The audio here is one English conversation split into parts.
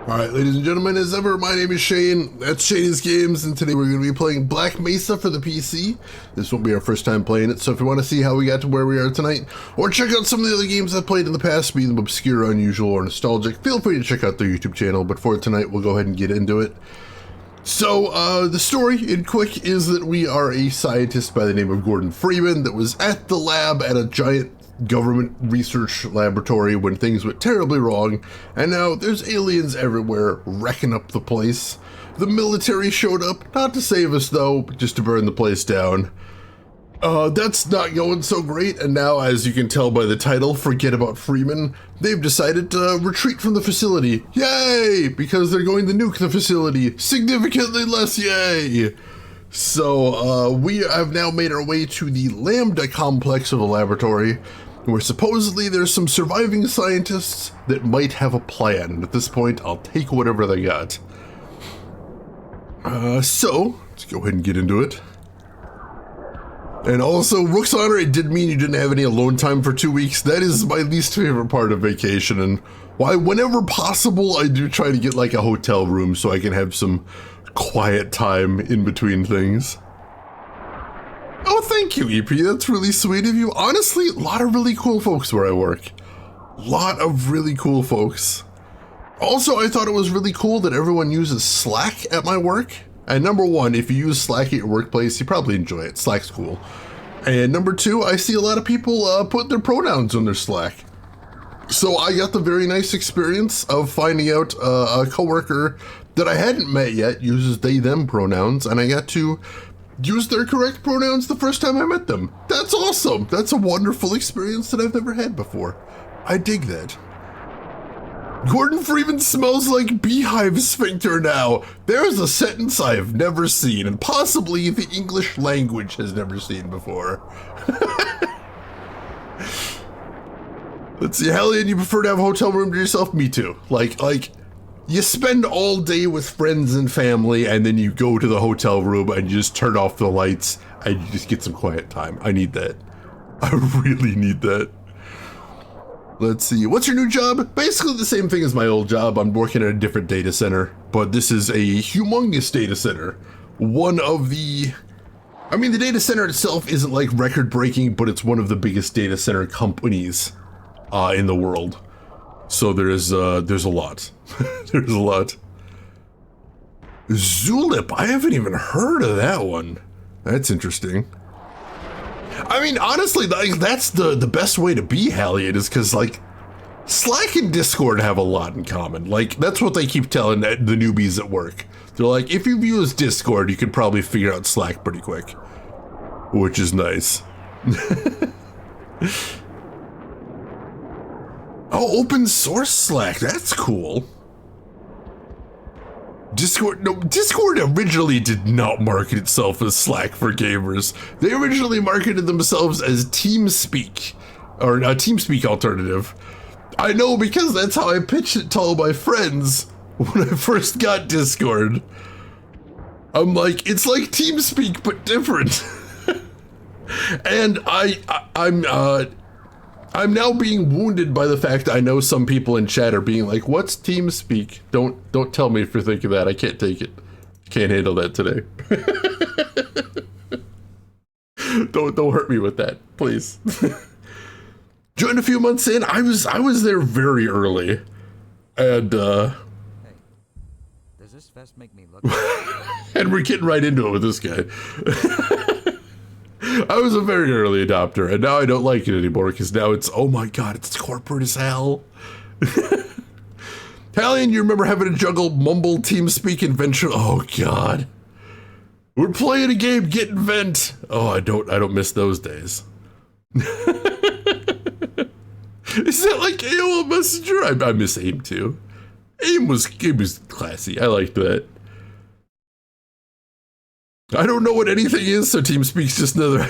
Alright, ladies and gentlemen, as ever, my name is Shane, that's Shane's Games, and today we're going to be playing Black Mesa for the PC. This won't be our first time playing it, so if you want to see how we got to where we are tonight, or check out some of the other games I've played in the past, be them obscure, unusual, or nostalgic, feel free to check out the YouTube channel, but for tonight, we'll go ahead and get into it. So, the story, in quick, is that we are a scientist by the name of Gordon Freeman that was at the lab at a giant government research laboratory when things went terribly wrong, and now there's aliens everywhere wrecking up the place. The military showed up, not to save us though, but just to burn the place down. That's not going so great, and now, as you can tell by the title, forget about Freeman, they've decided to retreat from the facility. Yay! Because they're going to nuke the facility. Significantly less yay! So, we have now made our way to the Lambda complex of the laboratory, where supposedly there's some surviving scientists that might have a plan. At this point, I'll take whatever they got. So, let's go ahead and get into it. And also, Rook's Honor, it did mean you didn't have any alone time for 2 weeks. That is my least favorite part of vacation, and why, whenever possible, I do try to get like a hotel room so I can have some quiet time in between things. Oh, thank you, EP. That's really sweet of you. Honestly, a lot of really cool folks where I work. Lot of really cool folks. Also, I thought it was really cool that everyone uses Slack at my work. And number one, if you use Slack at your workplace, you probably enjoy it. Slack's cool. And number two, I see a lot of people put their pronouns on their Slack. So I got the very nice experience of finding out a coworker that I hadn't met yet uses they, them pronouns, and I got to use their correct pronouns the first time I met them. That's awesome. That's a wonderful experience that I've never had before. I dig that. Gordon Freeman smells like beehive sphincter now. There's a sentence I have never seen, and possibly the English language has never seen before. Let's see, Hellion, you prefer to have a hotel room to yourself? Me too. Like, you spend all day with friends and family, and then you go to the hotel room and you just turn off the lights and you just get some quiet time. I need that. I really need that. Let's see, what's your new job? Basically the same thing as my old job. I'm working at a different data center, but this is a humongous data center. One of the, I mean, the data center itself isn't like record-breaking, but it's one of the biggest data center companies in the world. So there's a lot. There's a lot. Zulip, I haven't even heard of that one. That's interesting. I mean, honestly, that's the best way to be Hallion, is because, like, Slack and Discord have a lot in common. Like, that's what they keep telling the newbies at work. They're like, if you've used Discord, you could probably figure out Slack pretty quick. Which is nice. Oh, open source Slack, that's cool. Discord originally did not market itself as Slack for gamers. They originally marketed themselves as TeamSpeak, or a TeamSpeak alternative. I know, because that's how I pitched it to all my friends when I first got Discord. I'm like, it's like TeamSpeak, but different. And I'm now being wounded by the fact that I know some people in chat are being like, what's TeamSpeak? Don't tell me if you're thinking that. I can't take it. Can't handle that today. Don't hurt me with that, please. Joined a few months in. I was there very early. And Hey, does this vest make me look and we're getting right into it with this guy. I was a very early adopter, and now I don't like it anymore, because now it's, oh my god, it's corporate as hell. Hallion, you remember having to juggle Mumble, TeamSpeak, and Venture? Oh god. We're playing a game, get invent. Oh, I don't miss those days. Is that like AOL Messenger? I miss AIM too. AIM was classy, I liked that. I don't know what anything is, so TeamSpeak's just another.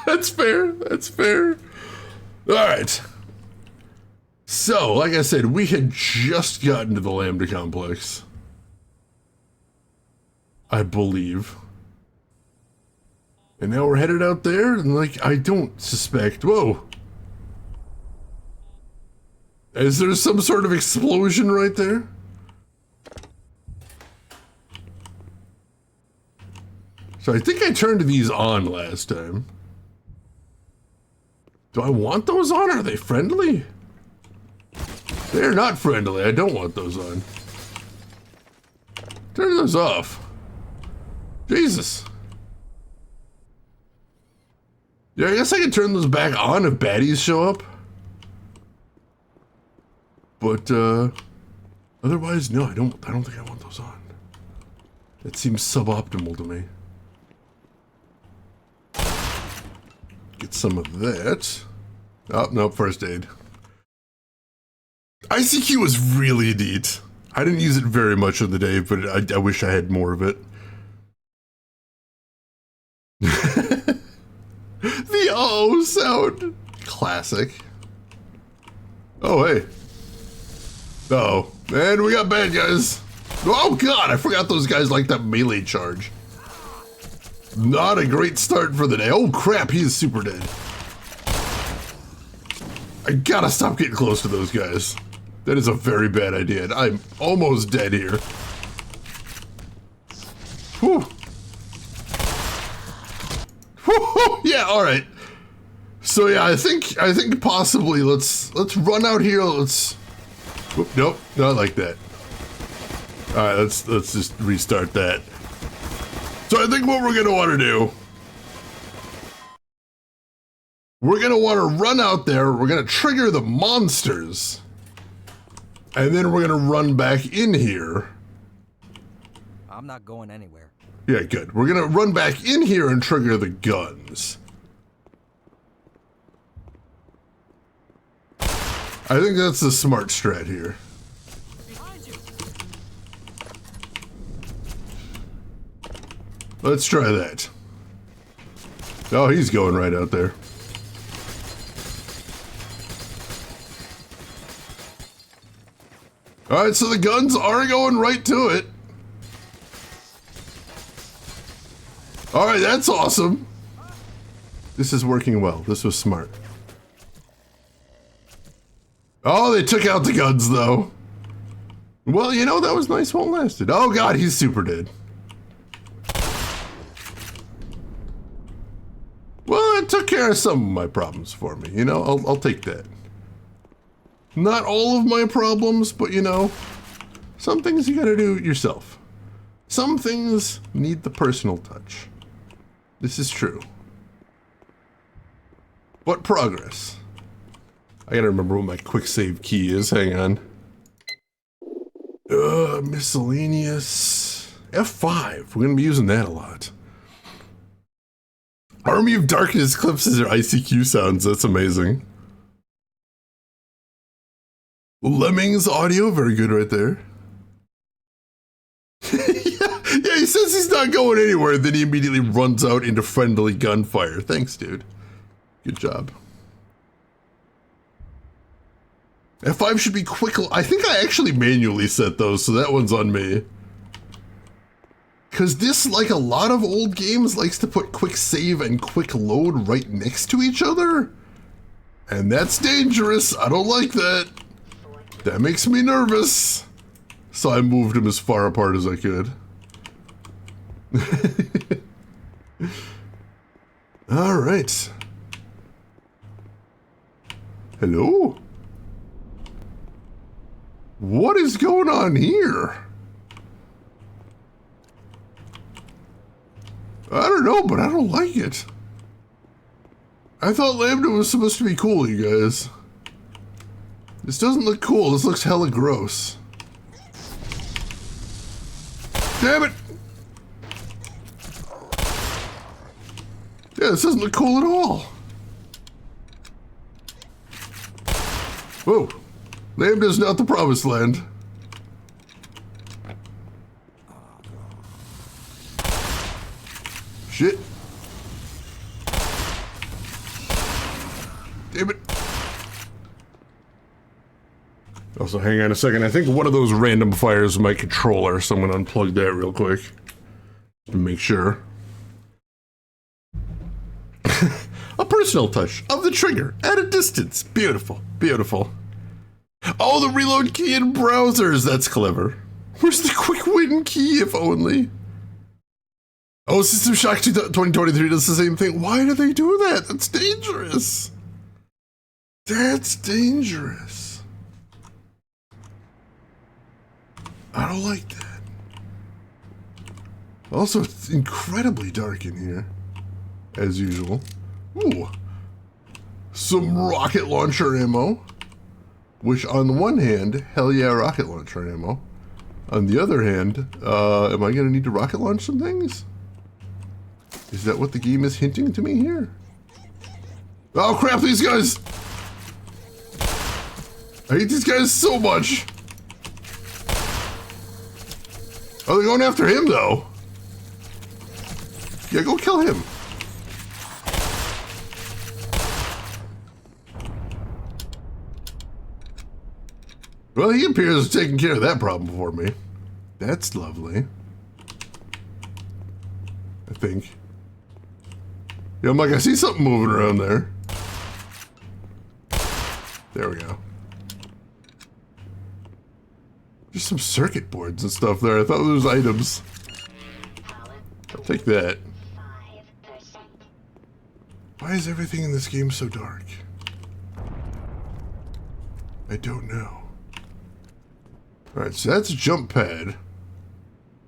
That's fair. That's fair. All right. So, like I said, we had just gotten to the Lambda complex, I believe. And now we're headed out there, and like, I don't suspect. Whoa. Is there some sort of explosion right there? So I think I turned these on last time. Do I want those on? Are they friendly? They're not friendly. I don't want those on. Turn those off. Jesus. Yeah, I guess I can turn those back on if baddies show up. But, otherwise, no, I don't think I want those on. That seems suboptimal to me. Get some of that. Oh, no, first aid. ICQ was really neat. I didn't use it very much of the day, but I wish I had more of it. The oh sound. Classic. Oh, hey. Uh-oh. And we got bad guys. Oh, God, I forgot those guys like that melee charge. Not a great start for the day. Oh, crap, he's super dead. I gotta stop getting close to those guys. That is a very bad idea, and I'm almost dead here. Whew. Whew. Yeah, all right. So yeah, I think possibly let's run out here. Let's. Whoop, nope, not like that. All right, let's just restart that. So I think what we're gonna want to do. We're gonna want to run out there. We're gonna trigger the monsters. And then we're gonna run back in here. I'm not going anywhere. Yeah, good. We're gonna run back in here and trigger the guns. I think that's the smart strat here. Behind you. Let's try that. Oh, he's going right out there. All right, so the guns are going right to it. All right, that's awesome. This is working well. This was smart. Oh, they took out the guns, though. Well, you know, that was nice while it lasted. Oh, God, he's super dead. Well, it took care of some of my problems for me. You know, I'll take that. Not all of my problems, but you know, some things you gotta do yourself. Some things need the personal touch. This is true. But progress. I gotta remember what my quick save key is. Hang on. Miscellaneous. F5. We're gonna be using that a lot. Army of Darkness clips their ICQ sounds. That's amazing. Lemmings audio, very good right there. yeah, he says he's not going anywhere, then he immediately runs out into friendly gunfire. Thanks, dude. Good job. F5 should be quick. I think I actually manually set those, so that one's on me. Because this, like a lot of old games, likes to put quick save and quick load right next to each other. And that's dangerous. I don't like that. That makes me nervous. So I moved him as far apart as I could. All right. Hello? What is going on here? I don't know, but I don't like it. I thought Lambda was supposed to be cool, you guys. This doesn't look cool. This looks hella gross. Damn it! Yeah, this doesn't look cool at all. Whoa. Lambda's not the promised land. Shit. Damn it. Also, hang on a second. I think one of those random fires is my controller, so I'm gonna unplug that real quick to make sure. A personal touch of the trigger at a distance. Beautiful, beautiful. Oh, the reload key in browsers. That's clever. Where's the quick win key, if only? Oh, System Shock 2023 does the same thing. Why do they do that? That's dangerous. That's dangerous. I don't like that. Also, it's incredibly dark in here, as usual. Ooh. Some rocket launcher ammo. Which, on the one hand, hell yeah, rocket launcher ammo. On the other hand, am I going to need to rocket launch some things? Is that what the game is hinting to me here? Oh crap, these guys! I hate these guys so much! Oh, they're going after him though. Yeah, go kill him. Well, he appears to have taken care of that problem for me. That's lovely. I think. Yeah, I'm like, I see something moving around there. There we go. There's some circuit boards and stuff there. I thought there was items. I'll take that. Why is everything in this game so dark? I don't know. Alright, so that's a jump pad.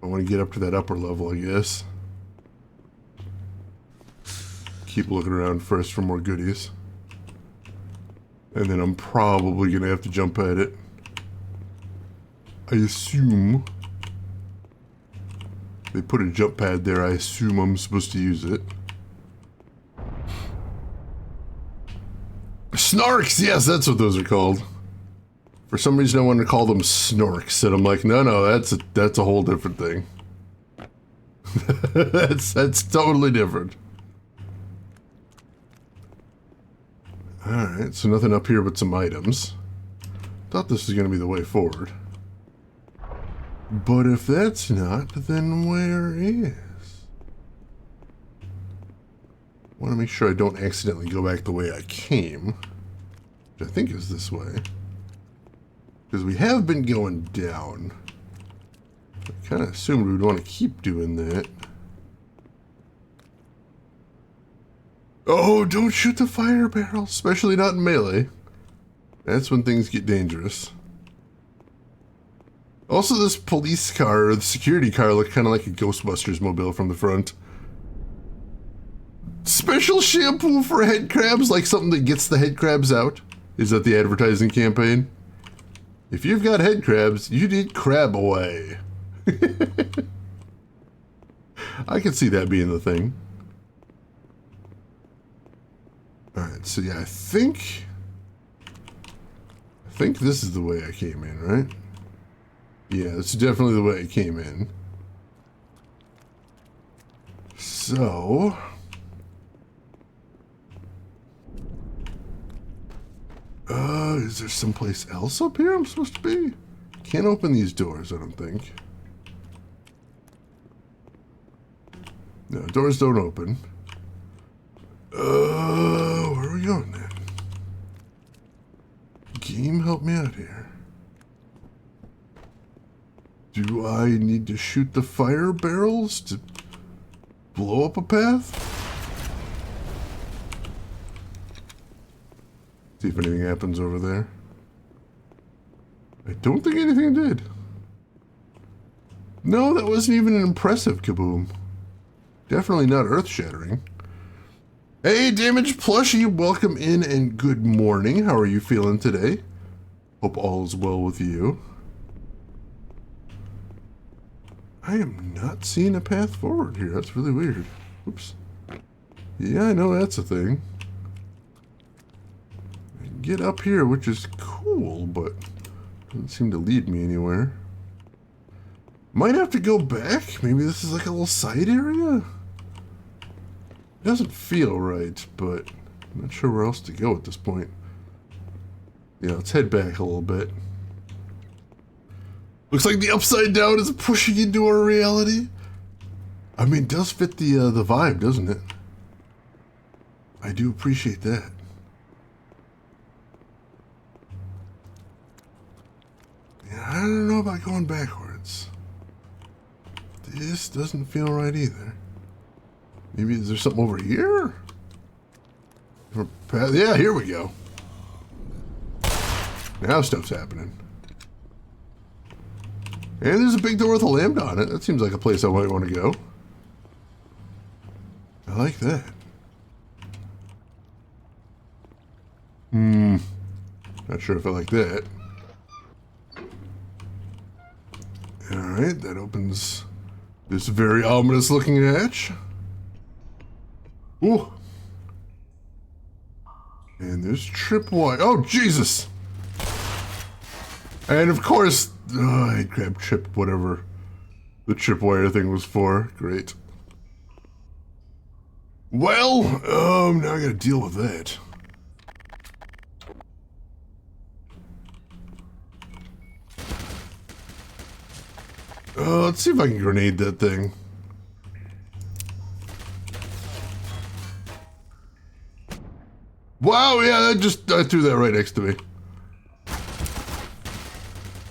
I want to get up to that upper level, I guess. Keep looking around first for more goodies. And then I'm probably going to have to jump at it. I assume they put a jump pad there. I assume I'm supposed to use it. Snarks! Yes, that's what those are called. For some reason I wanted to call them snorks, and I'm like, no, that's a whole different thing. that's totally different. Alright, so nothing up here but some items. Thought this was going to be the way forward. But if that's not, then where is? I want to make sure I don't accidentally go back the way I came. Which I think is this way. Because we have been going down. I kind of assumed we would want to keep doing that. Oh, don't shoot the fire barrel, especially not in melee. That's when things get dangerous. Also, this police car, or the security car, looked kind of like a Ghostbusters mobile from the front. Special shampoo for head crabs, like something that gets the head crabs out. Is that the advertising campaign? If you've got head crabs, you need crab away. I could see that being the thing. Alright, so yeah, I think this is the way I came in, right? Yeah, it's definitely the way I came in. So... is there someplace else up here I'm supposed to be? Can't open these doors, I don't think. No, doors don't open. Where are we going then? Game, help me out here. Do I need to shoot the fire barrels to blow up a path? See if anything happens over there. I don't think anything did. No, that wasn't even an impressive kaboom. Definitely not earth-shattering. Hey, Damaged Plushie, welcome in and good morning. How are you feeling today? Hope all is well with you. I am not seeing a path forward here. That's really weird. Oops. Yeah, I know that's a thing. I can get up here, which is cool, but doesn't seem to lead me anywhere. Might have to go back. Maybe this is like a little side area? It doesn't feel right, but I'm not sure where else to go at this point. Yeah, let's head back a little bit. Looks like the Upside Down is pushing into our reality. I mean, it does fit the vibe, doesn't it? I do appreciate that. Yeah, I don't know about going backwards. This doesn't feel right either. Maybe is there something over here? Yeah, here we go. Now stuff's happening. And there's a big door with a Lambda on it. That seems like a place I might want to go. I like that. Not sure if I like that. Alright, that opens this very ominous looking hatch. Ooh. And there's tripwire. Oh, Jesus! And of course, I grabbed whatever the tripwire thing was for. Great. Well, now I gotta deal with that. Let's see if I can grenade that thing. Wow, yeah, I threw that right next to me.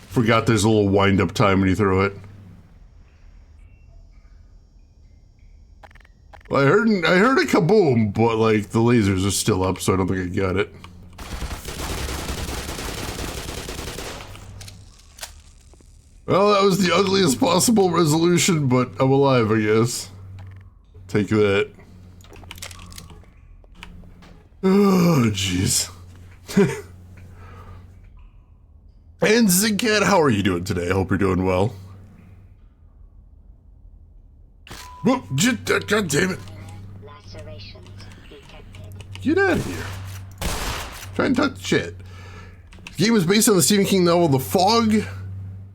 Forgot there's a little wind-up time when you throw it. Well, I heard a kaboom, but like the lasers are still up, so I don't think I got it. Well, that was the ugliest possible resolution, but I'm alive, I guess. Take that. Oh, jeez. And Zigcat, how are you doing today? I hope you're doing well. Whoop, God damn it. Lacerations detected. Get out of here. Try and touch shit. The game was based on the Stephen King novel The Fog,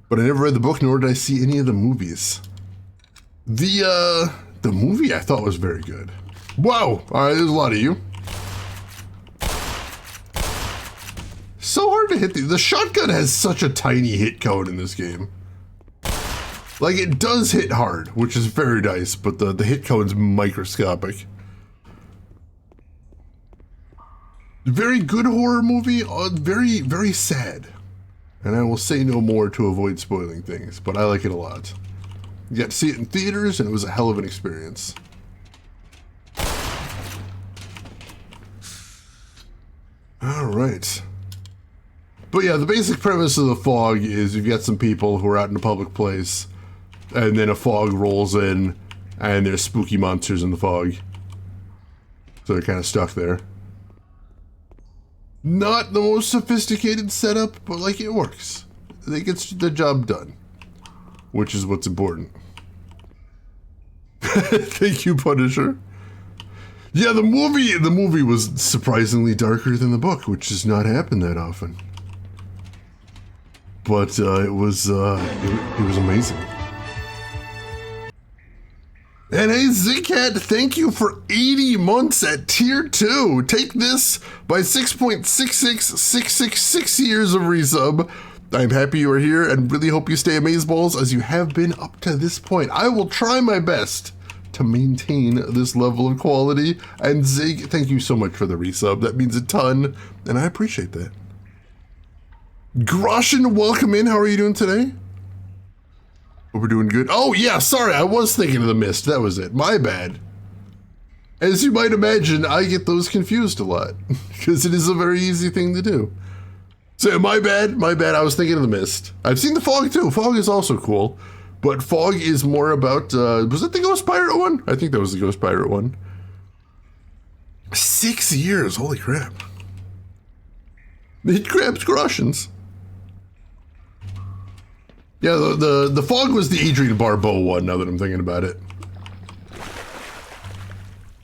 but I never read the book, nor did I see any of the movies. The movie I thought was very good. Wow, alright, there's a lot of you. So hard to hit the shotgun has such a tiny hit cone in this game. Like, it does hit hard, which is very nice, but the hit cone's microscopic. Very good horror movie, very, very sad. And I will say no more to avoid spoiling things, but I like it a lot. You got to see it in theaters, and it was a hell of an experience. Alright. But yeah, the basic premise of The Fog is you've got some people who are out in a public place, and then a fog rolls in, and there's spooky monsters in the fog. So they're kind of stuck there. Not the most sophisticated setup, but like it works. It gets the job done, which is what's important. Thank you, Punisher. Yeah, the movie was surprisingly darker than the book, which does not happen that often. But it was amazing. And hey, Zigcat, thank you for 80 months at Tier 2. Take this by 6.66666 years of resub. I'm happy you are here and really hope you stay amazeballs as you have been up to this point. I will try my best to maintain this level of quality. And Zig, thank you so much for the resub. That means a ton, and I appreciate that. Groshin, welcome in. How are you doing today? Hope we're doing good. Oh, yeah, sorry. I was thinking of The Mist. That was it. My bad. As you might imagine, I get those confused a lot because it is a very easy thing to do. So my bad. My bad. I was thinking of The Mist. I've seen The Fog, too. Fog is also cool. But Fog is more about, was it the Ghost Pirate one? I think that was the Ghost Pirate one. 6 years. Holy crap. It grabs Groshans. Yeah, the Fog was the Adrian Barbeau one, now that I'm thinking about it.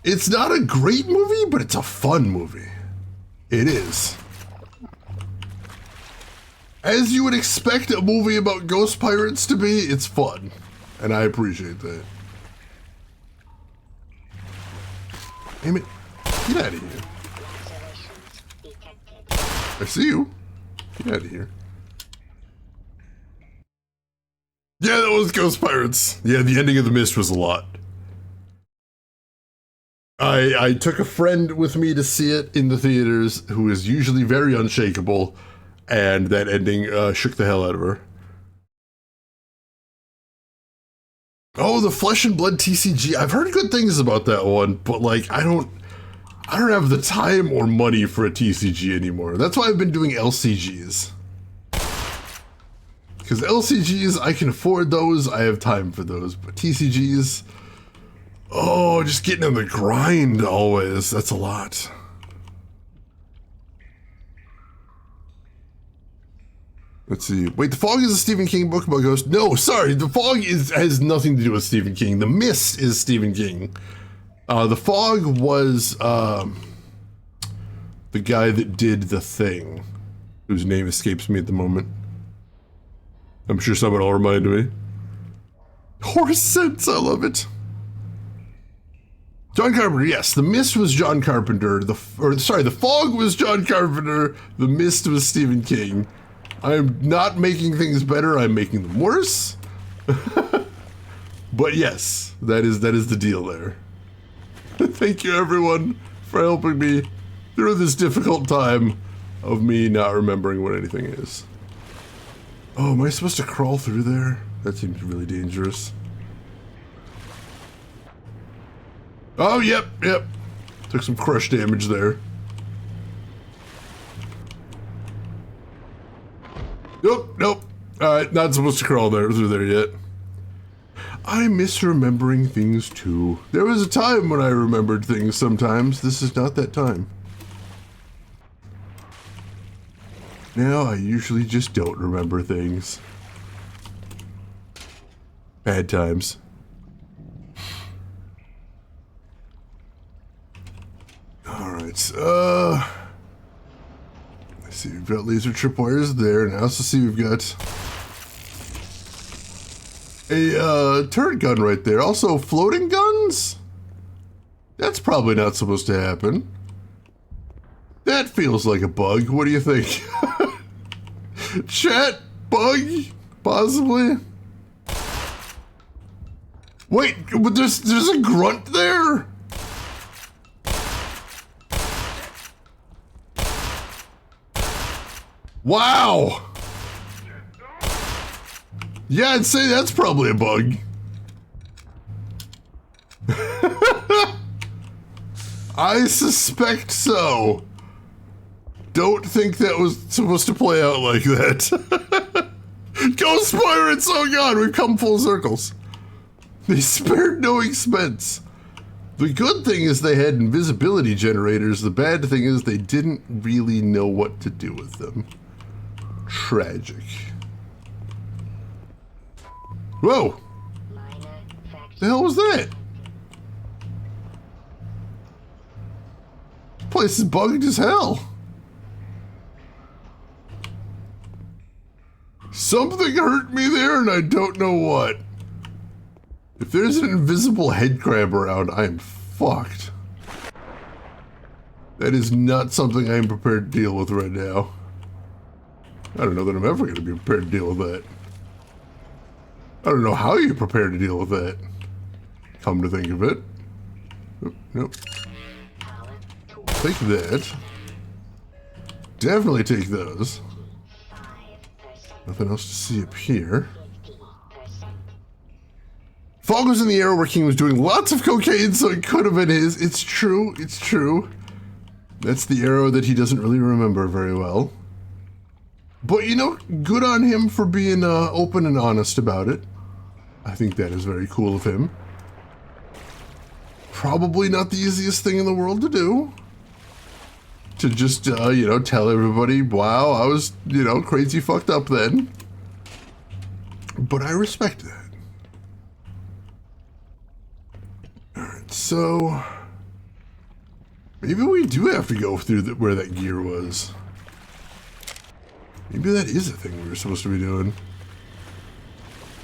It's not a great movie, but it's a fun movie. It is. As you would expect a movie about ghost pirates to be, it's fun. And I appreciate that. Damn it. Get out of here. I see you. Get out of here. Yeah, that was Ghost Pirates. Yeah, the ending of The Mist was a lot. I took a friend with me to see it in the theaters who is usually very unshakable, and that ending shook the hell out of her. Oh, the Flesh and Blood TCG. I've heard good things about that one, but like I don't have the time or money for a TCG anymore. That's why I've been doing LCGs. Because LCGs, I can afford those, I have time for those, but TCGs, oh, just getting in the grind always, that's a lot. Let's see. Wait, The Fog is a Stephen King book about ghosts? No, sorry, The Fog has nothing to do with Stephen King. The Mist is Stephen King. The Fog was the guy that did The Thing, whose name escapes me at the moment. I'm sure someone will remind me. Horse Sense, I love it. John Carpenter, yes, The Mist was John Carpenter. The Fog was John Carpenter. The Mist was Stephen King. I'm not making things better, I'm making them worse. But yes, that is the deal there. Thank you everyone for helping me through this difficult time of me not remembering what anything is. Oh, am I supposed to crawl through there? That seems really dangerous. Oh, yep. Took some crush damage there. Nope. Alright, not supposed to crawl through there yet. I miss remembering things too. There was a time when I remembered things sometimes. This is not that time. Now I usually just don't remember things. Bad times. Alright, let's see, we've got laser tripwires there, and I also see we've got a turret gun right there. Also, floating guns? That's probably not supposed to happen. That feels like a bug. What do you think? Chat? Bug? Possibly? Wait, but there's a grunt there? Wow! Yeah, I'd say that's probably a bug. I suspect so. Don't think that was supposed to play out like that. Ghost pirates! Oh god, we've come full circles. They spared no expense. The good thing is they had invisibility generators. The bad thing is they didn't really know what to do with them. Tragic. Whoa! The hell was that? This place is bugged as hell. Something hurt me there and I don't know what. If there's an invisible head crab around, I am fucked. That is not something I am prepared to deal with right now. I don't know that I'm ever going to be prepared to deal with that. I don't know how you're prepared to deal with that. Come to think of it. Oh, nope. Take that. Definitely take those. Nothing else to see up here. Fog was in the era where King was doing lots of cocaine, so it could have been his. It's true. That's the era that he doesn't really remember very well. But, you know, good on him for being open and honest about it. I think that is very cool of him. Probably not the easiest thing in the world to do. To just, you know, tell everybody, wow, I was, you know, crazy fucked up then. But I respect that. Alright, so... maybe we do have to go through where that gear was. Maybe that is a thing we were supposed to be doing.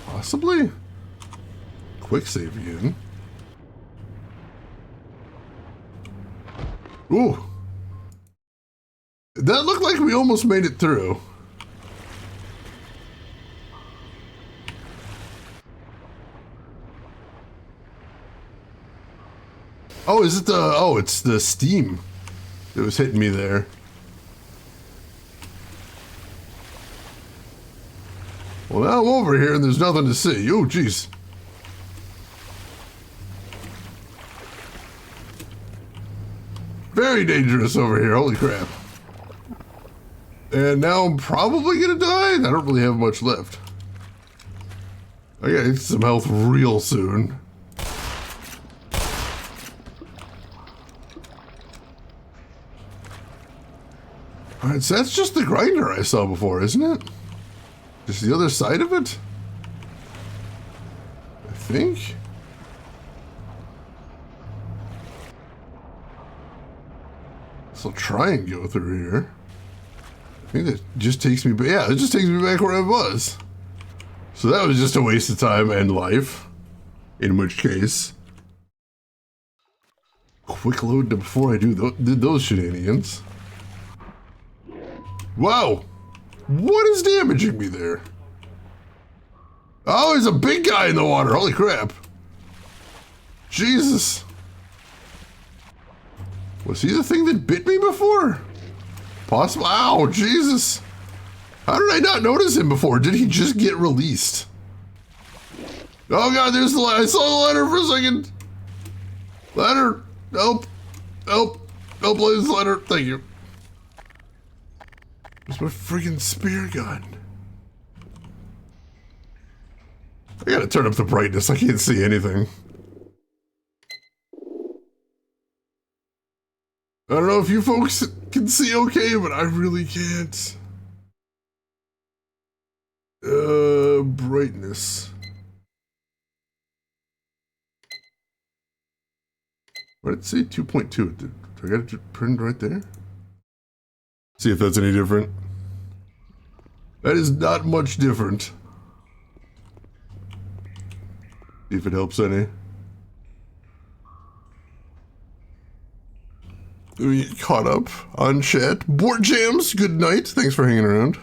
Possibly? Quick save again. Ooh. That looked like we almost made it through. Oh, is it the... oh, it's the steam that was hitting me there. Well, now I'm over here and there's nothing to see. Oh, jeez. very dangerous over here. Holy crap. And now I'm probably gonna die. I don't really have much left. I gotta get some health real soon. Alright, so that's just the grinder I saw before, isn't it? Just the other side of it? I think? So I'll try and go through here. I think that just takes me back. Yeah, it just takes me back where I was. So that was just a waste of time and life. In which case, quick load before I did those shenanigans. Wow! What is damaging me there? Oh, there's a big guy in the water. Holy crap. Jesus. Was he the thing that bit me before? Possible. Ow, Jesus. How did I not notice him before? Did he just get released? Oh god, there's the ladder. I saw the ladder for a second. Ladder. Help. Help. Help, ladies, ladder. Thank you. Where's my friggin' spear gun? I gotta turn up the brightness. I can't see anything. I don't know if you folks can see okay, but I really can't. Brightness. What did it say? 2.2. Do I got it printed right there? See if that's any different. That is not much different. See if it helps any. We get caught up on chat. Board Jams, good night. Thanks for hanging around.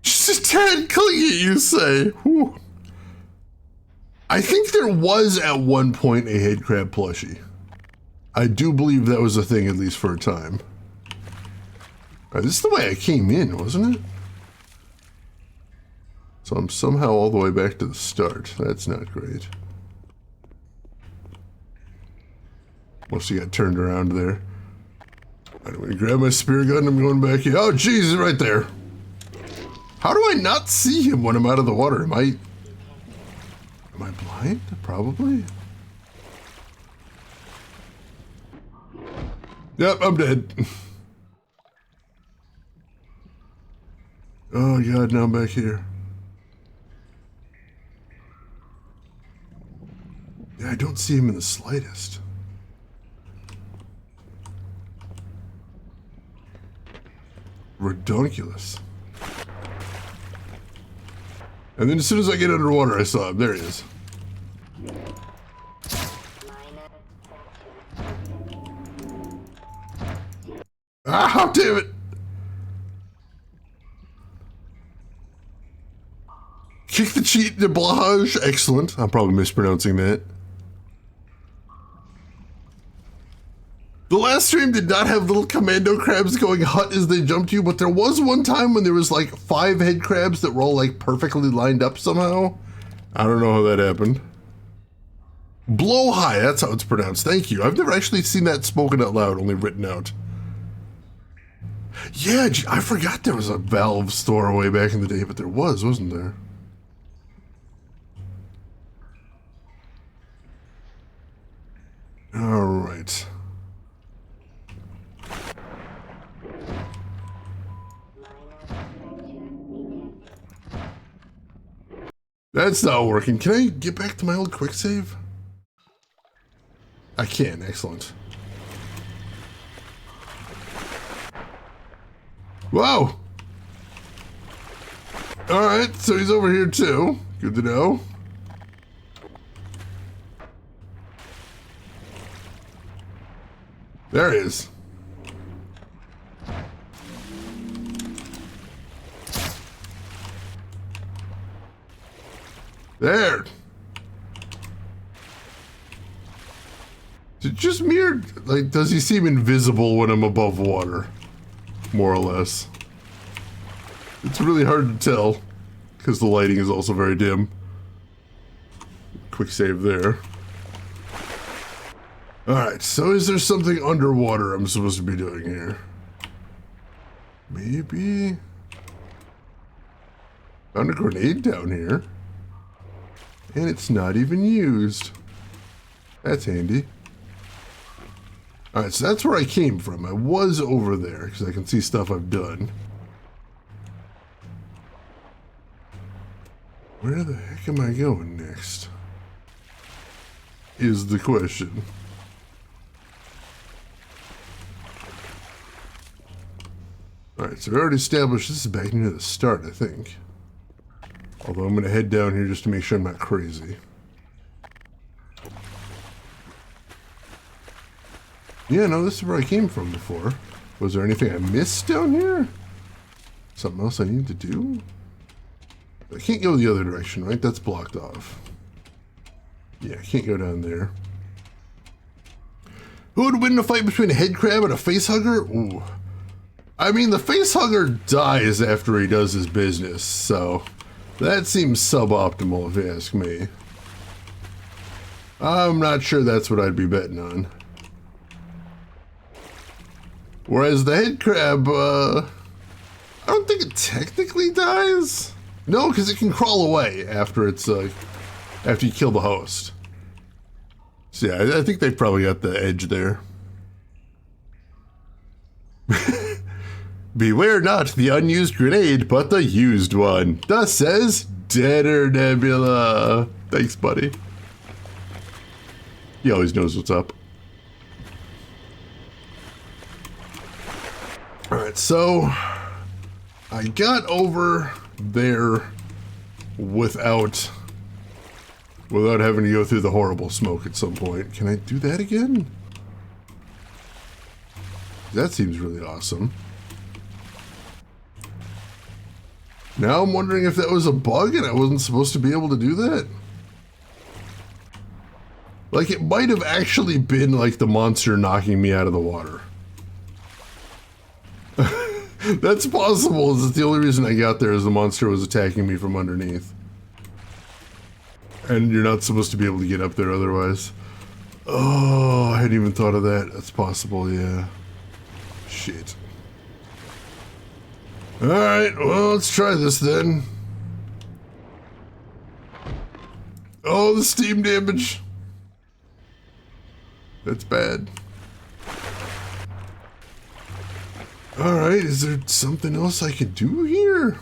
Just a tad clingy, you say. Whew. I think there was at one point a headcrab plushie. I do believe that was a thing, at least for a time. This is the way I came in, wasn't it? So I'm somehow all the way back to the start. That's not great. Must have got turned around there. I'm gonna grab my spear gun. I'm going back here. Oh, Jesus, right there. How do I not see him when I'm out of the water? Am I blind? Probably. Yep, I'm dead. Oh god, now I'm back here. Yeah, I don't see him in the slightest. Redonkulous. And then as soon as I get underwater, I saw him. There he is. Ah, damn it! Kick the cheat de blage. Excellent. I'm probably mispronouncing that. The last stream did not have little commando crabs going hut as they jumped you, but there was one time when there was like 5 head crabs that were all like perfectly lined up somehow. I don't know how that happened. Blow high, that's how it's pronounced. Thank you. I've never actually seen that spoken out loud, only written out. Yeah, I forgot there was a Valve store way back in the day, but there was, wasn't there? All right. That's not working. Can I get back to my old quick save? I can. Excellent. Whoa! Alright, so he's over here too. Good to know. There he is. There. Is it just me or, like, does he seem invisible when I'm above water? More or less. It's really hard to tell, because the lighting is also very dim. Quick save there. Alright, so is there something underwater I'm supposed to be doing here? Maybe? Found a grenade down here. And it's not even used. That's handy. Alright, so that's where I came from. I was over there, because I can see stuff I've done. Where the heck am I going next? Is the question. Alright, so we already established this is back near the start, I think. Although I'm going to head down here just to make sure I'm not crazy. Yeah, no, this is where I came from before. Was there anything I missed down here? Something else I need to do? I can't go the other direction, right? That's blocked off. Yeah, I can't go down there. Who would win in a fight between a head crab and a face hugger? Ooh. I mean, the face hugger dies after he does his business, so that seems suboptimal if you ask me. I'm not sure that's what I'd be betting on. Whereas the head crab, I don't think it technically dies. No, because it can crawl away after it's, after you kill the host. So yeah, I think they probably got the edge there. Beware not the unused grenade, but the used one. Thus says Deader Nebula. Thanks, buddy. He always knows what's up. Alright, so I got over there without having to go through the horrible smoke at some point. Can I do that again? That seems really awesome. Now I'm wondering if that was a bug and I wasn't supposed to be able to do that. Like, it might have actually been like the monster knocking me out of the water. That's possible. It's the only reason I got there is the monster was attacking me from underneath. And you're not supposed to be able to get up there otherwise. Oh, I hadn't even thought of that. That's possible, yeah. Shit. Alright, well, let's try this then. Oh, the steam damage. That's bad. Alright, is there something else I could do here?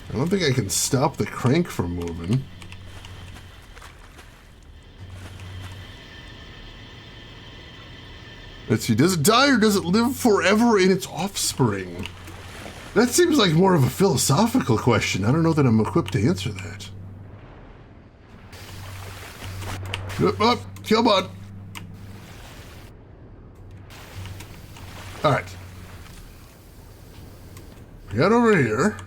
I don't think I can stop the crank from moving. Let's see, does it die or does it live forever in its offspring? That seems like more of a philosophical question. I don't know that I'm equipped to answer that. Up, come on. Alright. We got over here.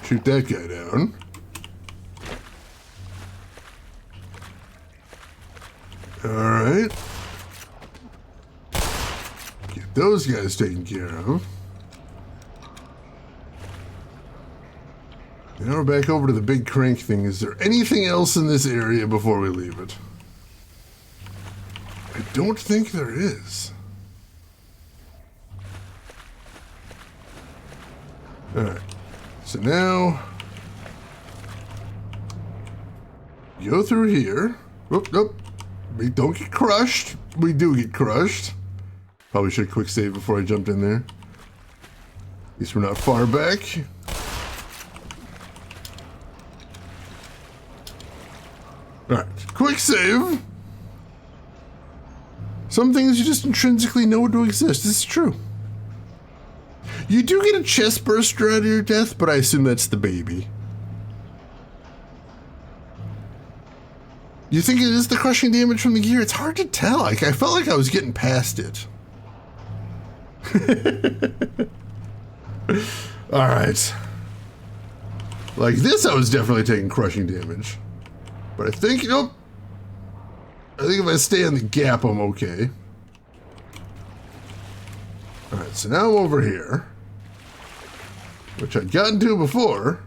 Shoot that guy down. Alright. Get those guys taken care of. Now we're back over to the big crank thing. Is there anything else in this area before we leave it? I don't think there is. Alright. So now go through here. Whoop, nope. We don't get crushed. We do get crushed. Probably should quick save before I jumped in there. At least we're not far back. Alright, quick save. Some things you just intrinsically know to exist. This is true. You do get a chest burster out of your death, but I assume that's the baby. You think it is the crushing damage from the gear? It's hard to tell. Like, I felt like I was getting past it. Alright. Like this, I was definitely taking crushing damage. But I think, nope. I think if I stay in the gap, I'm okay. Alright, so now I'm over here. Which I'd gotten to before.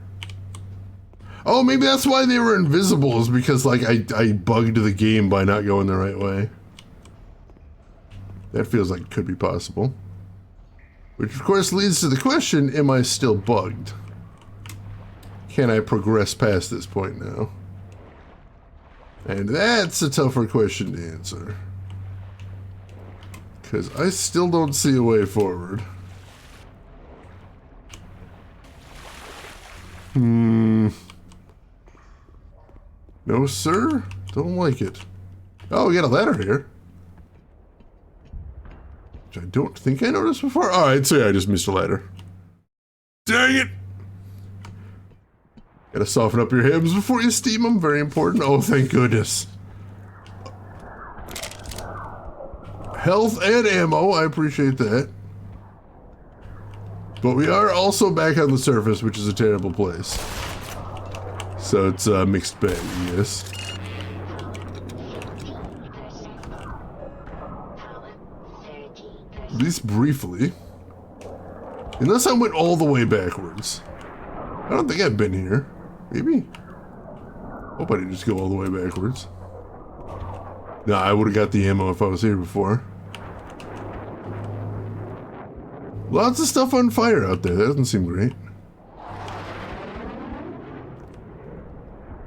Oh, maybe that's why they were invisible, is because, like, I bugged the game by not going the right way. That feels like it could be possible. Which, of course, leads to the question, am I still bugged? Can I progress past this point now? And that's a tougher question to answer. Because I still don't see a way forward. No, sir? Don't like it. Oh, we got a ladder here. Which I don't think I noticed before. Alright, so yeah, I just missed a ladder. Dang it! Gotta soften up your hams before you steam them. Very important. Oh, thank goodness. Health and ammo. I appreciate that. But we are also back on the surface, which is a terrible place. So it's a mixed bag, yes. At least briefly. Unless I went all the way backwards. I don't think I've been here. Maybe? Hope I didn't just go all the way backwards. Nah, I would have got the ammo if I was here before. Lots of stuff on fire out there. That doesn't seem great.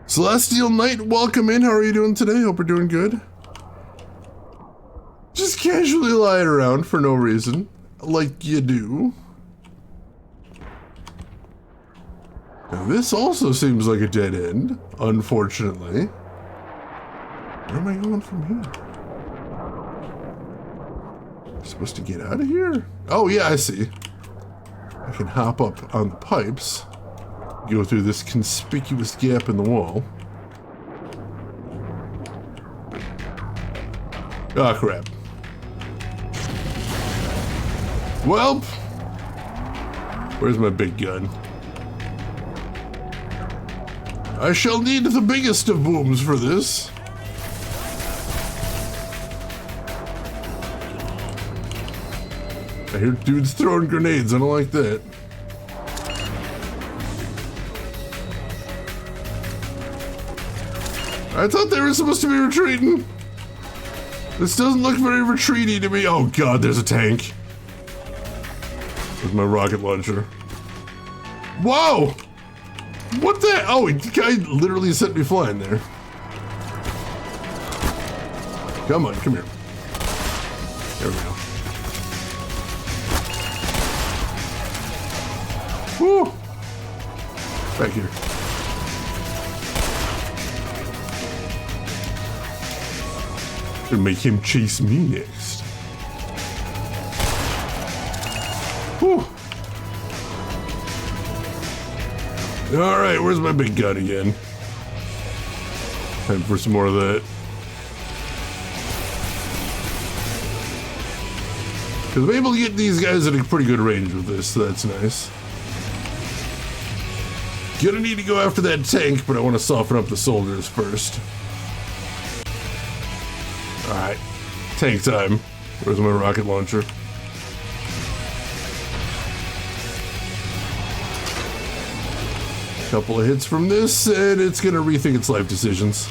Celestial Knight, welcome in. How are you doing today? Hope you're doing good. Just casually lying around for no reason. Like you do. Now this also seems like a dead end, unfortunately. Where am I going from here? Am I supposed to get out of here? Oh yeah, I see. I can hop up on the pipes. Go through this conspicuous gap in the wall. Ah, crap. Well, where's my big gun? I shall need the biggest of booms for this. I hear dudes throwing grenades. I don't like that. I thought they were supposed to be retreating. This doesn't look very retreaty to me. Oh god, there's a tank. With my rocket launcher. Whoa! What the? Oh, the guy literally sent me flying there. Come on, come here. There we go. Woo! Back here. Gonna make him chase me next. Whew. Alright, where's my big gun again? Time for some more of that. Because I'm able to get these guys at a pretty good range with this, so that's nice. Gonna need to go after that tank, but I want to soften up the soldiers first. Alright, tank time. Where's my rocket launcher? Couple of hits from this, and it's gonna rethink its life decisions.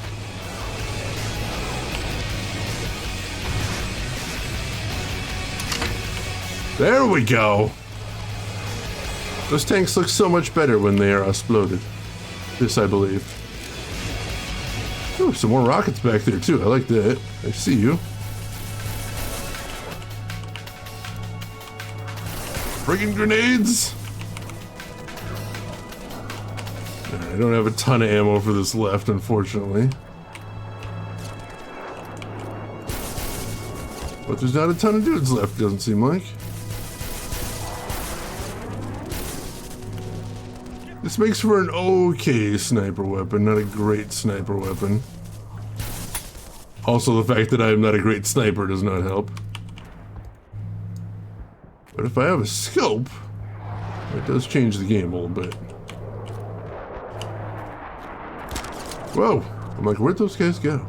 There we go! Those tanks look so much better when they are exploded. This, I believe. Ooh, some more rockets back there, too. I like that. I see you. Friggin' grenades! I don't have a ton of ammo for this left, unfortunately. But there's not a ton of dudes left, doesn't seem like. This makes for an okay sniper weapon, not a great sniper weapon. Also, the fact that I am not a great sniper does not help. But if I have a scope, it does change the game a little bit. Whoa! I'm like, where'd those guys go?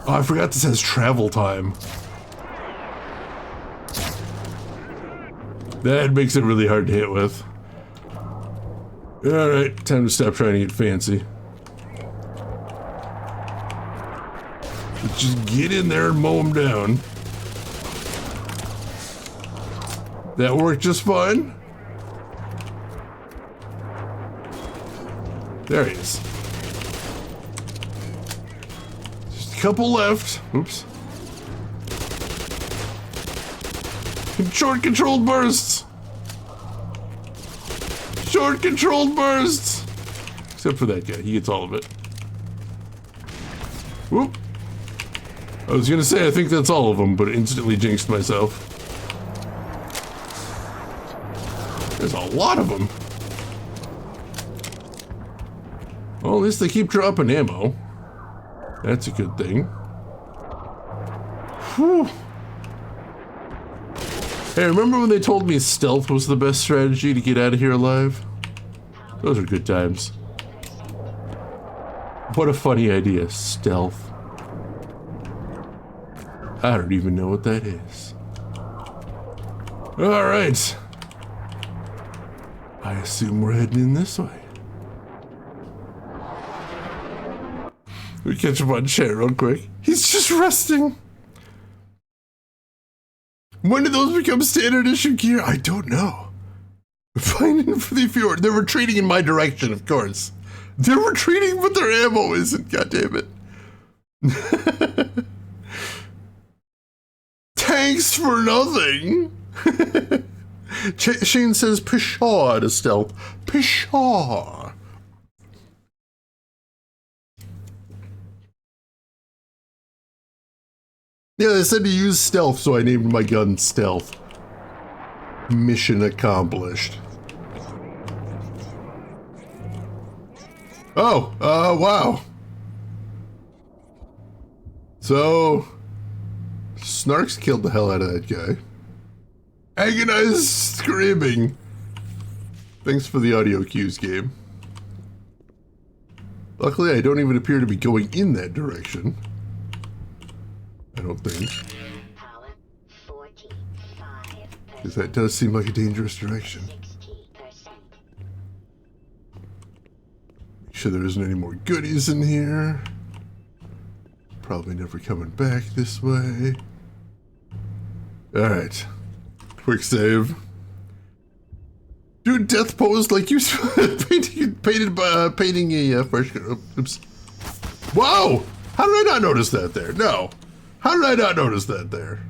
Oh, I forgot this has travel time. That makes it really hard to hit with. Alright, time to stop trying to get fancy. Let's just get in there and mow him down. That worked just fine. There he is. Just a couple left. Oops. Short controlled bursts. Short controlled bursts. Except for that guy. He gets all of it. Whoop. I was gonna say I think that's all of them, but instantly jinxed myself. There's a lot of them. Well, at least they keep dropping ammo. That's a good thing. Whew. Hey, remember when they told me stealth was the best strategy to get out of here alive? Those are good times. What a funny idea, stealth. I don't even know what that is. Alright. I assume we're heading in this way. We catch him on chat real quick. He's just resting. When did those become standard issue gear? I don't know. Finding for the fjord. They're retreating in my direction, of course. They're retreating, but their ammo isn't. God damn it. Thanks for nothing. Shane says pshaw to stealth. Pshaw. Yeah, they said to use stealth, so I named my gun Stealth. Mission accomplished. Oh, wow. So, Snarks killed the hell out of that guy. Agonized screaming. Thanks for the audio cues, game. Luckily, I don't even appear to be going in that direction. I don't think. Power 45%. Because that does seem like a dangerous direction. 60%. Make sure there isn't any more goodies in here. Probably never coming back this way. Alright. Quick save. Dude, death posed like you painting a fresh. Oops. Whoa! How did I not notice that there? No. How did I not notice that there?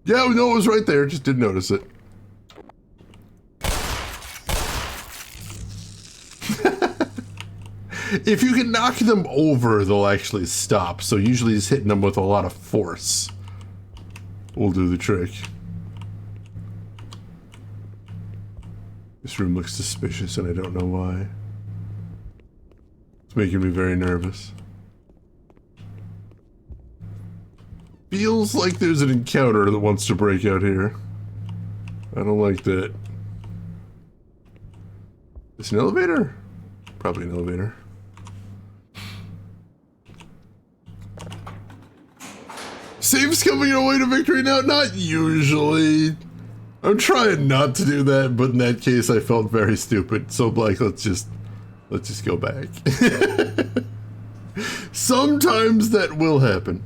Yeah, no, it was right there. Just didn't notice it. If you can knock them over, they'll actually stop. So usually just hitting them with a lot of force will do the trick. This room looks suspicious and I don't know why. It's making me very nervous. Feels like there's an encounter that wants to break out here. I don't like that. Is it an elevator? Probably an elevator. Save's coming our way to victory now? Not usually. I'm trying not to do that, but in that case I felt very stupid. So like, let's just go back. Sometimes that will happen.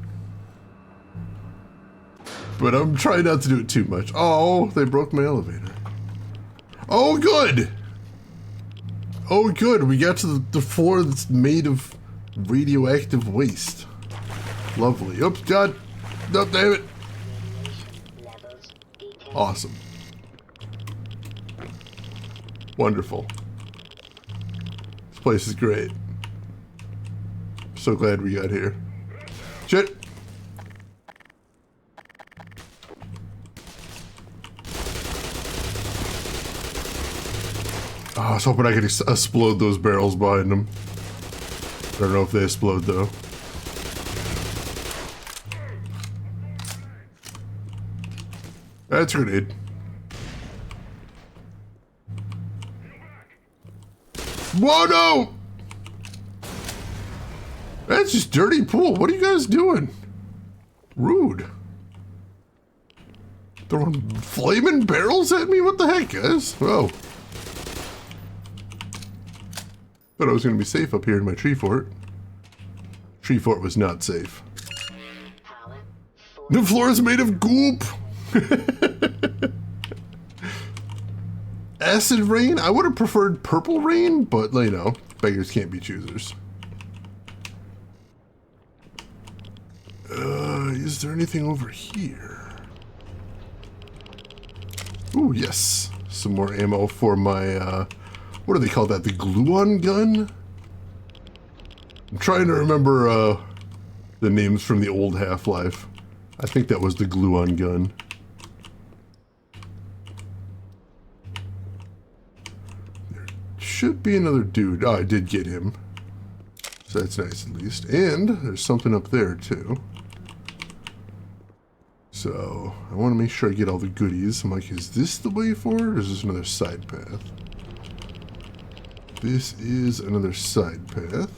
But I'm trying not to do it too much. Oh, they broke my elevator. Oh, good. Oh, good. We got to the floor that's made of radioactive waste. Lovely. Oops, God. No, damn it. Awesome. Wonderful. This place is great. So glad we got here. Shit. Oh, I was hoping I could explode those barrels behind them. I don't know if they explode though. That's a grenade. Whoa, no! That's just dirty pool. What are you guys doing? Rude. Throwing flaming barrels at me? What the heck, guys? Whoa. Thought I was going to be safe up here in my tree fort. Tree fort was not safe. Pallet The floor is made of goop. Acid rain? I would have preferred purple rain, but, you know, beggars can't be choosers. Is there anything over here? Ooh, yes. Some more ammo for my, what do they call that? The glue-on gun? I'm trying to remember, the names from the old Half-Life. I think that was the glue-on gun. There should be another dude. Oh, I did get him. So that's nice at least. And there's something up there too. So I want to make sure I get all the goodies. I'm like, is this the way forward or is this another side path? This is another side path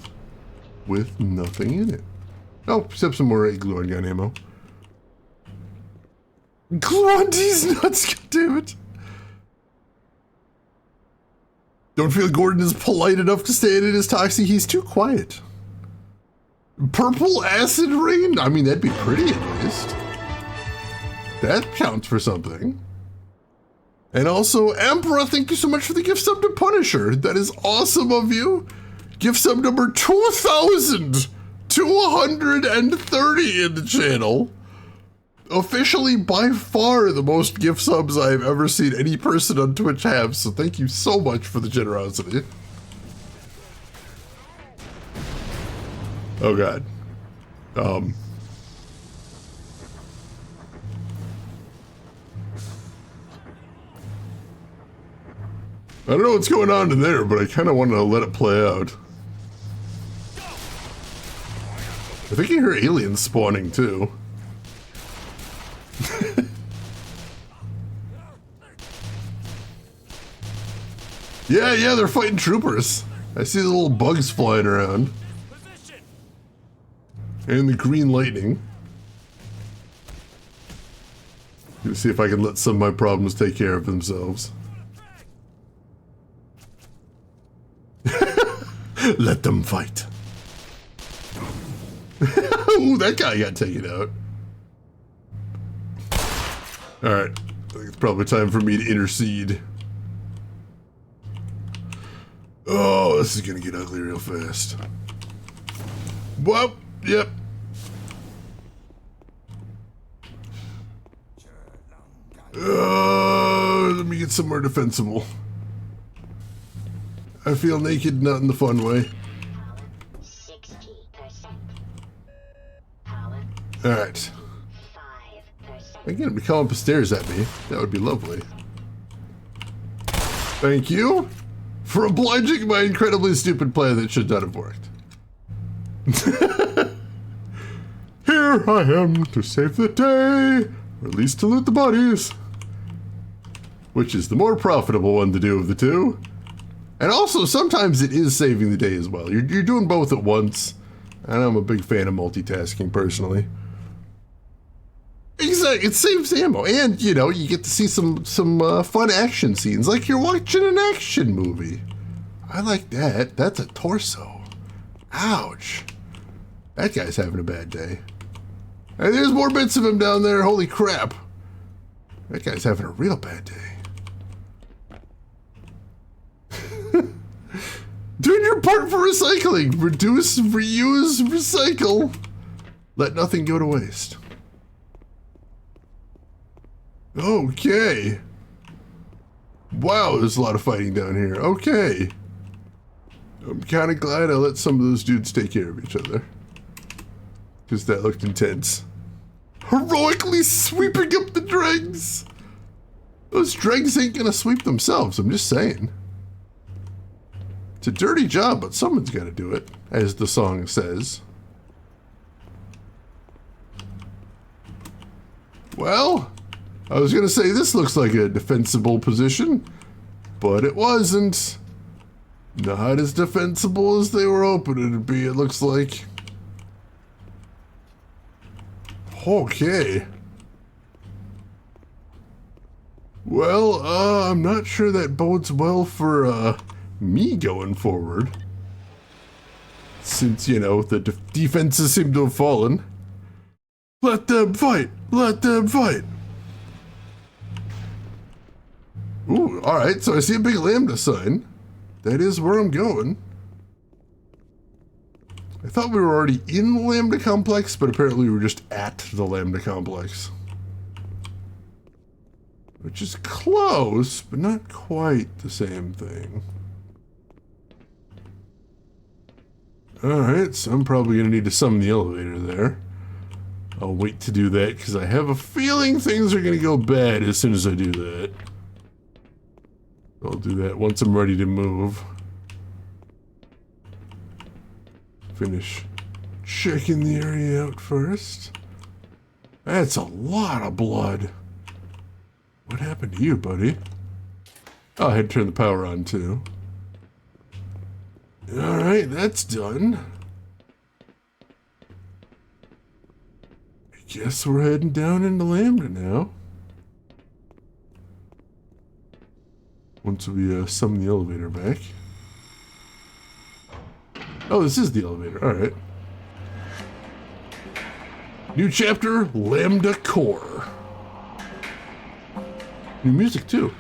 with nothing in it. Oh, except some more glue-on gun ammo. Glue on these nuts, goddammit! Don't feel Gordon is polite enough to stand in his Toxie. He's too quiet. Purple acid rain? I mean, that'd be pretty at least. That counts for something. And also, Emperor, thank you so much for the gift sub to Punisher. That is awesome of you. Gift sub number 2,230 in the channel. Officially, by far, the most gift subs I've ever seen any person on Twitch have, so thank you so much for the generosity. Oh god. I don't know what's going on in there, but I kind of want to let it play out. I think you hear aliens spawning too. Yeah, they're fighting troopers. I see the little bugs flying around. And the green lightning. Gonna see if I can let some of my problems take care of themselves. Let them fight. Ooh, that guy got taken out. Alright, I think it's probably time for me to intercede. Oh, this is gonna get ugly real fast. Well, yep. Let me get somewhere defensible. I feel naked, not in the fun way. 60%. Pallet Alright. 5%. Again, be calling up stairs at me. That would be lovely. Thank you for obliging my incredibly stupid plan that should not have worked. Here I am to save the day, or at least to loot the bodies. Which is the more profitable one to do of the two. And also, sometimes it is saving the day as well. You're doing both at once. And I'm a big fan of multitasking, personally. Exactly, it saves ammo. And, you know, you get to see some fun action scenes. Like you're watching an action movie. I like that. That's a torso. Ouch. That guy's having a bad day. And there's more bits of him down there. Holy crap. That guy's having a real bad day. Doing your part for recycling. Reduce, reuse, recycle. Let nothing go to waste. Okay. Wow, there's a lot of fighting down here. Okay. I'm kind of glad I let some of those dudes take care of each other. Because that looked intense. Heroically sweeping up the dregs. Those dregs ain't gonna sweep themselves, I'm just saying. It's a dirty job, but someone's gotta do it, as the song says. Well, I was gonna say this looks like a defensible position, but it wasn't. Not as defensible as they were hoping it would be, it looks like. Okay. Well, I'm not sure that bodes well for, me going forward. Since, you know, the defenses seem to have fallen. Let them fight! Let them fight! Ooh, alright, so I see a big Lambda sign. That is where I'm going. I thought we were already in the Lambda complex, but apparently we were just at the Lambda complex. Which is close, but not quite the same thing. Alright, so I'm probably going to need to summon the elevator there. I'll wait to do that because I have a feeling things are going to go bad as soon as I do that. I'll do that once I'm ready to move. Finish checking the area out first. That's a lot of blood. What happened to you, buddy? Oh, I had to turn the power on too. Alright, that's done. I guess we're heading down into Lambda now. Once we summon the elevator back. Oh, this is the elevator. Alright. New chapter, Lambda Core. New music too.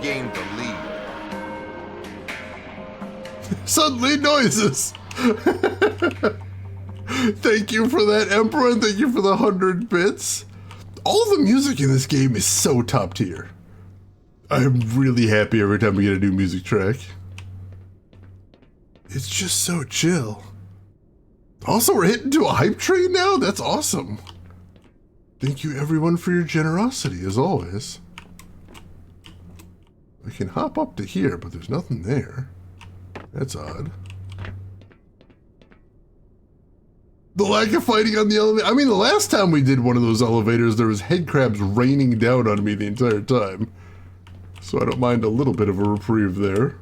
Gained the lead. Suddenly noises! Thank you for that, Emperor, and thank you for the 100 bits. All the music in this game is so top tier. I'm really happy every time we get a new music track. It's just so chill. Also, we're hitting to a hype train now? That's awesome. Thank you everyone for your generosity, as always. I can hop up to here, but there's nothing there. That's odd. The lack of fighting on the elevator. I mean, the last time we did one of those elevators, there was head crabs raining down on me the entire time. So I don't mind a little bit of a reprieve there.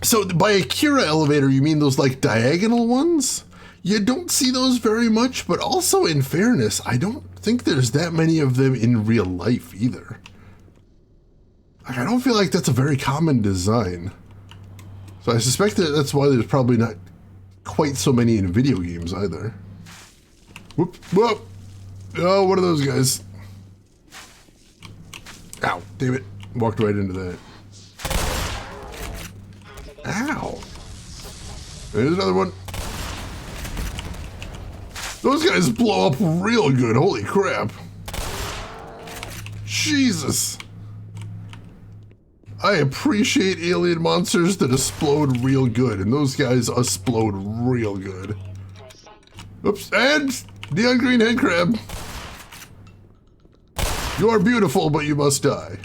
So by Akira elevator, you mean those like diagonal ones? You don't see those very much, but also in fairness, I don't think there's that many of them in real life either. Like, I don't feel like that's a very common design. So I suspect that that's why there's probably not quite so many in video games either. Whoop, whoop. Oh, one of those guys. Ow, damn it. Walked right into that. Ow. There's another one. Those guys blow up real good. Holy crap. Jesus. I appreciate alien monsters that explode real good, and those guys explode real good. Oops, and neon green head crab. You are beautiful, but you must die.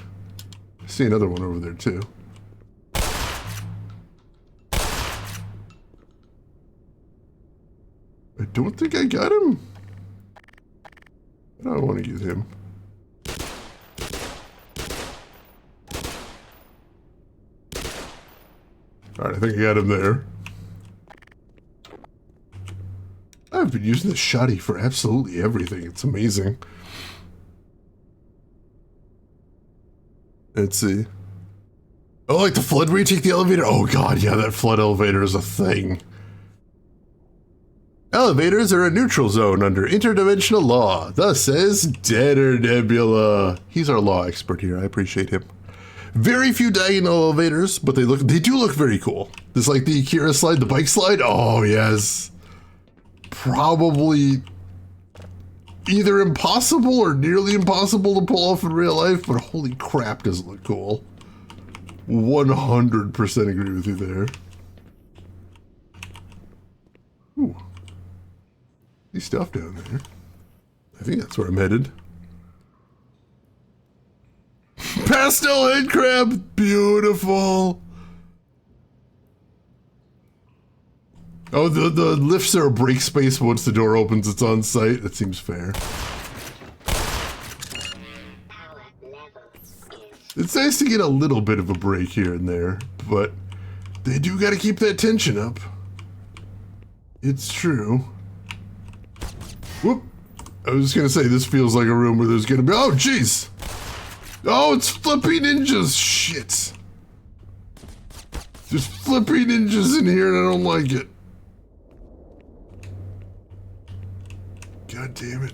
I see another one over there too. I don't think I got him. I don't want to use him. Alright, I think I got him there. I've been using the shotty for absolutely everything. It's amazing. Let's see. Oh, like the flood where you take the elevator? Oh god, yeah, that flood elevator is a thing. Elevators are a neutral zone under interdimensional law. Thus says Deader Nebula. He's our law expert here. I appreciate him. Very few diagonal elevators, but they do look very cool. Just like the Akira slide, the bike slide. Oh yes. Probably either impossible or nearly impossible to pull off in real life, but holy crap, does it look cool. 100% agree with you there. Ooh. Any stuff down there. I think that's where I'm headed. Pastel head crab! Beautiful! Oh, the lifts are a break space, but once the door opens, it's on site. That seems fair. Power level is It's nice to get a little bit of a break here and there, but they do gotta keep that tension up. It's true. Whoop! I was just gonna say, this feels like a room where there's gonna be- oh, jeez! Oh, it's flippy ninjas! Shit! There's flippy ninjas in here and I don't like it. God damn it.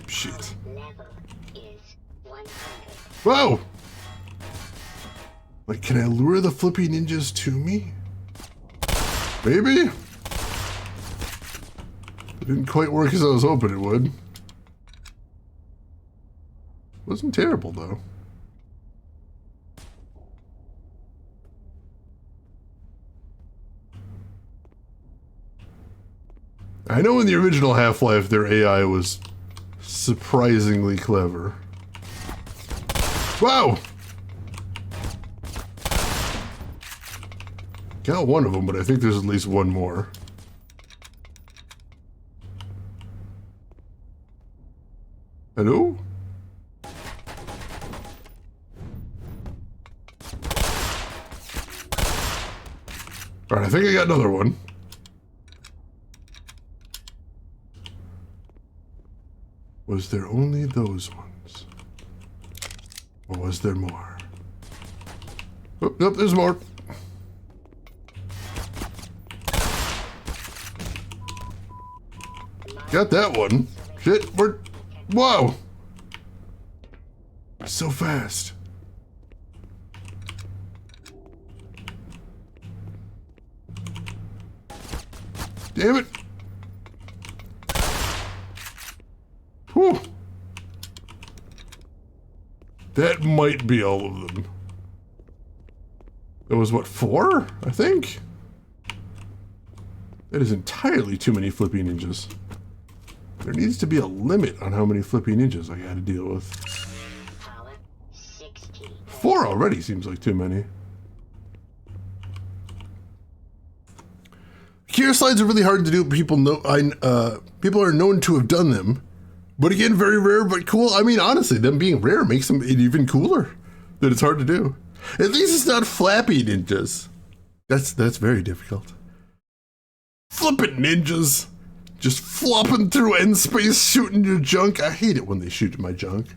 Shit. level is 100. Whoa! Like, can I lure the flippy ninjas to me? Maybe? It didn't quite work as I was hoping it would. Wasn't terrible, though. I know in the original Half-Life their AI was surprisingly clever. Wow! Got one of them, but I think there's at least one more. Hello? Alright, I think I got another one. Was there only those ones? Or was there more? Oh, nope, there's more. Got that one. Shit, we're... Whoa! So fast. Damn it. Whew. That might be all of them. There was, what, 4? I think? That is entirely too many flippy ninjas. There needs to be a limit on how many flippy ninjas I gotta deal with. Power 60. 4 already seems like too many. Gear slides are really hard to do. People people are known to have done them. But again, very rare, but cool. I mean, honestly, them being rare makes them even cooler. That it's hard to do. At least it's not flappy ninjas. That's very difficult. Flippin' ninjas. Just flopping through end space, shooting your junk. I hate it when they shoot my junk.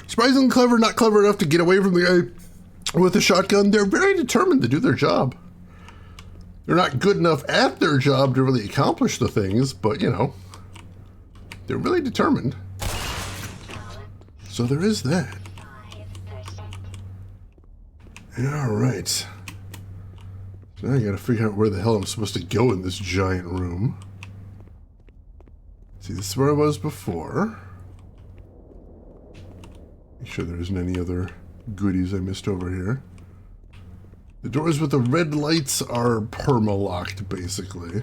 Surprisingly clever, not clever enough to get away from the guy with a shotgun. They're very determined to do their job. They're not good enough at their job to really accomplish the things, but you know, they're really determined. So there is that. 5%. All right. So now I gotta figure out where the hell I'm supposed to go in this giant room. See, this is where I was before. Make sure there isn't any other goodies I missed over here. The doors with the red lights are perma-locked, basically.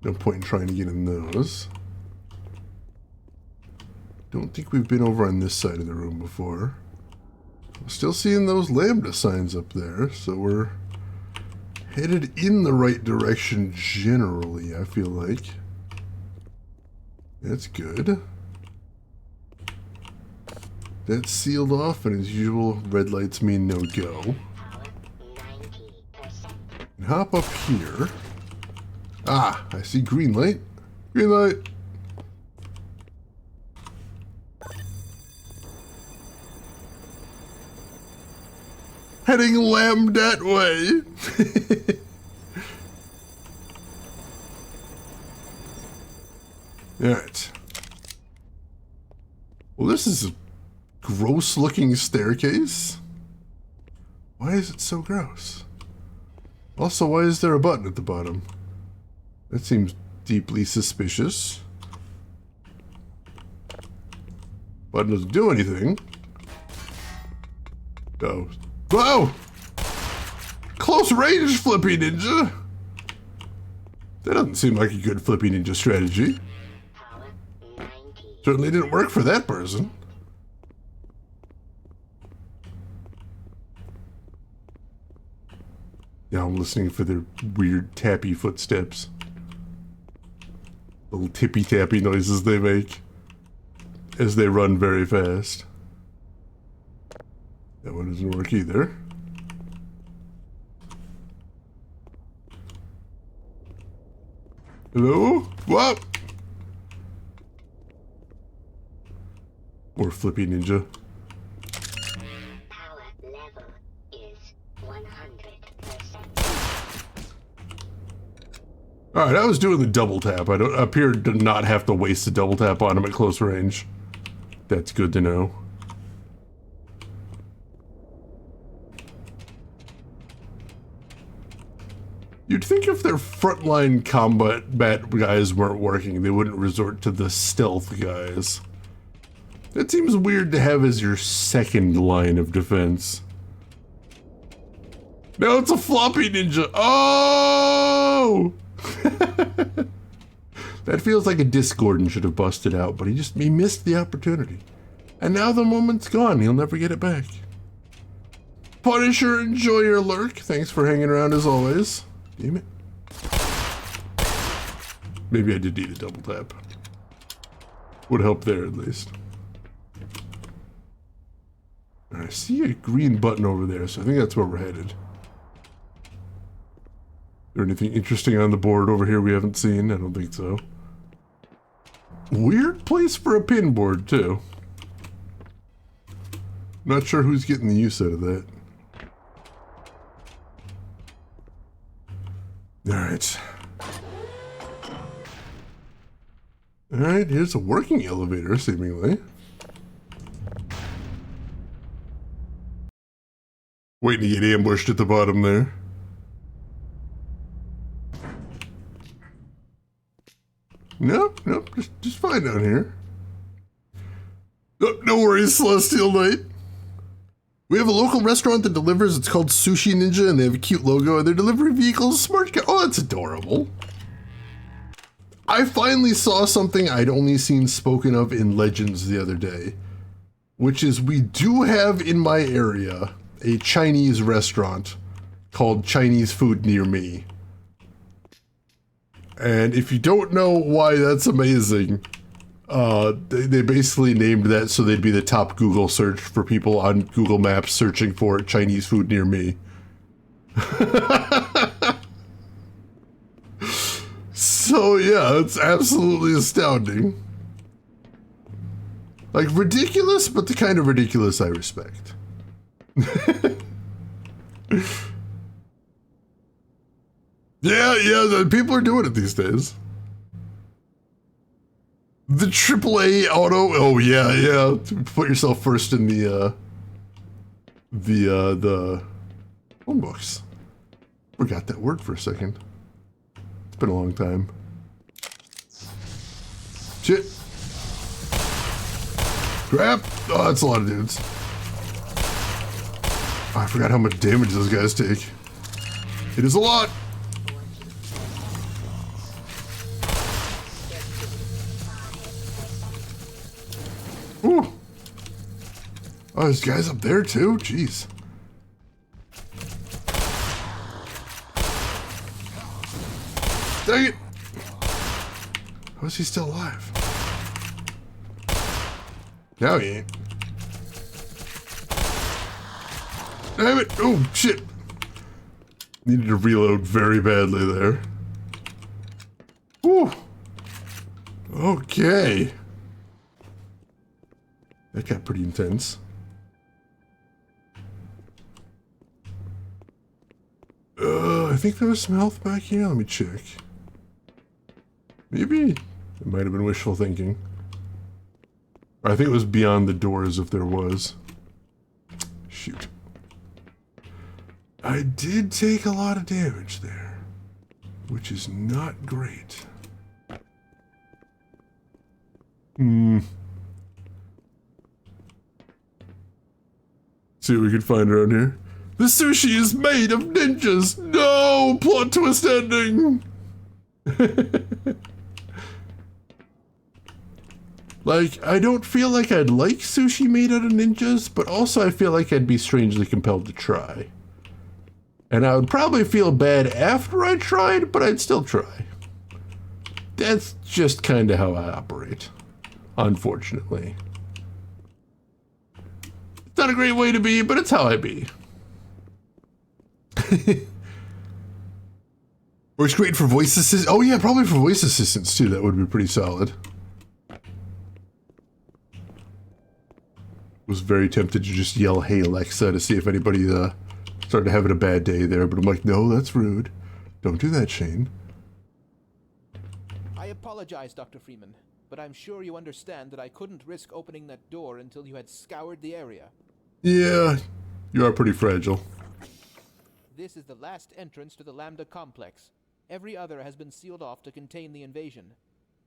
No point in trying to get in those. Don't think we've been over on this side of the room before. I'm still seeing those Lambda signs up there, so we're headed in the right direction generally, I feel like. That's good. That's sealed off, and as usual, red lights mean no go. Power 90%. And hop up here. Ah, I see green light. Green light. Heading Lambda that way. Alright. Well, this is gross looking staircase? Why is it so gross? Also, why is there a button at the bottom? That seems deeply suspicious. Button doesn't do anything. Oh. Whoa! Close range flippy ninja! That doesn't seem like a good flippy ninja strategy. Power 90. Certainly didn't work for that person. Now I'm listening for their weird tappy footsteps. Little tippy tappy noises they make as they run very fast. That one doesn't work either. Hello? What? More flippy ninja. Power level is 100%. Alright, I was doing the double tap. I don't appear to not have to waste a double tap on him at close range. That's good to know. You'd think if their frontline combat guys weren't working, they wouldn't resort to the stealth guys. That seems weird to have as your second line of defense. No, it's a floppy ninja. Oh! That feels like a disc Gordon should have busted out, but he missed the opportunity. And now the moment's gone. He'll never get it back. Punisher, enjoy your lurk. Thanks for hanging around as always. Damn it. Maybe I did need a double tap. Would help there at least. I see a green button over there, so I think that's where we're headed. Is there anything interesting on the board over here we haven't seen? I don't think so. Weird place for a pin board, too. Not sure who's getting the use out of that. Alright. Alright, here's a working elevator, seemingly. Waiting to get ambushed at the bottom there. Nope, just fine down here. No worries, Celestial Knight. We have a local restaurant that delivers. It's called Sushi Ninja, and they have a cute logo, and their delivery vehicle is smart car. Oh, that's adorable. I finally saw something I'd only seen spoken of in Legends the other day, which is we do have in my area a Chinese restaurant called Chinese Food Near Me. And if you don't know why that's amazing, they basically named that so they'd be the top Google search for people on Google Maps searching for Chinese food near me. So yeah, it's absolutely astounding. Like ridiculous, but the kind of ridiculous I respect. Yeah, the people are doing it these days. The AAA auto, oh yeah. Put yourself first in the phone books. Forgot that word for a second. It's been a long time. Shit. Crap. Oh, that's a lot of dudes. Oh, I forgot how much damage those guys take. It is a lot. Ooh. Oh, there's guys up there too? Jeez. Dang it! How is he still alive? Now he ain't. Damn it! Oh, shit! Needed to reload very badly there. Whew. Okay. That got pretty intense. I think there was some health back here. Let me check. Maybe it might have been wishful thinking. I think it was beyond the doors if there was. Shoot. I did take a lot of damage there, which is not great. See what we can find around here. The sushi is made of ninjas! No! Plot twist ending! Like, I don't feel like I'd like sushi made out of ninjas, but also I feel like I'd be strangely compelled to try. And I would probably feel bad after I tried, but I'd still try. That's just kind of how I operate, unfortunately. It's not a great way to be, but it's how I be. Works great for voice assistants. Oh yeah, probably for voice assistants too. That would be pretty solid. Was very tempted to just yell, "Hey Alexa," to see if anybody started having a bad day there, but I'm like, no, that's rude. Don't do that, Shane. I apologize, Dr. Freeman, but I'm sure you understand that I couldn't risk opening that door until you had scoured the area. Yeah, you are pretty fragile. This is the last entrance to the Lambda complex. Every other has been sealed off to contain the invasion.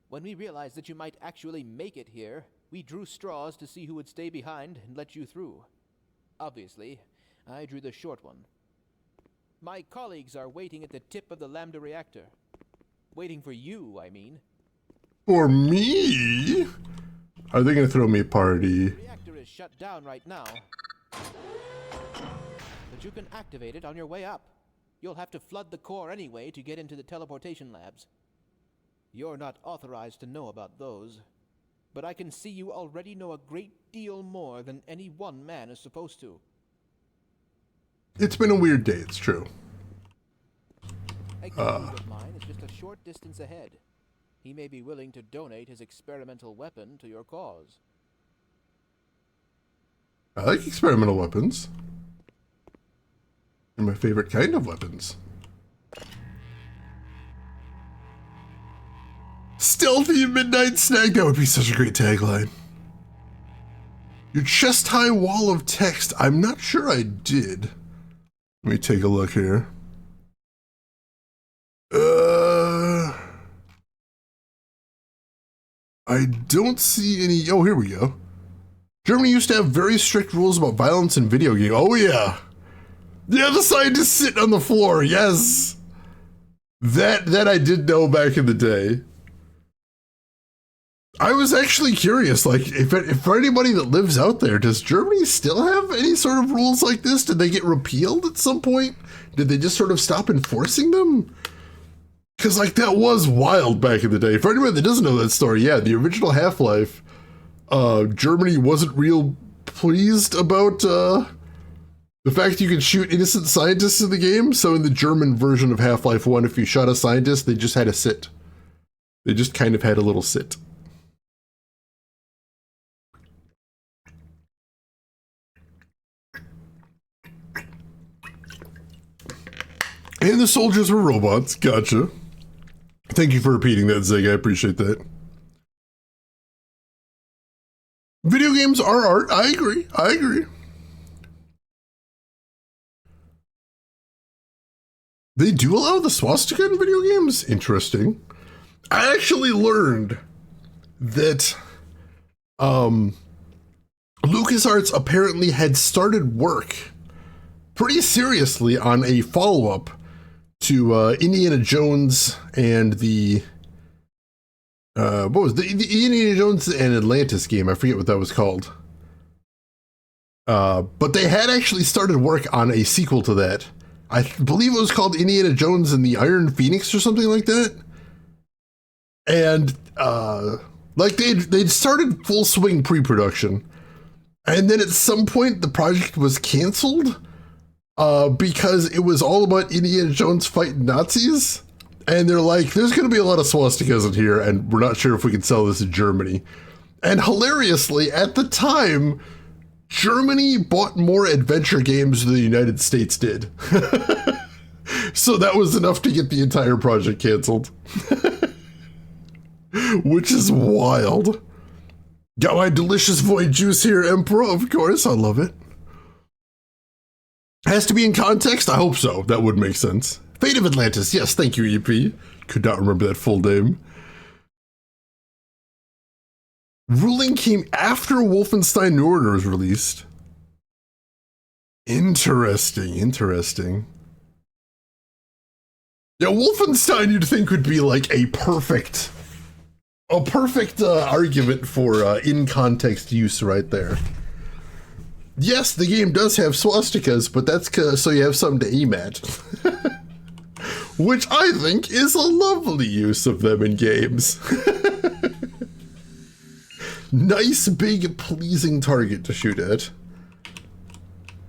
When we realized that you might actually make it here, we drew straws to see who would stay behind and let you through. Obviously, I drew the short one. My colleagues are waiting at the tip of the Lambda reactor. Waiting for you, I mean. For me? Are they gonna throw me a party? The reactor is shut down right now. But you can activate it on your way up. You'll have to flood the core anyway to get into the teleportation labs. You're not authorized to know about those. But I can see you already know a great deal more than any one man is supposed to. It's been a weird day, it's true. A colleague of mine is just a short distance ahead. He may be willing to donate his experimental weapon to your cause. I like experimental weapons. They're my favorite kind of weapons. Stealthy midnight snack, that would be such a great tagline. Your chest-high wall of text, I'm not sure I did. Let me take a look here. I don't see any, oh, here we go. Germany used to have very strict rules about violence in video games. Oh yeah. Yeah, the scientists sit on the floor, yes. That I did know back in the day. I was actually curious, like, if for anybody that lives out there, does Germany still have any sort of rules like this? Did they get repealed at some point? Did they just sort of stop enforcing them? Because, like, that was wild back in the day. For anyone that doesn't know that story, yeah, the original Half-Life, Germany wasn't real pleased about the fact you could shoot innocent scientists in the game. So in the German version of Half-Life 1, if you shot a scientist, they just had a sit. They just kind of had a little sit. And the soldiers were robots. Gotcha. Thank you for repeating that, Zig. I appreciate that. Video games are art. I agree. I agree. They do allow the swastika in video games? Interesting. I actually learned that LucasArts apparently had started work pretty seriously on a follow-up to Indiana Jones and the what was the Indiana Jones and Atlantis game? I forget what that was called. But they had actually started work on a sequel to that. I believe it was called Indiana Jones and the Iron Phoenix or something like that. And like they'd started full swing pre-production, and then at some point the project was canceled. Because it was all about Indiana Jones fighting Nazis, and they're like, there's going to be a lot of swastikas in here, and we're not sure if we can sell this in Germany. And hilariously, at the time, Germany bought more adventure games than the United States did. So that was enough to get the entire project canceled. Which is wild. Got my delicious void juice here, Emperor, of course, I love it. Has to be in context? I hope so, that would make sense. Fate of Atlantis, yes, thank you, EP. Could not remember that full name. Ruling came after Wolfenstein New Order was released. Interesting, interesting. Yeah, Wolfenstein you'd think would be like a perfect argument for in-context use right there. Yes, the game does have swastikas, but that's so you have something to aim at. Which I think is a lovely use of them in games. Nice, big, pleasing target to shoot at.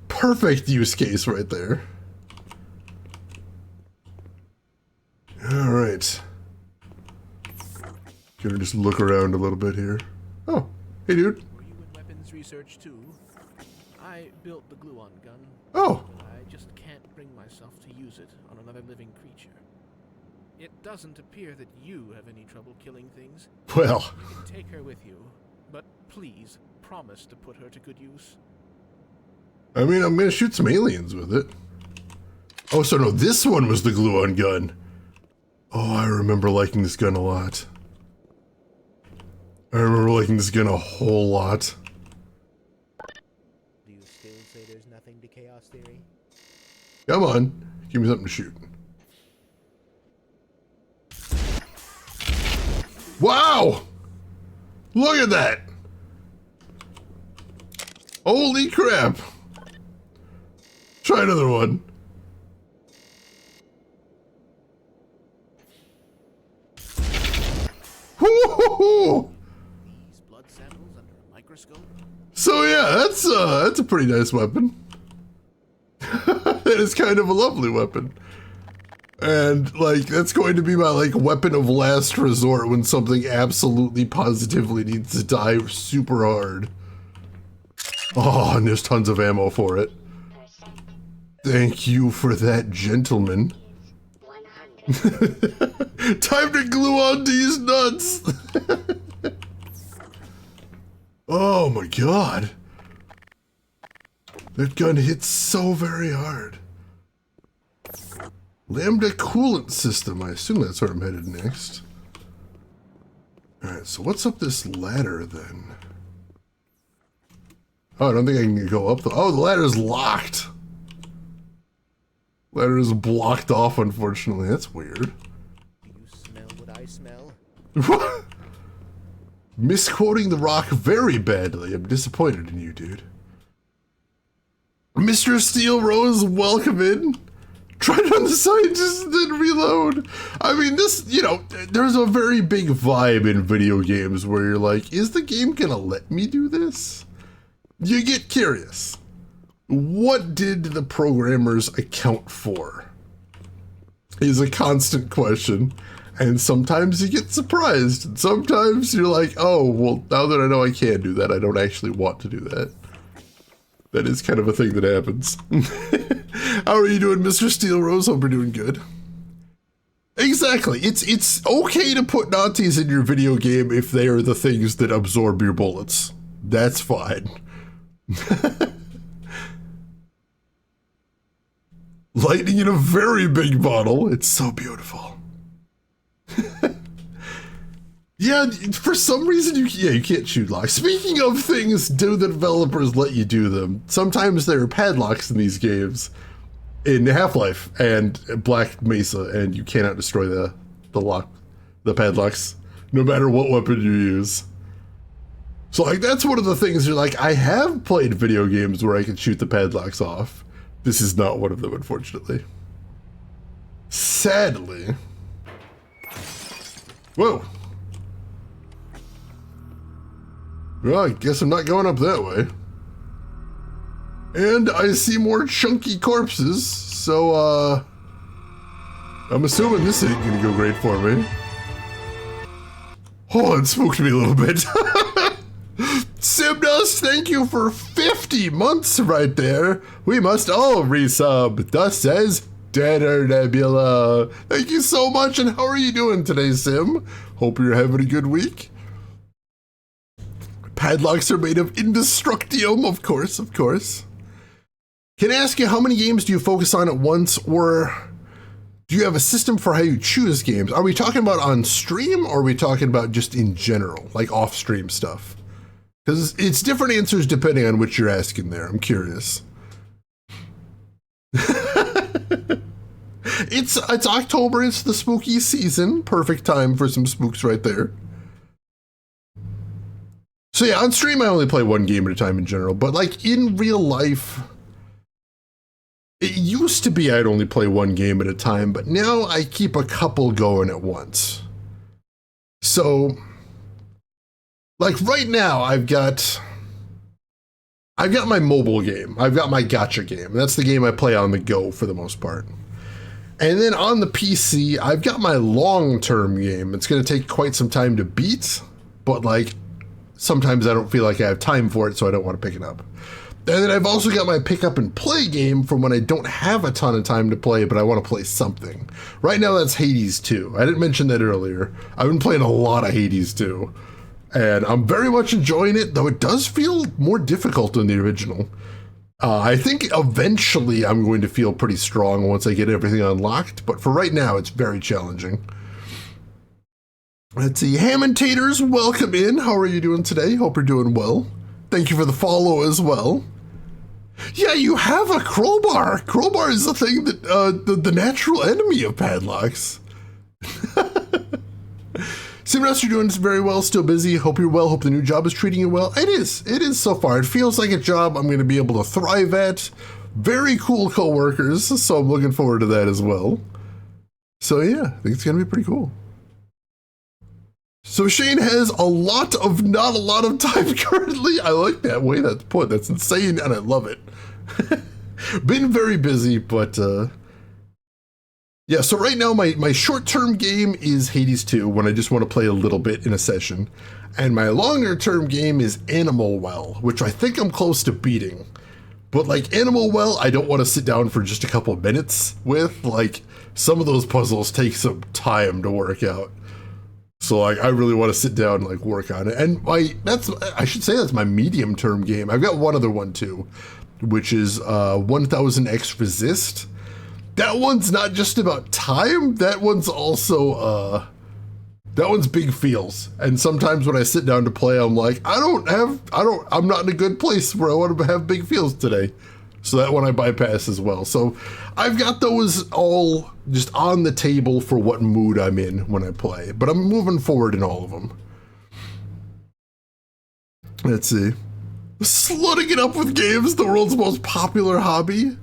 Perfect use case right there. Alright. Gonna just look around a little bit here. Oh, hey dude. Were you in weapons research too? I built the gluon gun. Oh. I just can't bring myself to use it on another living creature. It doesn't appear that you have any trouble killing things. Well. You can take her with you, but please promise to put her to good use. I mean, I'm gonna shoot some aliens with it. Oh, so no, this one was the gluon gun. Oh, I remember liking this gun a lot. I remember liking this gun a whole lot. Do you still say there's nothing to chaos theory? Come on, give me something to shoot. Wow! Look at that! Holy crap! Try another one. Woo-hoo-hoo! These blood samples under a microscope? So yeah, that's a pretty nice weapon. That is kind of a lovely weapon. And like that's going to be my like weapon of last resort when something absolutely positively needs to die super hard. Oh, and there's tons of ammo for it. Thank you for that, gentleman. 100. Time to glue on these nuts. Oh my god. That gun hits so very hard. Lambda coolant system. I assume that's where I'm headed next. Alright, so what's up this ladder then? Oh, I don't think I can go up the... Oh, the ladder's locked. Ladder is blocked off, unfortunately. That's weird. Do you smell what I smell? What? Misquoting the rock very badly. I'm disappointed in you, dude. Mr. Steel Rose, welcome in. Try it on the scientist and then reload. I mean, this, you know, there's a very big vibe in video games where you're like, is the game gonna let me do this? You get curious. What did the programmers account for? Is a constant question. And sometimes you get surprised. And sometimes you're like, oh, well, now that I know I can do that, I don't actually want to do that. That is kind of a thing that happens. How are you doing, Mr. Steel Rose? Hope you're doing good. Exactly. It's okay to put Nazis in your video game if they are the things that absorb your bullets. That's fine. Lightning in a very big bottle. It's so beautiful. Yeah, for some reason you can't shoot locks. Speaking of things, do the developers let you do them? Sometimes there are padlocks in these games, in Half-Life and Black Mesa, and you cannot destroy the padlocks, no matter what weapon you use. So like that's one of the things you're like, I have played video games where I can shoot the padlocks off. This is not one of them, unfortunately. Sadly. Whoa. Well, I guess I'm not going up that way. And I see more chunky corpses, so, I'm assuming this ain't gonna go great for me. Oh, it spooked me a little bit. Simdust, thank you for 50 months right there. We must all resub. Thus says Deader Nebula. Thank you so much, and how are you doing today, Sim? Hope you're having a good week. Padlocks are made of indestructium, of course, of course. Can I ask you, how many games do you focus on at once, or do you have a system for how you choose games? Are we talking about on stream, or are we talking about just in general, like off-stream stuff? Because it's different answers depending on what you're asking there. I'm curious. It's October, it's the spooky season. Perfect time for some spooks right there. So yeah, on stream I only play one game at a time in general, but like in real life, it used to be I'd only play one game at a time, but now I keep a couple going at once. So, like right now I've got my mobile game. I've got my gacha game. That's the game I play on the go for the most part. And then on the PC, I've got my long-term game. It's going to take quite some time to beat, but like sometimes I don't feel like I have time for it, so I don't want to pick it up. And then I've also got my pick up and play game from when I don't have a ton of time to play, but I want to play something. Right now that's Hades 2. I didn't mention that earlier. I've been playing a lot of Hades 2. And I'm very much enjoying it, though it does feel more difficult than the original. I think eventually I'm going to feel pretty strong once I get everything unlocked, but for right now it's very challenging. Let's see, Hammond Taters, welcome in. How are you doing today? Hope you're doing well. Thank you for the follow as well. Yeah, you have a crowbar. Crowbar is the thing that, the natural enemy of padlocks. Simras, you're doing very well, still busy. Hope you're well, hope the new job is treating you well. It is so far. It feels like a job I'm going to be able to thrive at. Very cool coworkers, so I'm looking forward to that as well. So yeah, I think it's going to be pretty cool. So Shane has not a lot of time currently. I like that way that's put. That's insane, and I love it. Been very busy, but yeah, so right now my short-term game is Hades 2 when I just want to play a little bit in a session. And my longer-term game is Animal Well, which I think I'm close to beating. But like Animal Well, I don't want to sit down for just a couple of minutes with. Like, some of those puzzles take some time to work out. So like, I really want to sit down and like work on it. And I should say that's my medium-term game. I've got one other one too, which is 1000X Resist. That one's not just about time, that one's also, that one's big feels. And sometimes when I sit down to play, I'm like, I'm not in a good place where I want to have big feels today. So that one I bypass as well. So I've got those all just on the table for what mood I'm in when I play, but I'm moving forward in all of them. Let's see. Slutting it up with games, the world's most popular hobby.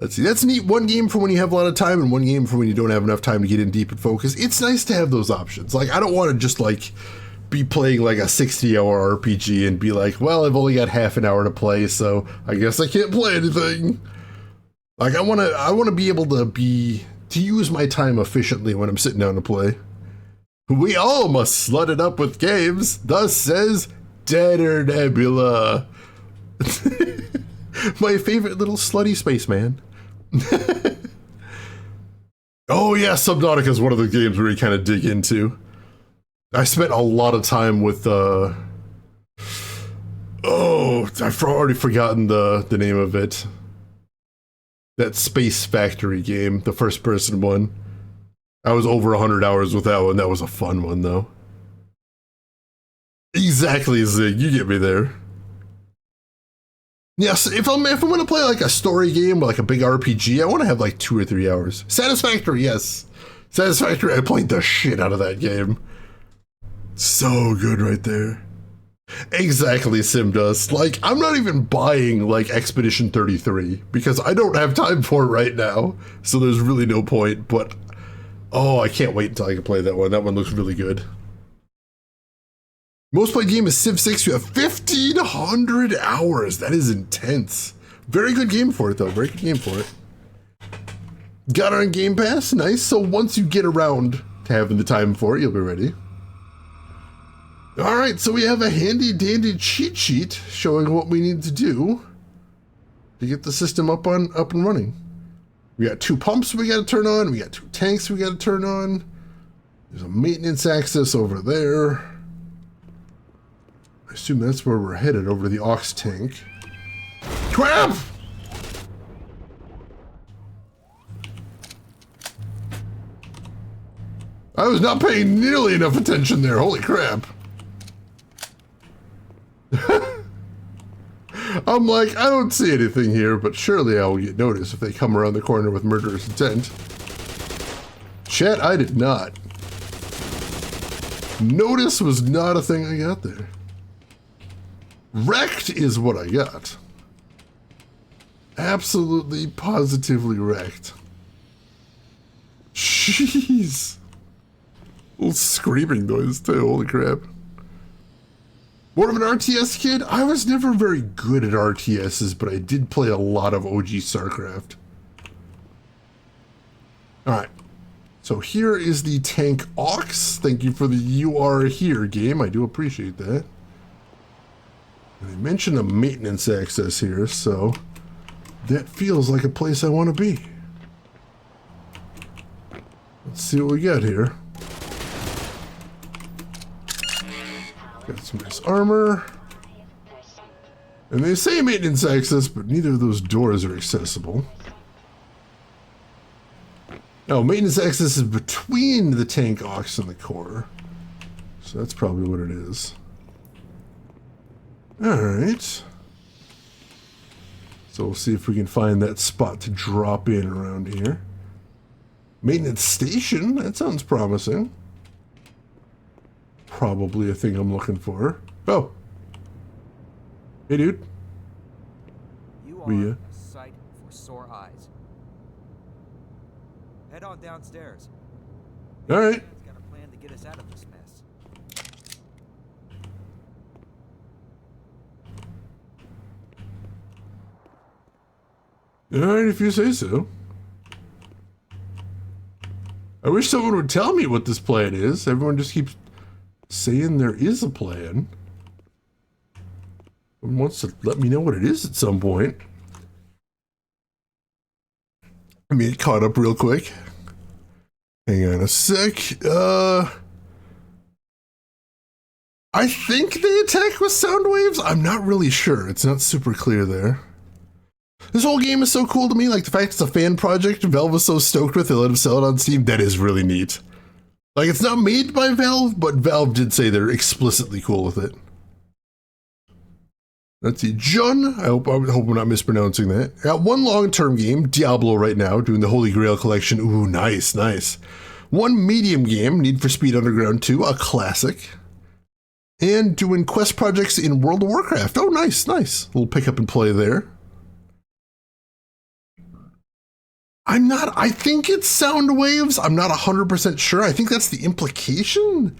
Let's see, that's neat. One game for when you have a lot of time and one game for when you don't have enough time to get in deep and focus. It's nice to have those options. Like, I don't want to just like be playing like a 60-hour RPG and be like, well, I've only got half an hour to play, so I guess I can't play anything. Like, I want to be able to use my time efficiently when I'm sitting down to play. We all must slut it up with games, thus says Deader Nebula. My favorite little slutty spaceman. Oh yeah, Subnautica is one of the games where you kind of dig into. I spent a lot of time with I've already forgotten the name of it. That Space Factory game, the first person one. I was over 100 hours with that one. That was a fun one though. Exactly, Zig, you get me there. Yes, if I'm going to play like a story game or like a big RPG, I want to have like 2 or 3 hours. Satisfactory, yes. Satisfactory, I played the shit out of that game. So good right there. Exactly, Simdust. Like, I'm not even buying like Expedition 33 because I don't have time for it right now. So there's really no point, but oh, I can't wait until I can play that one. That one looks really good. Most played game is Civ 6. You have 1,500 hours. That is intense. Very good game for it, though. Very good game for it. Got it on Game Pass. Nice. So once you get around to having the time for it, you'll be ready. All right. So we have a handy-dandy cheat sheet showing what we need to do to get the system up and running. We got 2 pumps we got to turn on. We got 2 tanks we got to turn on. There's a maintenance access over there. assume that's where we're headed, over the Ox tank. Crap! I was not paying nearly enough attention there, holy crap. I'm like, I don't see anything here, but surely I will get noticed if they come around the corner with murderous intent. Chat, I did not. Notice was not a thing I got there. Wrecked is what I got. Absolutely, positively wrecked. Jeez. Little screaming noise too, holy crap. More of an RTS kid? I was never very good at RTSs, but I did play a lot of OG StarCraft. Alright. So here is the tank Ox. Thank you for the "you are here" game. I do appreciate that. And they mentioned a maintenance access here, so that feels like a place I want to be. Let's see what we got here. Got some nice armor. And they say maintenance access, but neither of those doors are accessible. No, maintenance access is between the tank Ox and the core. So that's probably what it is. Alright. So we'll see if we can find that spot to drop in around here. Maintenance station, that sounds promising. Probably a thing I'm looking for. Oh. Hey, dude. You are a sight for sore eyes. Head on downstairs. All right. It's got a plan to get us out of this mess. All right, if you say so. I wish someone would tell me what this plan is. Everyone just keeps saying there is a plan. Someone wants to let me know what it is at some point. Let me get caught up real quick. Hang on a sec. I think they attack with sound waves. I'm not really sure. It's not super clear there. This whole game is so cool to me. Like the fact it's a fan project. Valve was so stoked with it, they let them sell it on Steam. That is really neat. Like, it's not made by Valve, but Valve did say they're explicitly cool with it. Let's see, Jun, I hope I'm not mispronouncing that. I got one long-term game, Diablo right now, doing the Holy Grail collection. Ooh, nice, nice. One medium game, Need for Speed Underground 2, a classic. And doing quest projects in World of Warcraft. Oh, nice, nice. A little pick up and play there. I think it's sound waves. I'm not 100% sure. I think that's the implication,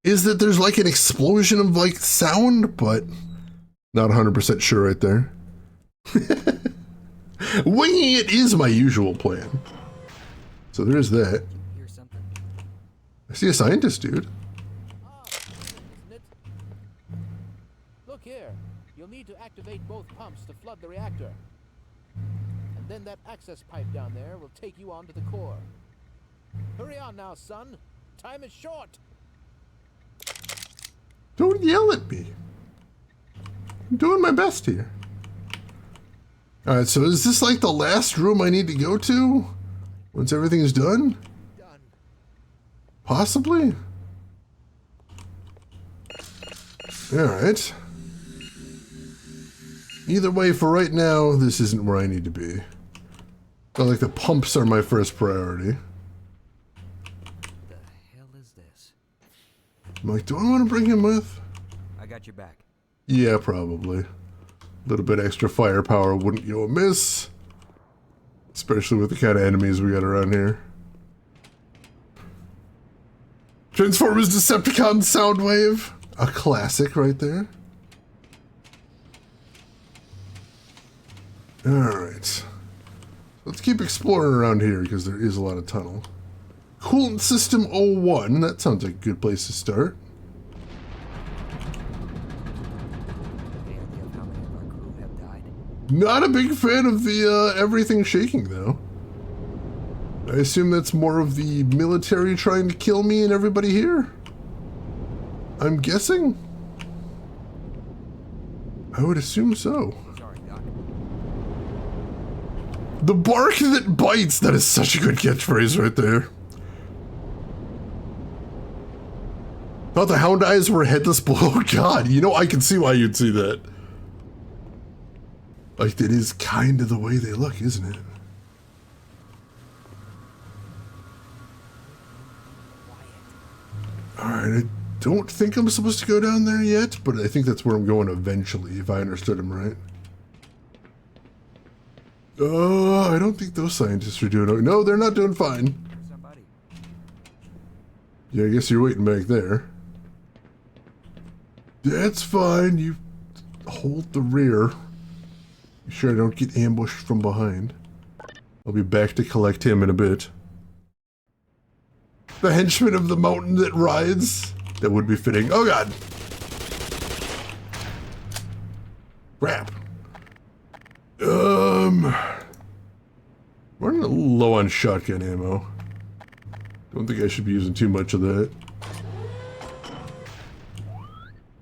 is that there's like an explosion of like sound, but not 100% sure right there. Winging it is my usual plan. So there is that. Here's something. I see a scientist, dude. Ah, isn't it? Look here. You'll need to activate both pumps to flood the reactor. And then that access pipe down there will take you onto the core. Hurry on now, son. Time is short. Don't yell at me. I'm doing my best here. Alright, so is this like the last room I need to go to? Once everything's done? Done. Possibly? Alright. Either way, for right now, this isn't where I need to be. Not like the pumps are my first priority. The hell is this? I'm like, do I want to bring him with? I got your back. Yeah, probably. A little bit extra firepower wouldn't go amiss. Especially with the kind of enemies we got around here. Transformers Decepticon Soundwave. A classic right there. Alright. Let's keep exploring around here because there is a lot of tunnel. Coolant System 01. That sounds like a good place to start. Any idea of how many of our crew have died? Not a big fan of the everything shaking though. I assume that's more of the military trying to kill me and everybody here? I'm guessing? I would assume so. Sorry, Doc. The bark that bites, that is such a good catchphrase right there. Thought the hound eyes were headless below. Oh god, you know, I can see why you'd see that. Like, that is kind of the way they look, isn't it? Alright, I don't think I'm supposed to go down there yet, but I think that's where I'm going eventually, if I understood him right. I don't think those scientists are doing okay. No, they're not doing fine. Somebody. Yeah, I guess you're waiting back there. That's fine, you hold the rear. Be sure I don't get ambushed from behind. I'll be back to collect him in a bit. The henchman of the mountain that rides? That would be fitting. Oh god! Crap. Running a little low on shotgun ammo. Don't think I should be using too much of that.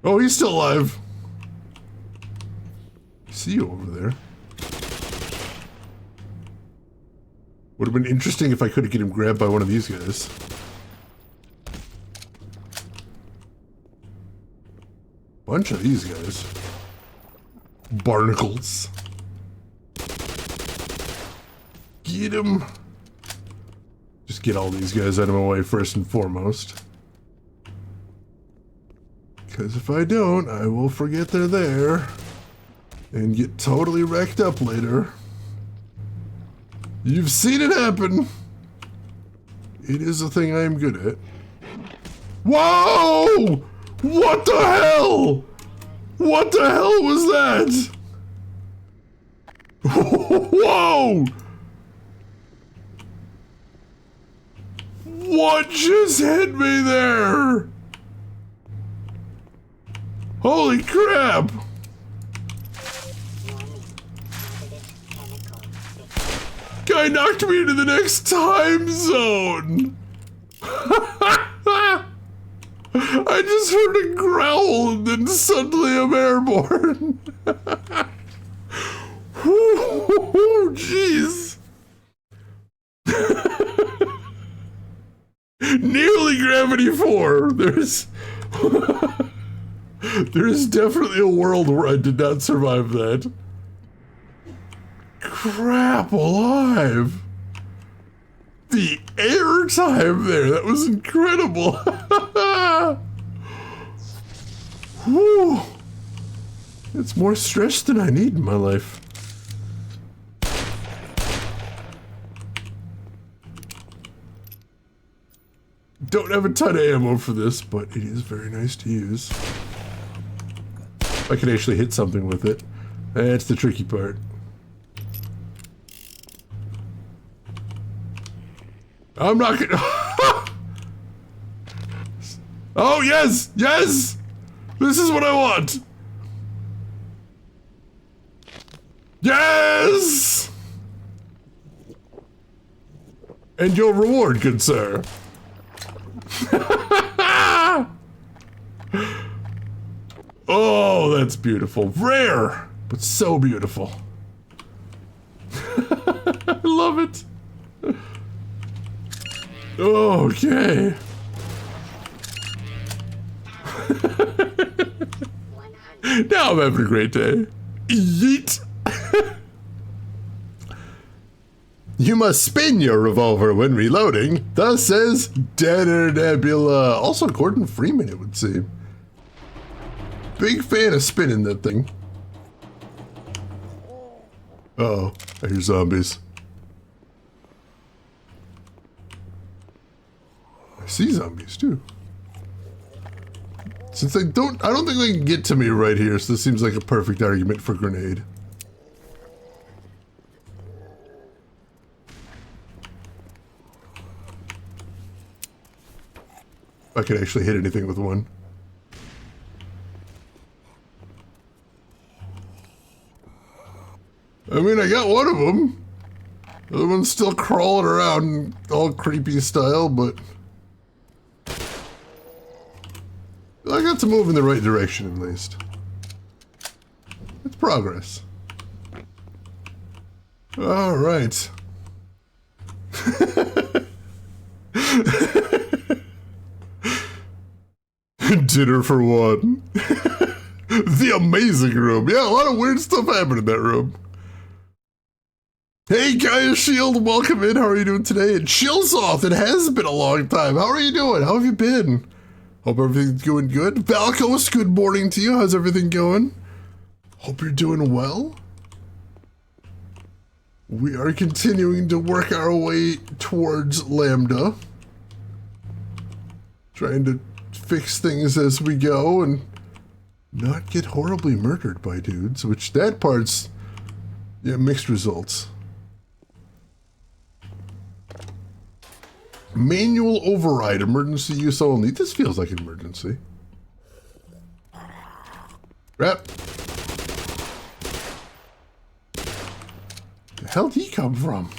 Oh, he's still alive. I see you over there. Would have been interesting if I could get him grabbed by one of these guys. Bunch of these guys. Barnacles. Get him. Just get all these guys out of my way first and foremost. Because if I don't, I will forget they're there. And get totally wrecked up later. You've seen it happen. It is a thing I am good at. Whoa! What the hell? What the hell was that? Whoa! What just hit me there? Holy crap! Guy knocked me into the next time zone! I just heard a growl and then suddenly I'm airborne. Oh, jeez. Nearly gravity 4. There's definitely a world where I did not survive that. Crap alive. The air time there, that was incredible. Whew. It's more stress than I need in my life. Don't have a ton of ammo for this, but it is very nice to use. I can actually hit something with it. That's the tricky part. I'm not gonna... Oh, yes! Yes! This is what I want! Yes! And your reward, good sir. Oh, that's beautiful. Rare, but so beautiful. I love it. Okay. Now I'm having a great day. Yeet. You must spin your revolver when reloading. Thus says Danner Nebula. Also Gordon Freeman, it would seem. Big fan of spinning that thing. Uh-oh, I hear zombies. I see zombies too. Since I don't think they can get to me right here, so this seems like a perfect argument for grenade. I could actually hit anything with one. I mean, I got one of them. The other one's still crawling around all creepy style, but I got to move in the right direction at least. progress. All right. Dinner for one. The amazing room. Yeah, a lot of weird stuff happened in that room. Hey, Gaia Shield, welcome in. How are you doing today? And Chillsoft, it has been a long time. How are you doing? How have you been? Hope everything's going good. Valkos, good morning to you. How's everything going? Hope you're doing well. We are continuing to work our way towards Lambda. Trying to fix things as we go and not get horribly murdered by dudes, which that part's, yeah, mixed results. Manual override, emergency use only. This feels like an emergency. Rep. The hell did he come from?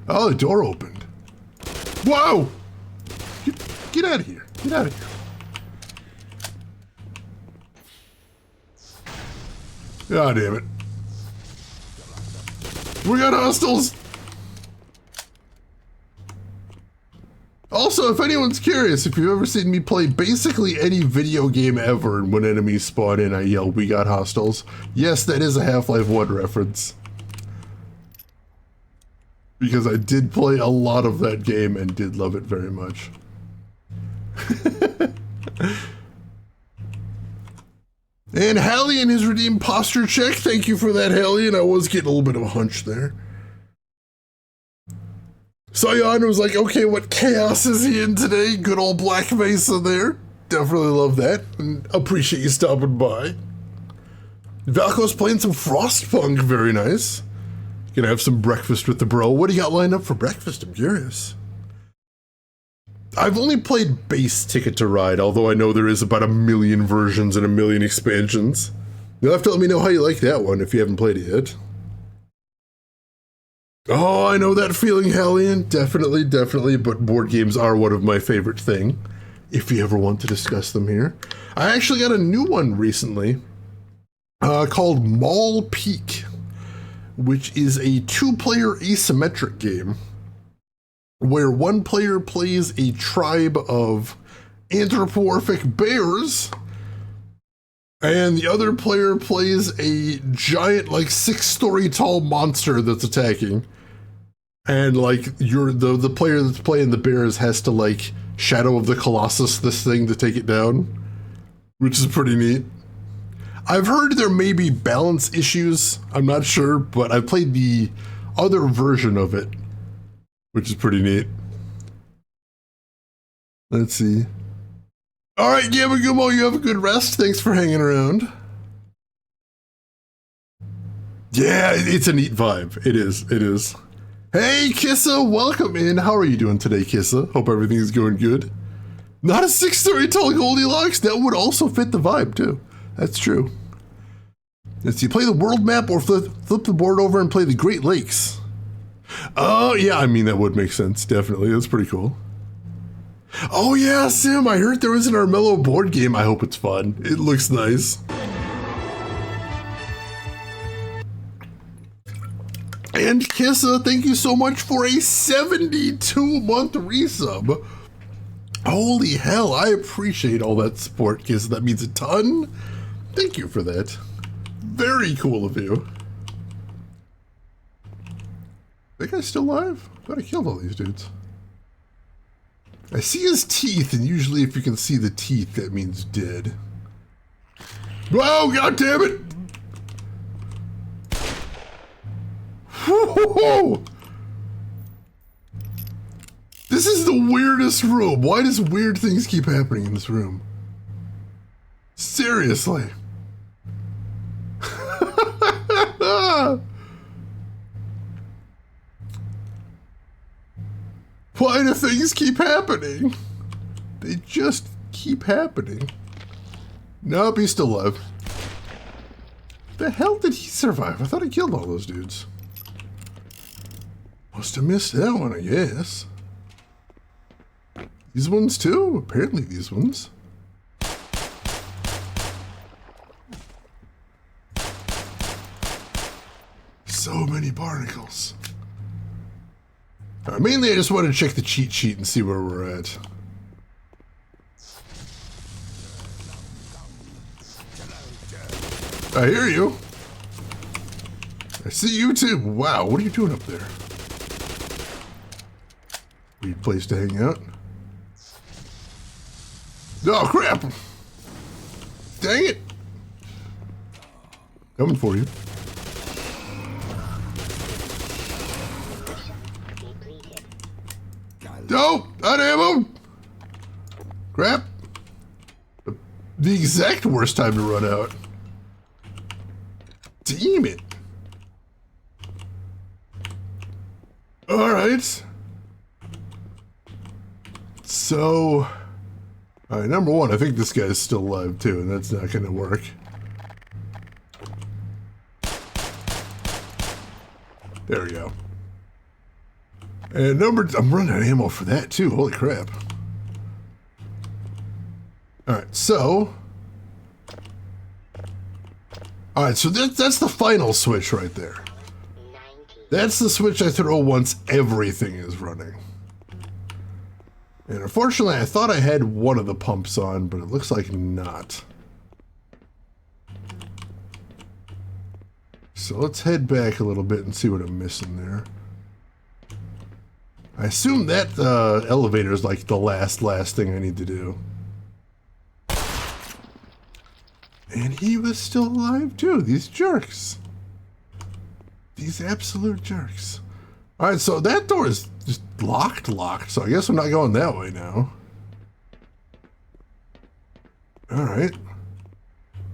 Oh, the door opened. Whoa! Get out of here. Get out of here. God damn it. We got hostiles! Also, if anyone's curious, if you've ever seen me play basically any video game ever, and when enemies spawn in, I yell, "We got hostiles." Yes, that is a Half-Life 1 reference. Because I did play a lot of that game and did love it very much. And Hallian has redeemed posture check. Thank you for that, Hallian. I was getting a little bit of a hunch there. Sion was like, okay, what chaos is he in today? Good old Black Mesa there. Definitely love that. And appreciate you stopping by. Valko's playing some Frostpunk. Very nice. Gonna have some breakfast with the bro. What do you got lined up for breakfast? I'm curious. I've only played base Ticket to Ride, although I know there is about 1 million versions and 1 million expansions. You'll have to let me know how you like that one if you haven't played it yet. Oh, I know that feeling, Hallian. Definitely, definitely, but board games are one of my favorite thing, if you ever want to discuss them here. I actually got a new one recently, called Mall Peak, which is a 2-player asymmetric game, where one player plays a tribe of anthropomorphic bears, and the other player plays a giant, like 6-story tall monster that's attacking. And like the player that's playing the bears has to like Shadow of the Colossus this thing to take it down, which is pretty neat. I've heard there may be balance issues. I'm not sure, but I played the other version of it, which is pretty neat. Let's see. All right, Yamagumo, you have a good rest. Thanks for hanging around. Yeah, it's a neat vibe. It is. It is. Hey, Kissa, welcome in. How are you doing today, Kissa? Hope everything's going good. Not a 6-story tall Goldilocks. That would also fit the vibe, too. That's true. Let's see, play the world map or flip the board over and play the Great Lakes. Oh, yeah, I mean, that would make sense, definitely. That's pretty cool. Oh, yeah, Sim, I heard there was an Armello board game. I hope it's fun. It looks nice. And Kissa, thank you so much for a 72-month resub. Holy hell, I appreciate all that support, Kissa. That means a ton. Thank you for that. Very cool of you. That guy's still alive? I thought I killed all these dudes. I see his teeth, and usually if you can see the teeth, that means dead. Whoa, god damn it! Whoa! This is the weirdest room. Why does weird things keep happening in this room? Seriously. Why do things keep happening? They just keep happening. Nope, he's still alive. The hell did he survive? I thought I killed all those dudes. Must have missed that one, I guess. These ones too? Apparently these ones. So many barnacles. Mainly I just wanted to check the cheat sheet and see where we're at. I hear you. I see you too. Wow, what are you doing up there? Weird place to hang out. Oh, crap! Dang it! Coming for you. Oh, out of ammo! Crap. The exact worst time to run out. Damn it. Alright. So... Alright, number one, I think this guy's still alive too, and that's not gonna work. There we go. And I'm running out of ammo for that too, holy crap. Alright, so... Alright, so that's the final switch right there. That's the switch I throw once everything is running. And unfortunately, I thought I had one of the pumps on, but it looks like not. So let's head back a little bit and see what I'm missing there. I assume that elevator is like the last thing I need to do. And he was still alive too, these jerks. These absolute jerks. Alright, so that door is just locked, so I guess I'm not going that way now. Alright.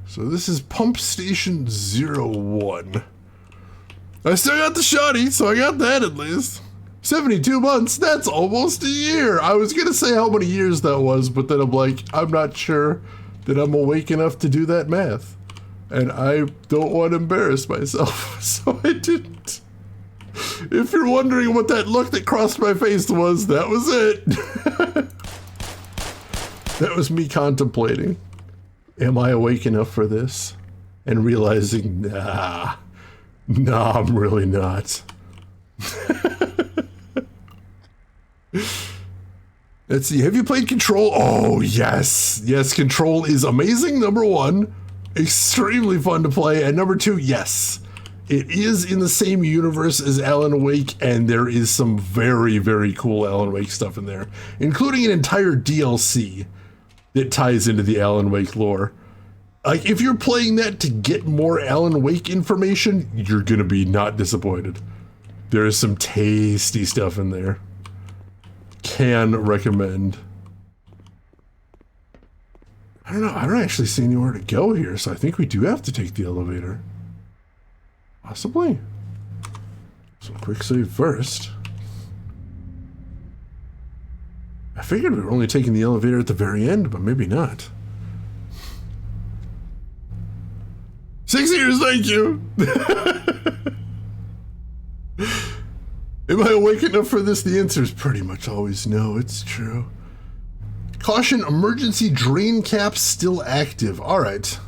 So this is Pump Station 01. I still got the shoddy, so I got that at least. 72 months, that's almost a year. I was gonna say how many years that was, but then I'm like, I'm not sure that I'm awake enough to do that math. And I don't want to embarrass myself, so I didn't. If you're wondering what that look that crossed my face was, that was it. That was me contemplating. Am I awake enough for this? And realizing, nah, I'm really not. Let's see, have you played Control? Oh, yes. Yes, Control is amazing, number one. Extremely fun to play. And number two, yes. It is in the same universe as Alan Wake, and there is some very, very cool Alan Wake stuff in there, including an entire DLC that ties into the Alan Wake lore. Like, if you're playing that to get more Alan Wake information, you're gonna be not disappointed. There is some tasty stuff in there. Can recommend. I don't know, I don't actually see anywhere to go here, so I think we do have to take the elevator. Possibly. So quick save first. I figured we were only taking the elevator at the very end, but maybe not. 6 years, thank you! Am I awake enough for this? The answer is pretty much always no, it's true. Caution, emergency drain cap still active. Alright.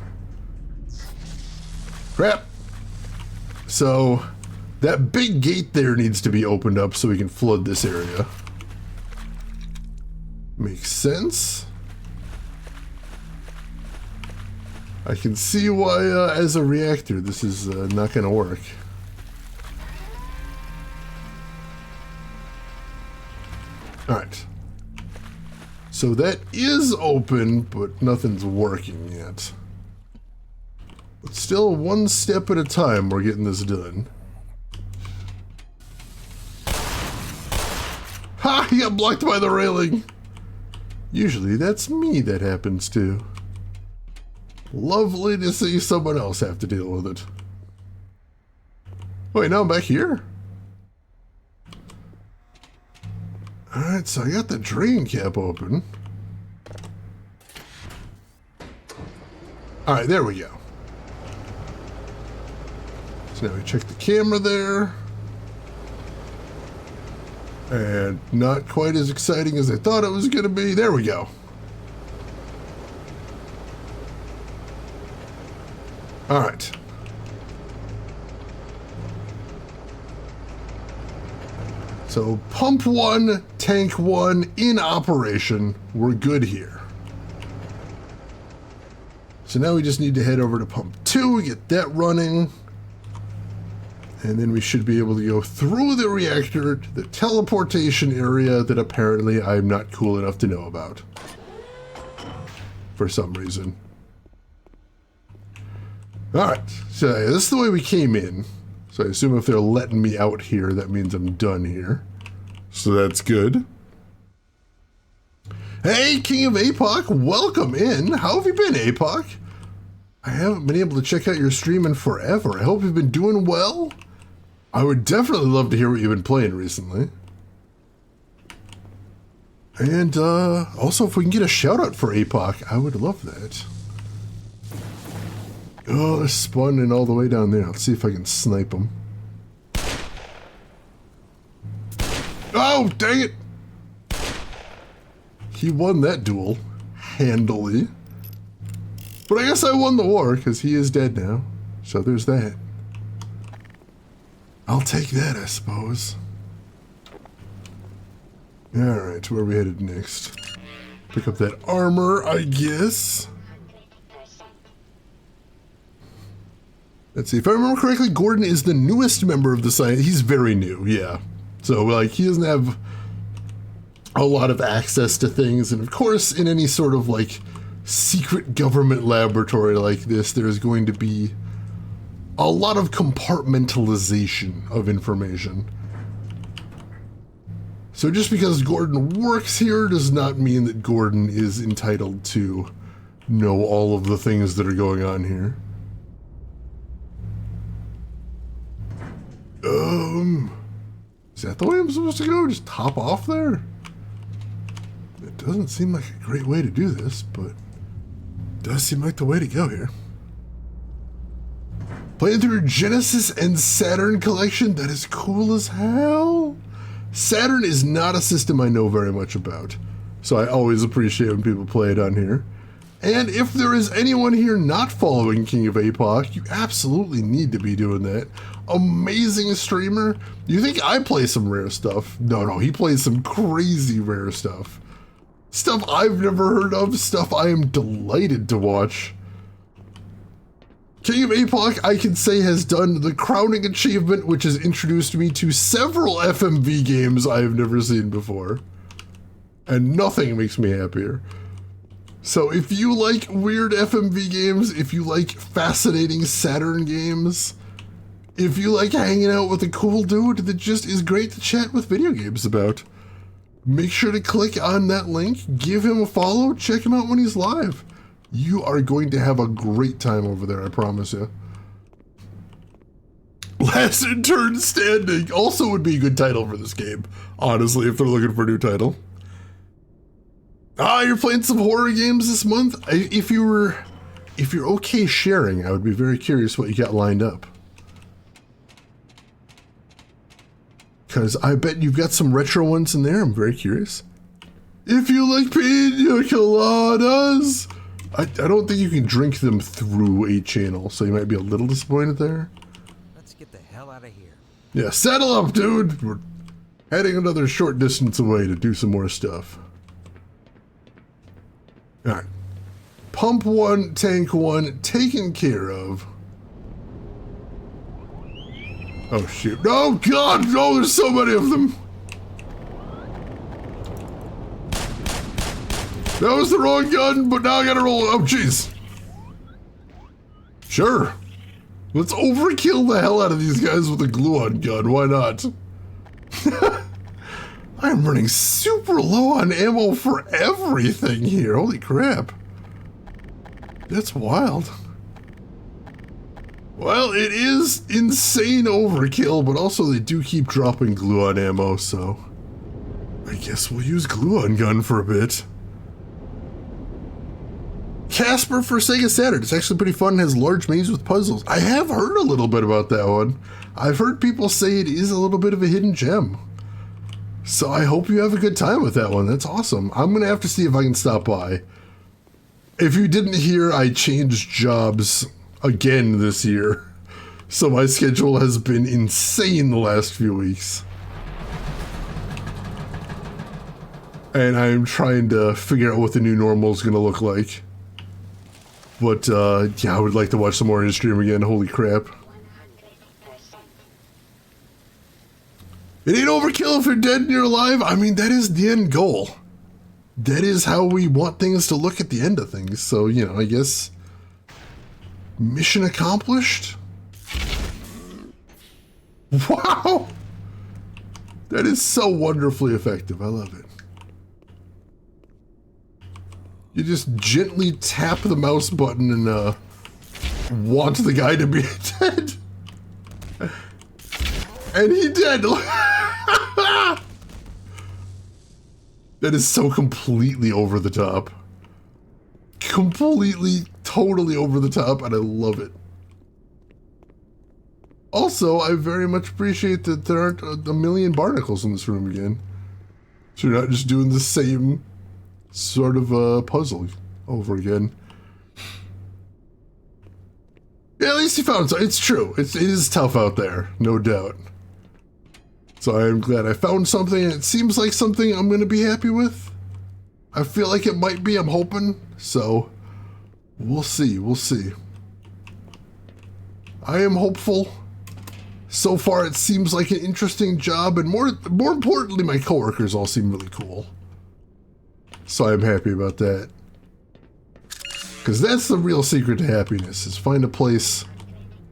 Crap. So, that big gate there needs to be opened up so we can flood this area. Makes sense. I can see why, as a reactor, this is not going to work. Alright. So that is open, but nothing's working yet. But still, one step at a time, we're getting this done. Ha! He got blocked by the railing! Usually that's me that happens to. Lovely to see someone else have to deal with it. Wait, now I'm back here? Alright, so I got the drain cap open. Alright, there we go. So now we check the camera there. And not quite as exciting as I thought it was going to be. There we go. Alright. So pump 1, tank 1 in operation. We're good here. So now we just need to head over to pump 2, get that running. And then we should be able to go through the reactor to the teleportation area that apparently I'm not cool enough to know about. For some reason. Alright, so this is the way we came in. So I assume if they're letting me out here, that means I'm done here. So that's good. Hey, King of APOC, welcome in. How have you been, APOC? I haven't been able to check out your stream in forever. I hope you've been doing well. I would definitely love to hear what you've been playing recently. And also, if we can get a shout out for APOC, I would love that. Oh, they're spawning all the way down there. Let's see if I can snipe them. Oh, dang it! He won that duel handily. But I guess I won the war, because he is dead now. So there's that. I'll take that, I suppose. Alright, where are we headed next? Pick up that armor, I guess. 100%. Let's see, if I remember correctly, Gordon is the newest member of the science. He's very new, yeah. So, like, he doesn't have a lot of access to things. And, of course, in any sort of, like, secret government laboratory like this, there's going to be a lot of compartmentalization of information. So just because Gordon works here does not mean that Gordon is entitled to know all of the things that are going on here. Is that the way I'm supposed to go? Just hop off there? It doesn't seem like a great way to do this, but it does seem like the way to go here. Playing through Genesis and Saturn collection, that is cool as hell. Saturn is not a system I know very much about, so I always appreciate when people play it on here. And if there is anyone here not following King of APOC, you absolutely need to be doing that. Amazing streamer. You think I play some rare stuff? No, he plays some crazy rare stuff. Stuff I've never heard of, stuff I am delighted to watch. King of APOC, I can say, has done the crowning achievement, which has introduced me to several FMV games I have never seen before. And nothing makes me happier. So if you like weird FMV games, if you like fascinating Saturn games, if you like hanging out with a cool dude that just is great to chat with video games about, make sure to click on that link, give him a follow, check him out when he's live. You are going to have a great time over there, I promise you. Last Intern Standing also would be a good title for this game, honestly, if they're looking for a new title. Ah, you're playing some horror games this month? If you're okay sharing, I would be very curious what you got lined up. Because I bet you've got some retro ones in there, I'm very curious. If you like pina coladas, I don't think you can drink them through a channel, so you might be a little disappointed there. Let's get the hell out of here. Yeah, settle up, dude. We're heading another short distance away to do some more stuff. Alright. Pump 1, tank 1, taken care of. Oh shoot. No, God, no, there's so many of them. That was the wrong gun, but now I gotta roll it. Oh, jeez. Sure. Let's overkill the hell out of these guys with a glue-on gun. Why not? I'm running super low on ammo for everything here. Holy crap. That's wild. Well, it is insane overkill, but also they do keep dropping glue-on ammo, so I guess we'll use glue-on gun for a bit. Casper for Sega Saturn. It's actually pretty fun and has large menus with puzzles. I have heard a little bit about that one. I've heard people say it is a little bit of a hidden gem. So I hope you have a good time with that one. That's awesome. I'm going to have to see if I can stop by. If you didn't hear, I changed jobs again this year. So my schedule has been insane the last few weeks. And I'm trying to figure out what the new normal is going to look like. But, yeah, I would like to watch some more of his stream again. Holy crap. 100%. It ain't overkill if you're dead and you're alive. I mean, that is the end goal. That is how we want things to look at the end of things. So, you know, I guess... mission accomplished? Wow! That is so wonderfully effective. I love it. You just gently tap the mouse button and want the guy to be dead. And he did. That is so completely over the top. Completely, totally over the top, and I love it. Also, I very much appreciate that there aren't a million barnacles in this room again. So you're not just doing the same sort of puzzle over again. Yeah, at least you found something. It's true. It is tough out there, no doubt. So I am glad I found something, and it seems like something I'm going to be happy with. I feel like it might be, I'm hoping. So, we'll see, we'll see. I am hopeful. So far, it seems like an interesting job, and more importantly, my coworkers all seem really cool. So I'm happy about that. Because that's the real secret to happiness, is find a place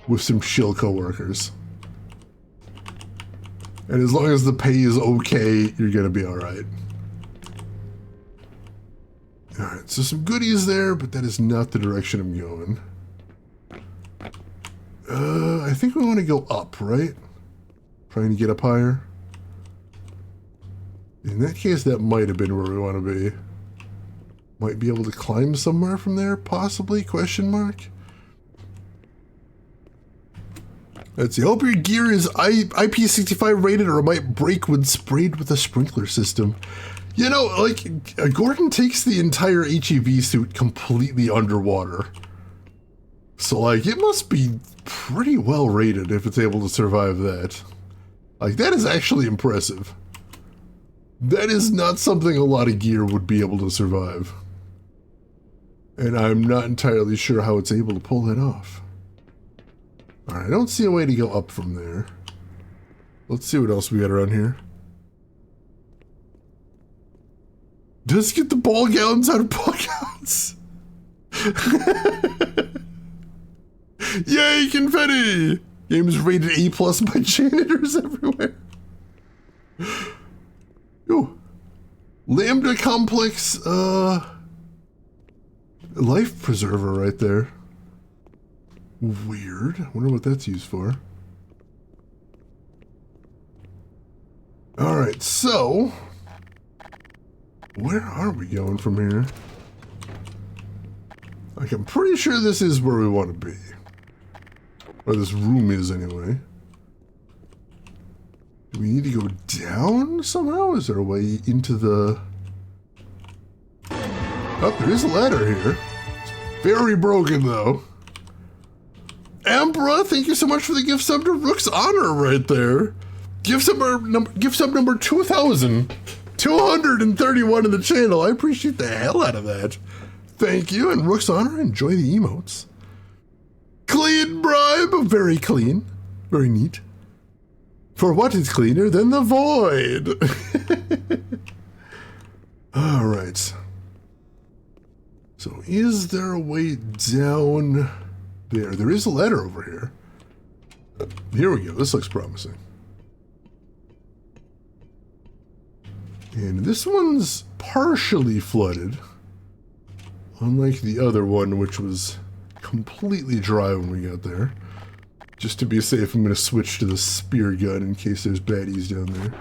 with some chill coworkers. And as long as the pay is okay, you're gonna be alright. Alright, so some goodies there, but that is not the direction I'm going. I think we want to go up, right? Trying to get up higher. In that case, that might have been where we want to be. Might be able to climb somewhere from there, possibly, question mark? Let's see, hope your gear is IP65 rated or it might break when sprayed with a sprinkler system. You know, like, Gordon takes the entire HEV suit completely underwater. So, like, it must be pretty well rated if it's able to survive that. Like, that is actually impressive. That is not something a lot of gear would be able to survive. And I'm not entirely sure how it's able to pull that off. Alright, I don't see a way to go up from there. Let's see what else we got around here. Does get the ball gowns out of ball gowns? Yay, confetti! Game is rated A+ by janitors everywhere. Ooh. Lambda complex, life preserver right there. Weird. Wonder what that's used for. Alright, so... where are we going from here? Like, I'm pretty sure this is where we want to be. Or this room is, anyway. Do we need to go down somehow? Is there a way into the... oh, there is a ladder here. It's very broken, though. Ambra, thank you so much for the gift sub to Rook's Honor right there. Gift sub number 2,231 in the channel. I appreciate the hell out of that. Thank you, and Rook's Honor, enjoy the emotes. Clean bribe, very clean. Very neat. For what is cleaner than the void? Alright. So is there a way down there? There is a ladder over here. Here we go. This looks promising. And this one's partially flooded. Unlike the other one, which was completely dry when we got there. Just to be safe, I'm going to switch to the spear gun in case there's baddies down there.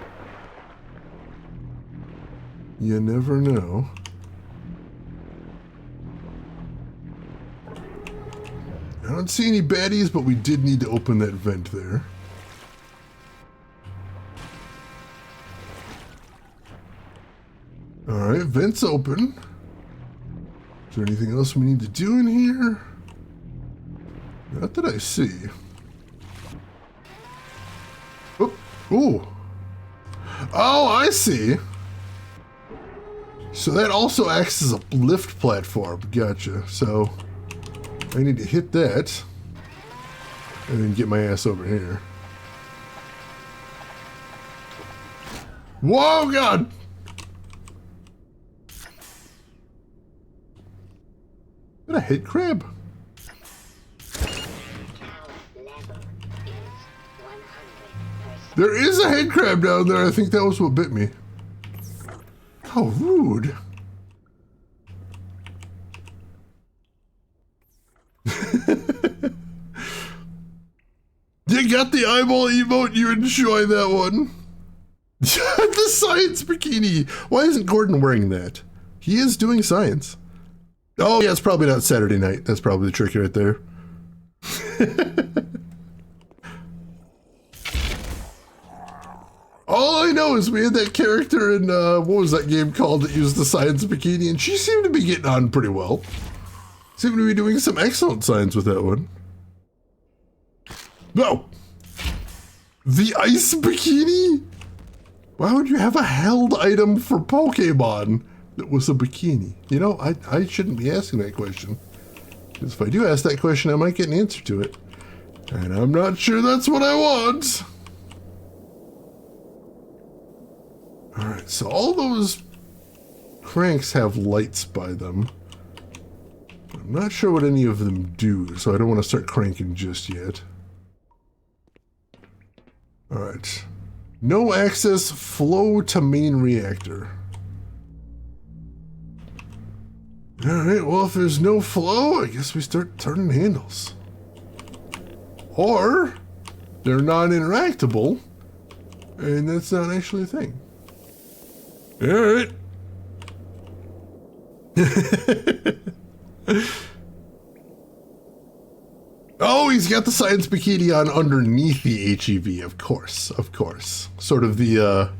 You never know. I don't see any baddies, but we did need to open that vent there. Alright, vent's open. Is there anything else we need to do in here? Not that I see. Oh, ooh. Oh, I see. So that also acts as a lift platform. Gotcha. So I need to hit that and then get my ass over here. Whoa, God! Is that a head crab? There is a head crab down there. I think that was what bit me. How rude. You got the eyeball emote. You enjoy that one. The science bikini. Why isn't Gordon wearing that? He is doing science. Oh, yeah, it's probably not Saturday night. That's probably the trick right there. All I know is we had that character in, what was that game called that used the science bikini, and she seemed to be getting on pretty well. Seemed to be doing some excellent science with that one. No! The ice bikini? Why would you have a held item for Pokemon that was a bikini? You know, I shouldn't be asking that question. Because if I do ask that question, I might get an answer to it. And I'm not sure that's what I want. Alright, so all those cranks have lights by them. I'm not sure what any of them do, so I don't want to start cranking just yet. Alright. No access, flow to main reactor. Alright, well if there's no flow, I guess we start turning handles. Or, they're non-interactable, and that's not actually a thing. Alright. Oh, he's got the science bikini on underneath the HEV, of course, of course. Sort of the,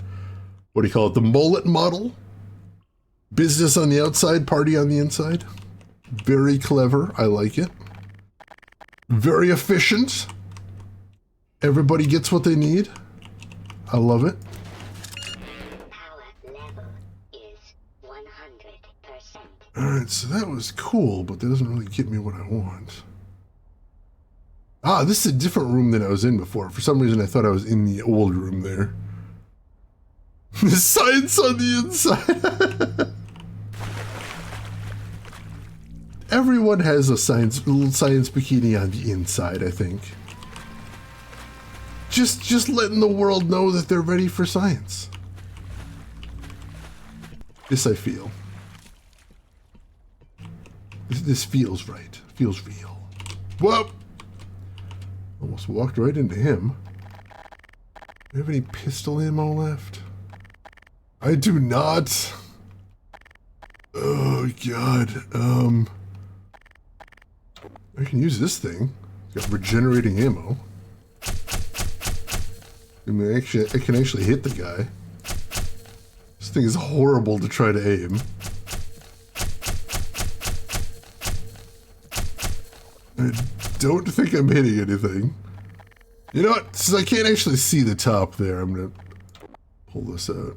what do you call it, the mullet model? Business on the outside, party on the inside. Very clever, I like it. Very efficient. Everybody gets what they need. I love it. Alright, so that was cool, but that doesn't really get me what I want. Ah, this is a different room than I was in before. For some reason, I thought I was in the old room there. The science on the inside. Everyone has a little science bikini on the inside, I think. Just letting the world know that they're ready for science. This I feel. This feels right. Feels real. Whoa! Almost walked right into him. Do you have any pistol ammo left? I do not. Oh, God. I can use this thing. It's got regenerating ammo. I mean, actually, I can actually hit the guy. This thing is horrible to try to aim. I don't think I'm hitting anything. You know what? Since I can't actually see the top there, I'm gonna pull this out.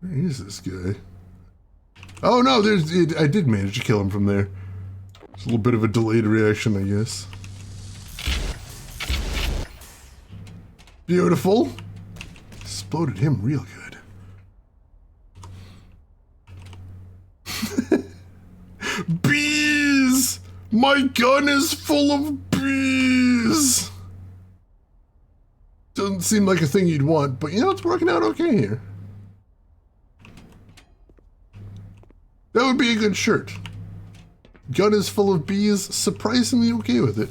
Where is this guy? Oh no, I did manage to kill him from there. It's a little bit of a delayed reaction, I guess. Beautiful. Exploded him real good. Bees! My gun is full of bees! Doesn't seem like a thing you'd want, but you know, it's working out okay here. That would be a good shirt. Gun is full of bees, surprisingly okay with it.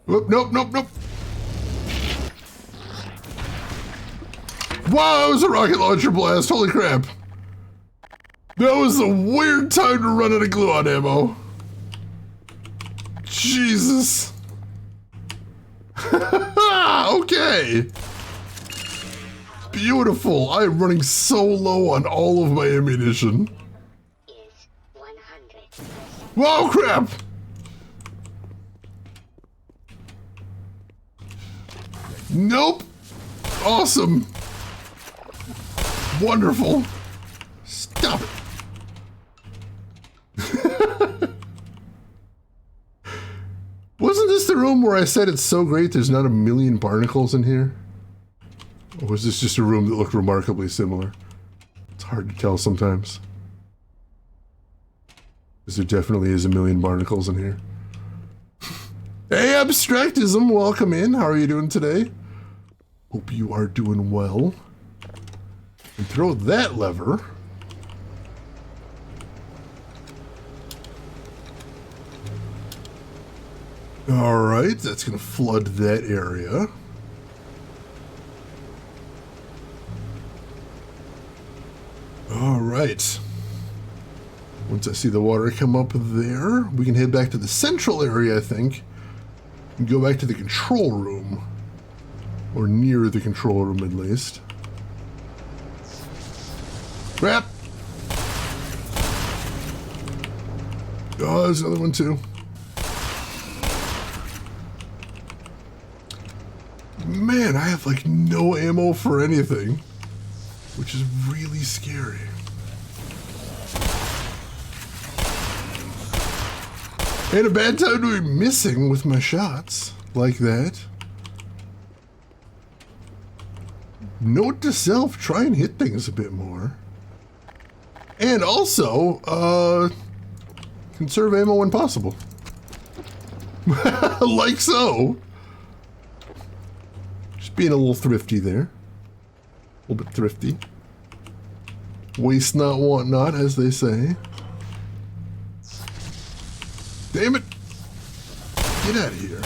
Whoop, nope. Wow, that was a rocket launcher blast, holy crap. That was a weird time to run out of glue-on ammo. Jesus. Okay. Beautiful. I am running so low on all of my ammunition. Whoa, crap! Nope. Awesome. Wonderful. Stop it. Wasn't this the room where I said it's so great there's not a million barnacles in here? Or was this just a room that looked remarkably similar? It's hard to tell sometimes. Because there definitely is a million barnacles in here. Hey, Abstractism, welcome in. How are you doing today? Hope you are doing well. And throw that lever. Alright, that's going to flood that area. Alright. Once I see the water come up there, we can head back to the central area, I think. And go back to the control room. Or near the control room, at least. Crap! Oh, there's another one, too. Man, I have like no ammo for anything, which is really scary. And a bad time to be missing with my shots like that. Note to self, try and hit things a bit more. And also, conserve ammo when possible. Like so. Being a little thrifty there. A little bit thrifty. Waste not, want not, as they say. Damn it! Get out of here.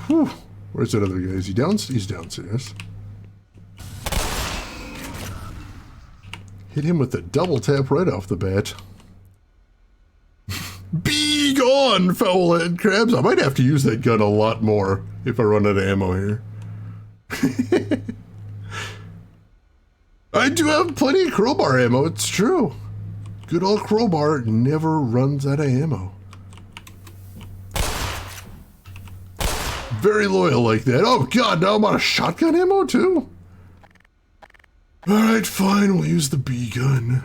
Whew. Where's that other guy? Is he downstairs? He's downstairs. Hit him with a double tap right off the bat. Be gone, foul-head crabs. I might have to use that gun a lot more if I run out of ammo here. I do have plenty of crowbar ammo, it's true. Good old crowbar never runs out of ammo. Very loyal like that. Oh god, now I'm out of shotgun ammo too? Alright, fine, we'll use the B gun.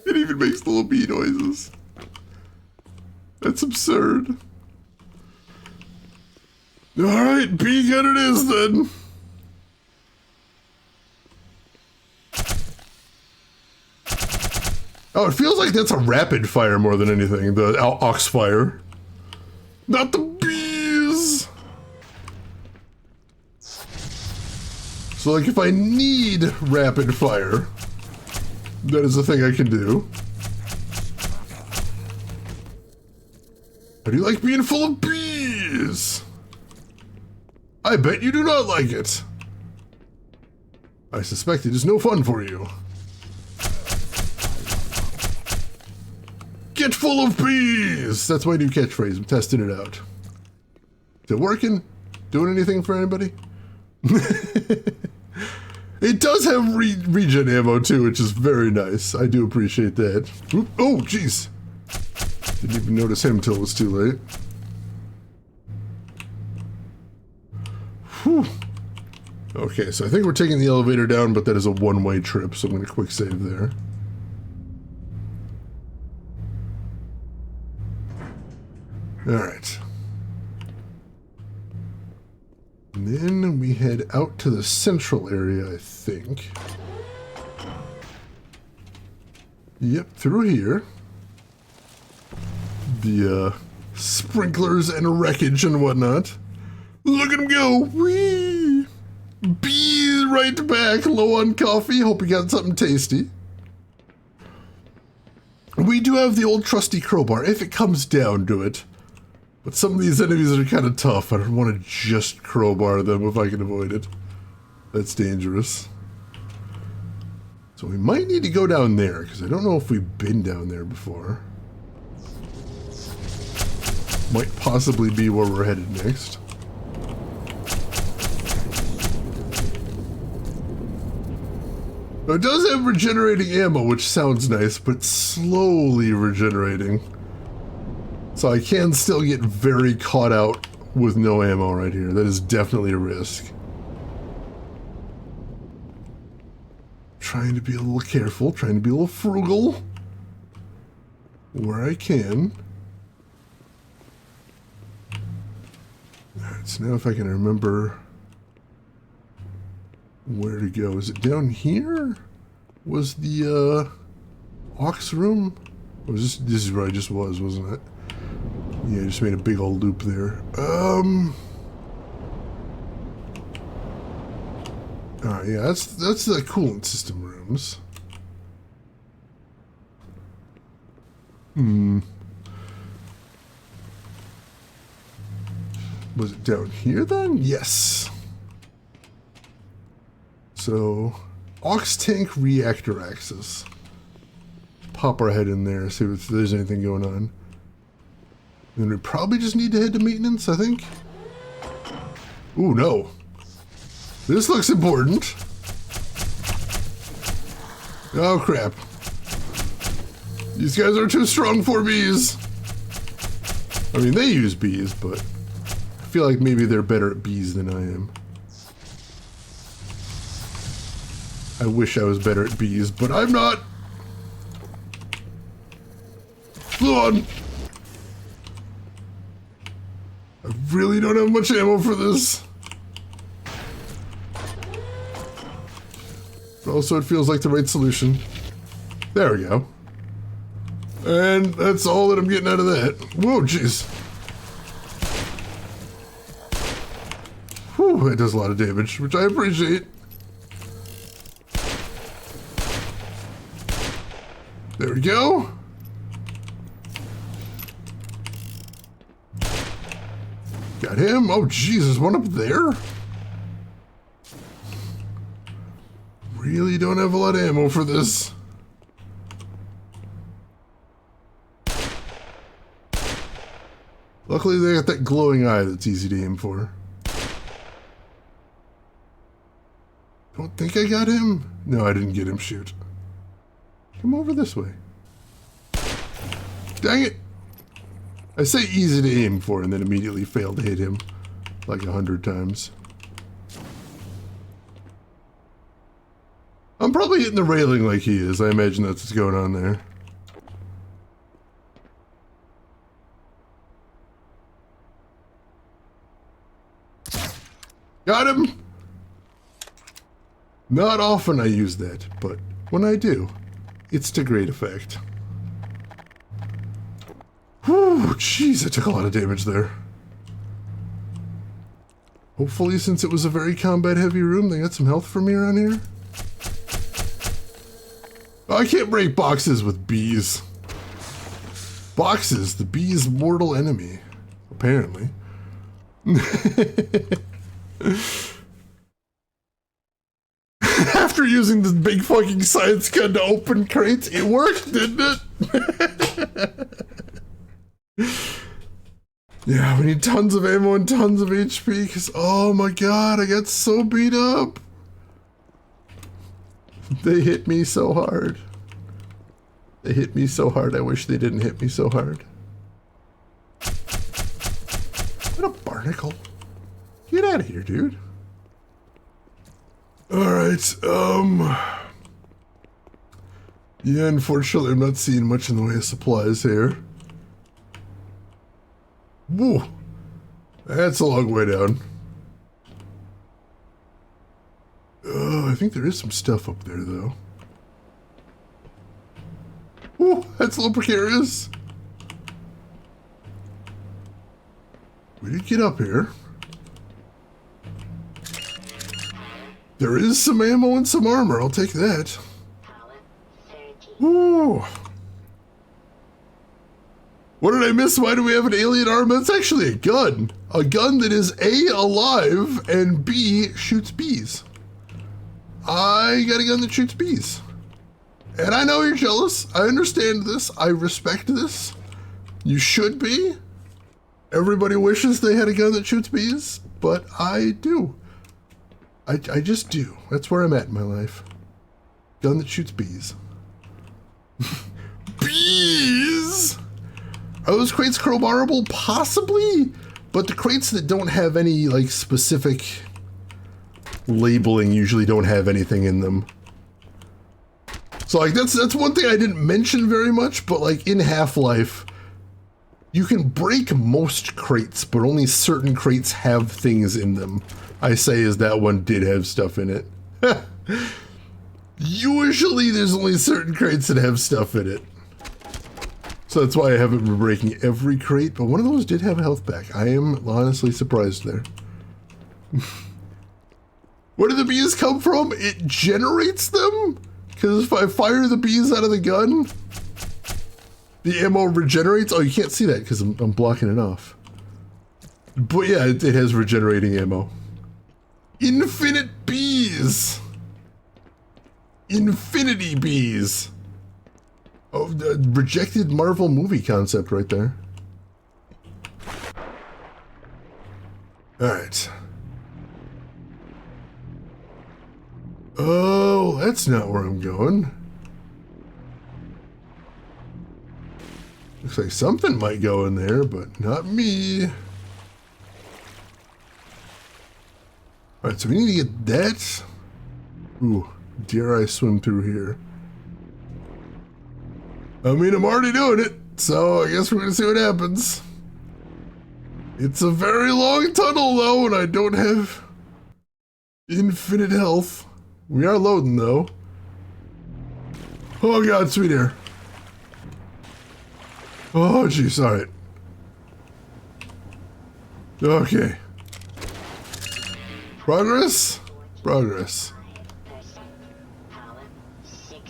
It even makes little bee noises. That's absurd. Alright, bee gun it is then. Oh, it feels like that's a rapid fire more than anything, the ox fire. Not the bees! So like if I need rapid fire, that is a thing I can do. How do you like being full of bees? I bet you do not like it. I suspect it is no fun for you. Get full of bees! That's my new catchphrase. I'm testing it out. Is it working? Doing anything for anybody? It does have regen ammo too, which is very nice. I do appreciate that. Oop, oh, jeez. Didn't even notice him till it was too late. Whew. Okay, so I think we're taking the elevator down, but that is a one-way trip, so I'm going to quick save there. Alright. And then we head out to the central area, I think. Yep, through here. The sprinklers and wreckage and whatnot. Look at him go! Whee! Bees right back, low on coffee. Hope you got something tasty. We do have the old trusty crowbar, if it comes down to it. But some of these enemies are kind of tough. I don't want to just crowbar them if I can avoid it. That's dangerous. So we might need to go down there, because I don't know if we've been down there before. Might possibly be where we're headed next. It does have regenerating ammo, which sounds nice, but slowly regenerating. So I can still get very caught out with no ammo right here. That is definitely a risk. Trying to be a little careful, trying to be a little frugal where I can. Alright, so now if I can remember where to go. Is it down here? Was the aux room? Or was this is where I just was, wasn't it? Yeah, I just made a big old loop there. Yeah, that's the coolant system rooms. Was it down here then? Yes. So, aux tank reactor access. Pop our head in there, see if there's anything going on. Then we probably just need to head to maintenance, I think. Ooh, no. This looks important. Oh, crap. These guys are too strong for bees. I mean, they use bees, but I feel like maybe they're better at bees than I am. I wish I was better at bees, but I'm not. Flew on. I really don't have much ammo for this. But also, it feels like the right solution. There we go. And that's all that I'm getting out of that. Whoa, jeez. Whew, that does a lot of damage, which I appreciate. There we go. Got him. Oh, Jesus, one up there? Really don't have a lot of ammo for this. Luckily, they got that glowing eye that's easy to aim for. Don't think I got him. No, I didn't get him. Shoot. Come over this way. Dang it! I say easy to aim for and then immediately fail to hit him like 100 times. I'm probably hitting the railing like he is. I imagine that's what's going on there. Got him! Not often I use that, but when I do, it's to great effect. Whew, jeez, I took a lot of damage there. Hopefully, since it was a very combat-heavy room, they got some health for me around here. I can't break boxes with bees. Boxes, the bee's mortal enemy, apparently. After using this big fucking science gun to open crates, it worked, didn't it? Yeah, we need tons of ammo and tons of HP, because, oh my god, I got so beat up. They hit me so hard. They hit me so hard, I wish they didn't hit me so hard. What a barnacle. Get out of here, dude. Alright, yeah, unfortunately I'm not seeing much in the way of supplies here. Woo! That's a long way down. Oh, I think there is some stuff up there, though. Woo! That's a little precarious. We did get up here. There is some ammo and some armor. I'll take that. Woo! What did I miss? Why do we have an alien arm? That's actually a gun. A gun that is A, alive, and B, shoots bees. I got a gun that shoots bees. And I know you're jealous. I understand this. I respect this. You should be. Everybody wishes they had a gun that shoots bees, but I do. I just do. That's where I'm at in my life. gun that shoots bees. Bees! Are those crates crowbarable? Possibly, but the crates that don't have any like specific labeling usually don't have anything in them. So like that's one thing I didn't mention very much, but like in Half-Life, you can break most crates, but only certain crates have things in them. I say as that one did have stuff in it. Usually there's only certain crates that have stuff in it. So that's why I haven't been breaking every crate, but one of those did have a health pack. I am honestly surprised there. Where do the bees come from? It generates them? Because if I fire the bees out of the gun, the ammo regenerates. Oh, you can't see that because I'm blocking it off. But yeah, it has regenerating ammo. Infinite bees! Infinity bees! Oh, the rejected Marvel movie concept right there. Alright. Oh, that's not where I'm going. Looks like something might go in there, but not me. Alright, so we need to get that. Ooh, dare I swim through here? I mean, I'm already doing it, so I guess we're gonna see what happens. It's a very long tunnel, though, and I don't have infinite health. We are loading, though. Oh, God, sweet air. Oh, jeez, alright. Okay. Progress? Progress. Power 60%.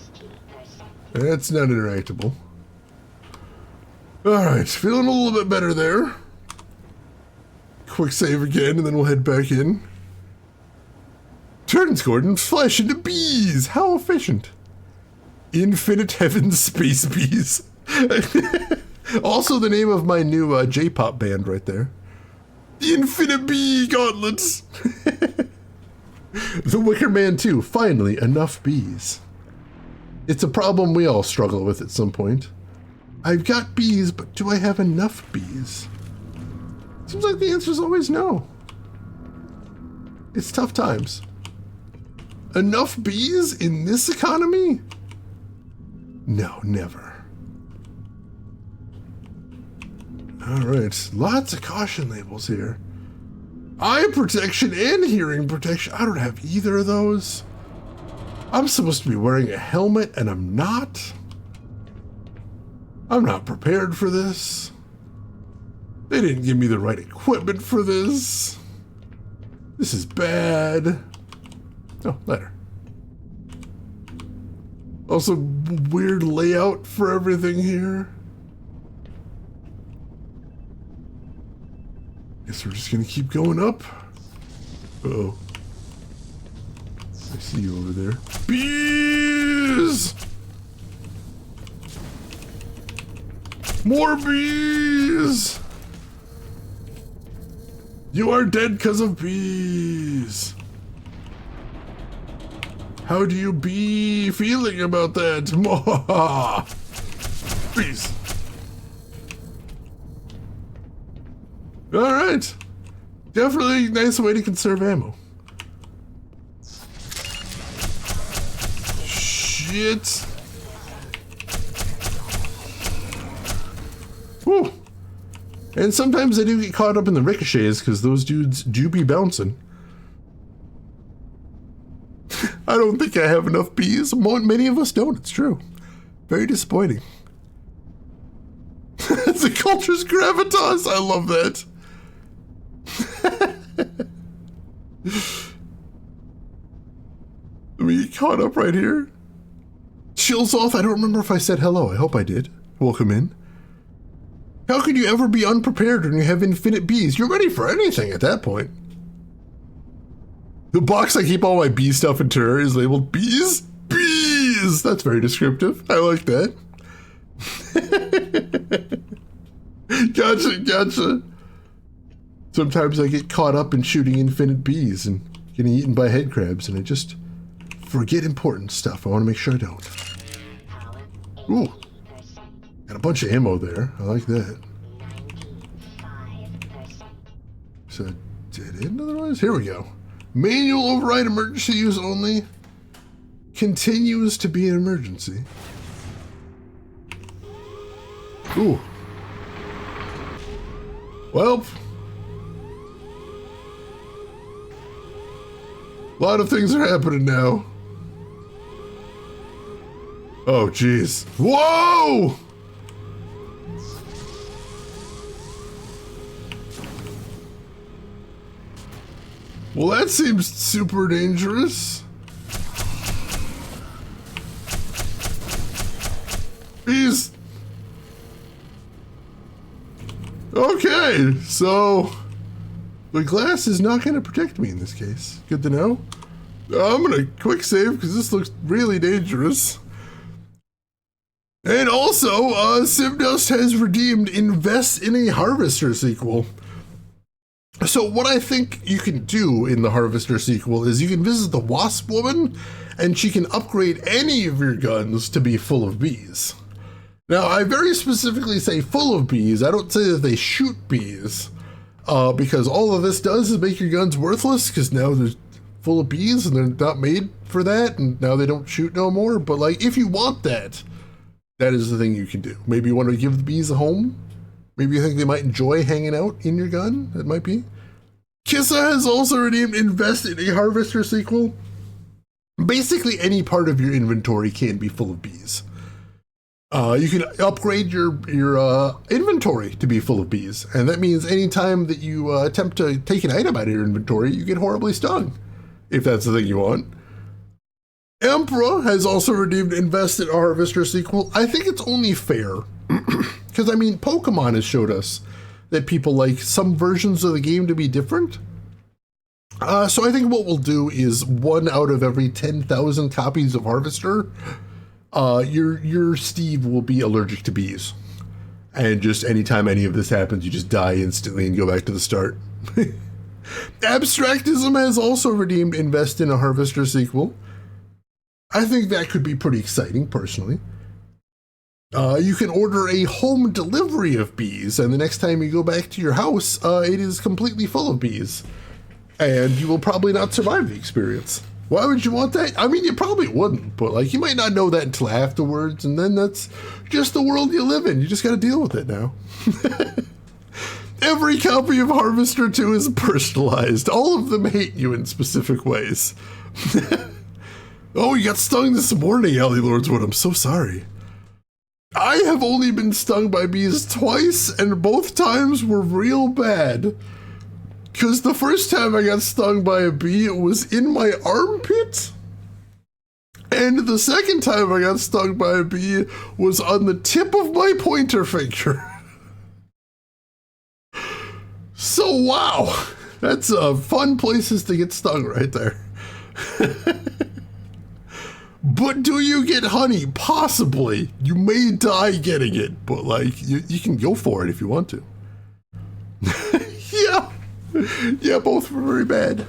That's not interactable. Alright, feeling a little bit better there. Quick save again, and then we'll head back in. Turns Gordon's flesh into bees! How efficient! Infinite Heaven Space Bees. Also the name of my new J-pop band right there. The Infinite Bee Gauntlets! The Wicker Man 2, finally enough bees. It's a problem we all struggle with at some point. I've got bees, but do I have enough bees? Seems like the answer is always no. It's tough times. Enough bees in this economy? No, never. Alright, lots of caution labels here. Eye protection and hearing protection. I don't have either of those. I'm supposed to be wearing a helmet and I'm not. I'm not prepared for this. They didn't give me the right equipment for this. This is bad. Oh, ladder. Also, weird layout for everything here. Guess we're just gonna keep going up. Uh-oh. I see you over there. Bees! More bees! You are dead because of bees. How do you be feeling about that? Bees. Alright. Definitely a nice way to conserve ammo. Shit. Whew. And sometimes I do get caught up in the ricochets because those dudes do be bouncing. I don't think I have enough bees. Many of us don't, it's true. Very disappointing. It's a culture's gravitas. I love that. Let me get caught up right here. Chills off. I don't remember if I said hello. I hope I did. Welcome in. How could you ever be unprepared when you have infinite bees? You're ready for anything at that point. The box I keep all my bee stuff in Terraria is labeled bees? Bees! That's very descriptive. I like that. Gotcha, gotcha. Sometimes I get caught up in shooting infinite bees and getting eaten by head crabs, and I just forget important stuff. I want to make sure I don't. Power Ooh, 80%. got a bunch of ammo there. I like that. 95%. So dead end otherwise? Here we go. Manual override, emergency use only. Continues to be an emergency. Ooh. Well, a lot of things are happening now. Oh, jeez. Whoa! Well, that seems super dangerous. He's... Okay, so... the glass is not going to protect me in this case. Good to know. I'm going to quick save because this looks really dangerous. And also, Simdust has redeemed Invest in a Harvester sequel. So what I think you can do in the Harvester sequel is you can visit the Wasp Woman and she can upgrade any of your guns to be full of bees. Now, I very specifically say full of bees. I don't say that they shoot bees, because all of this does is make your guns worthless because now they're full of bees and they're not made for that and now they don't shoot no more. But like, if you want that, that is the thing you can do. Maybe you want to give the bees a home. Maybe you think they might enjoy hanging out in your gun. That might be. Kissa has also redeemed Invest in a Harvester sequel. Basically, any part of your inventory can be full of bees. You can upgrade your inventory to be full of bees, and that means anytime that you attempt to take an item out of your inventory, you get horribly stung, if that's the thing you want. Emperor has also redeemed Invest in a Harvester sequel. I think it's only fair, because I mean, Pokemon has showed us that people like some versions of the game to be different. So I think what we'll do is 1 out of every 10,000 copies of Harvester, your Steve will be allergic to bees. And just anytime any of this happens, you just die instantly and go back to the start. Abstractism has also redeemed Invest in a Harvester sequel. I think that could be pretty exciting, personally. You can order a home delivery of bees, and the next time you go back to your house, it is completely full of bees. And you will probably not survive the experience. Why would you want that? I mean, you probably wouldn't, but like, you might not know that until afterwards, and then that's just the world you live in. You just gotta deal with it now. Every copy of Harvester 2 is personalized. All of them hate you in specific ways. Oh, you got stung this morning, Alley Lordswood. I'm so sorry. I have only been stung by bees twice, and both times were real bad. Because the first time I got stung by a bee, it was in my armpit. And the second time I got stung by a bee was on the tip of my pointer finger. So wow, that's fun places to get stung right there. But do you get honey? Possibly. You may die getting it, but like, you can go for it if you want to. Yeah. Yeah, both were very bad.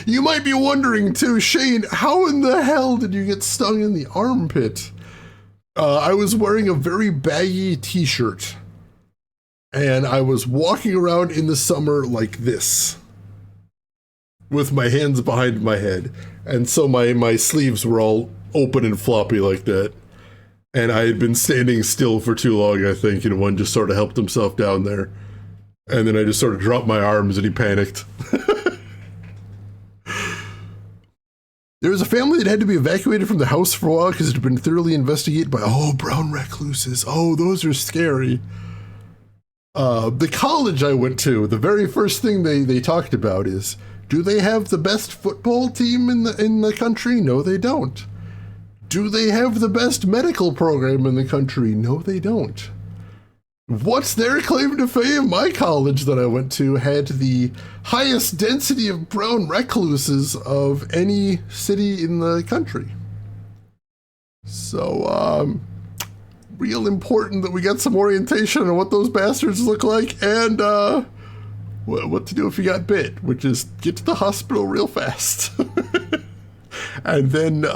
You might be wondering too, Shane, how in the hell did you get stung in the armpit? I was wearing a very baggy t-shirt, and I was walking around in the summer like this, with my hands behind my head. And so my sleeves were all open and floppy like that. And I had been standing still for too long, I think, and one just sort of helped himself down there. And then I just sort of dropped my arms and he panicked. There was a family that had to be evacuated from the house for a while because it had been thoroughly investigated by, brown recluses. Oh, those are scary. The college I went to, the very first thing they talked about is, do they have the best football team in the country? No, they don't. Do they have the best medical program in the country? No, they don't. What's their claim to fame? My college that I went to had the highest density of brown recluses of any city in the country. So, real important that we get some orientation on what those bastards look like, and what to do if you got bit, which is get to the hospital real fast. And then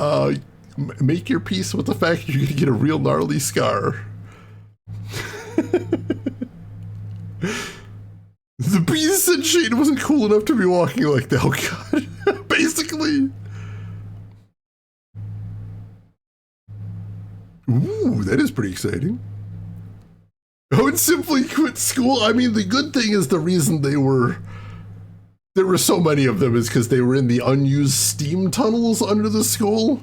make your peace with the fact you're going to get a real gnarly scar. The bees said Shane wasn't cool enough to be walking like that. Oh god. Basically. Ooh, that is pretty exciting. I would simply quit school. I mean, the good thing is the reason there were so many of them is because they were in the unused steam tunnels under the school.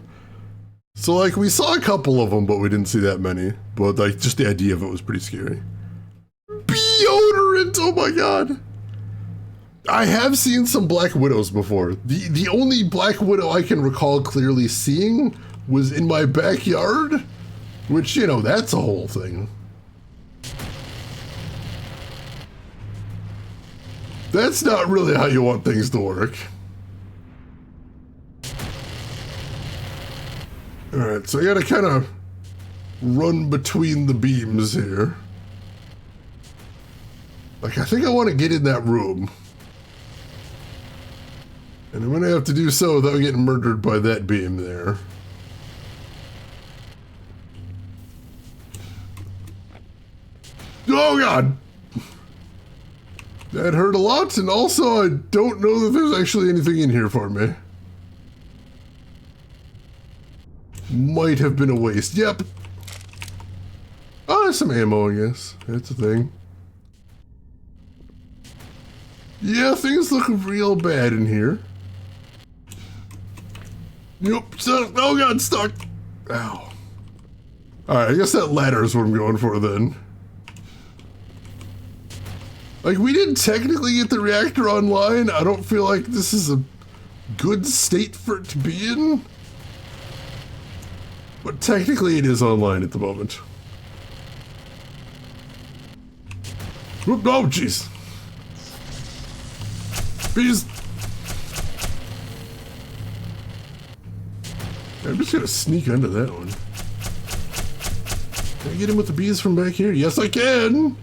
So, like, we saw a couple of them, but we didn't see that many. But, like, just the idea of it was pretty scary. Deodorant! Oh my god! I have seen some Black Widows before. The only Black Widow I can recall clearly seeing was in my backyard, which, you know, that's a whole thing. That's not really how you want things to work. Alright, so I gotta kind of run between the beams here. Like, I think I want to get in that room. And I'm gonna have to do so without getting murdered by that beam there. Oh god! That hurt a lot, and also I don't know that there's actually anything in here for me. Might have been a waste. Yep. Oh, there's some ammo, I guess. That's a thing. Yeah, things look real bad in here. Yep. Oh god, stuck. Ow. Alright, I guess that ladder is what I'm going for then. Like, we didn't technically get the reactor online. I don't feel like this is a good state for it to be in. But technically it is online at the moment. Oop, oh, jeez. Bees. I'm just gonna sneak under that one. Can I get him with the bees from back here? Yes, I can.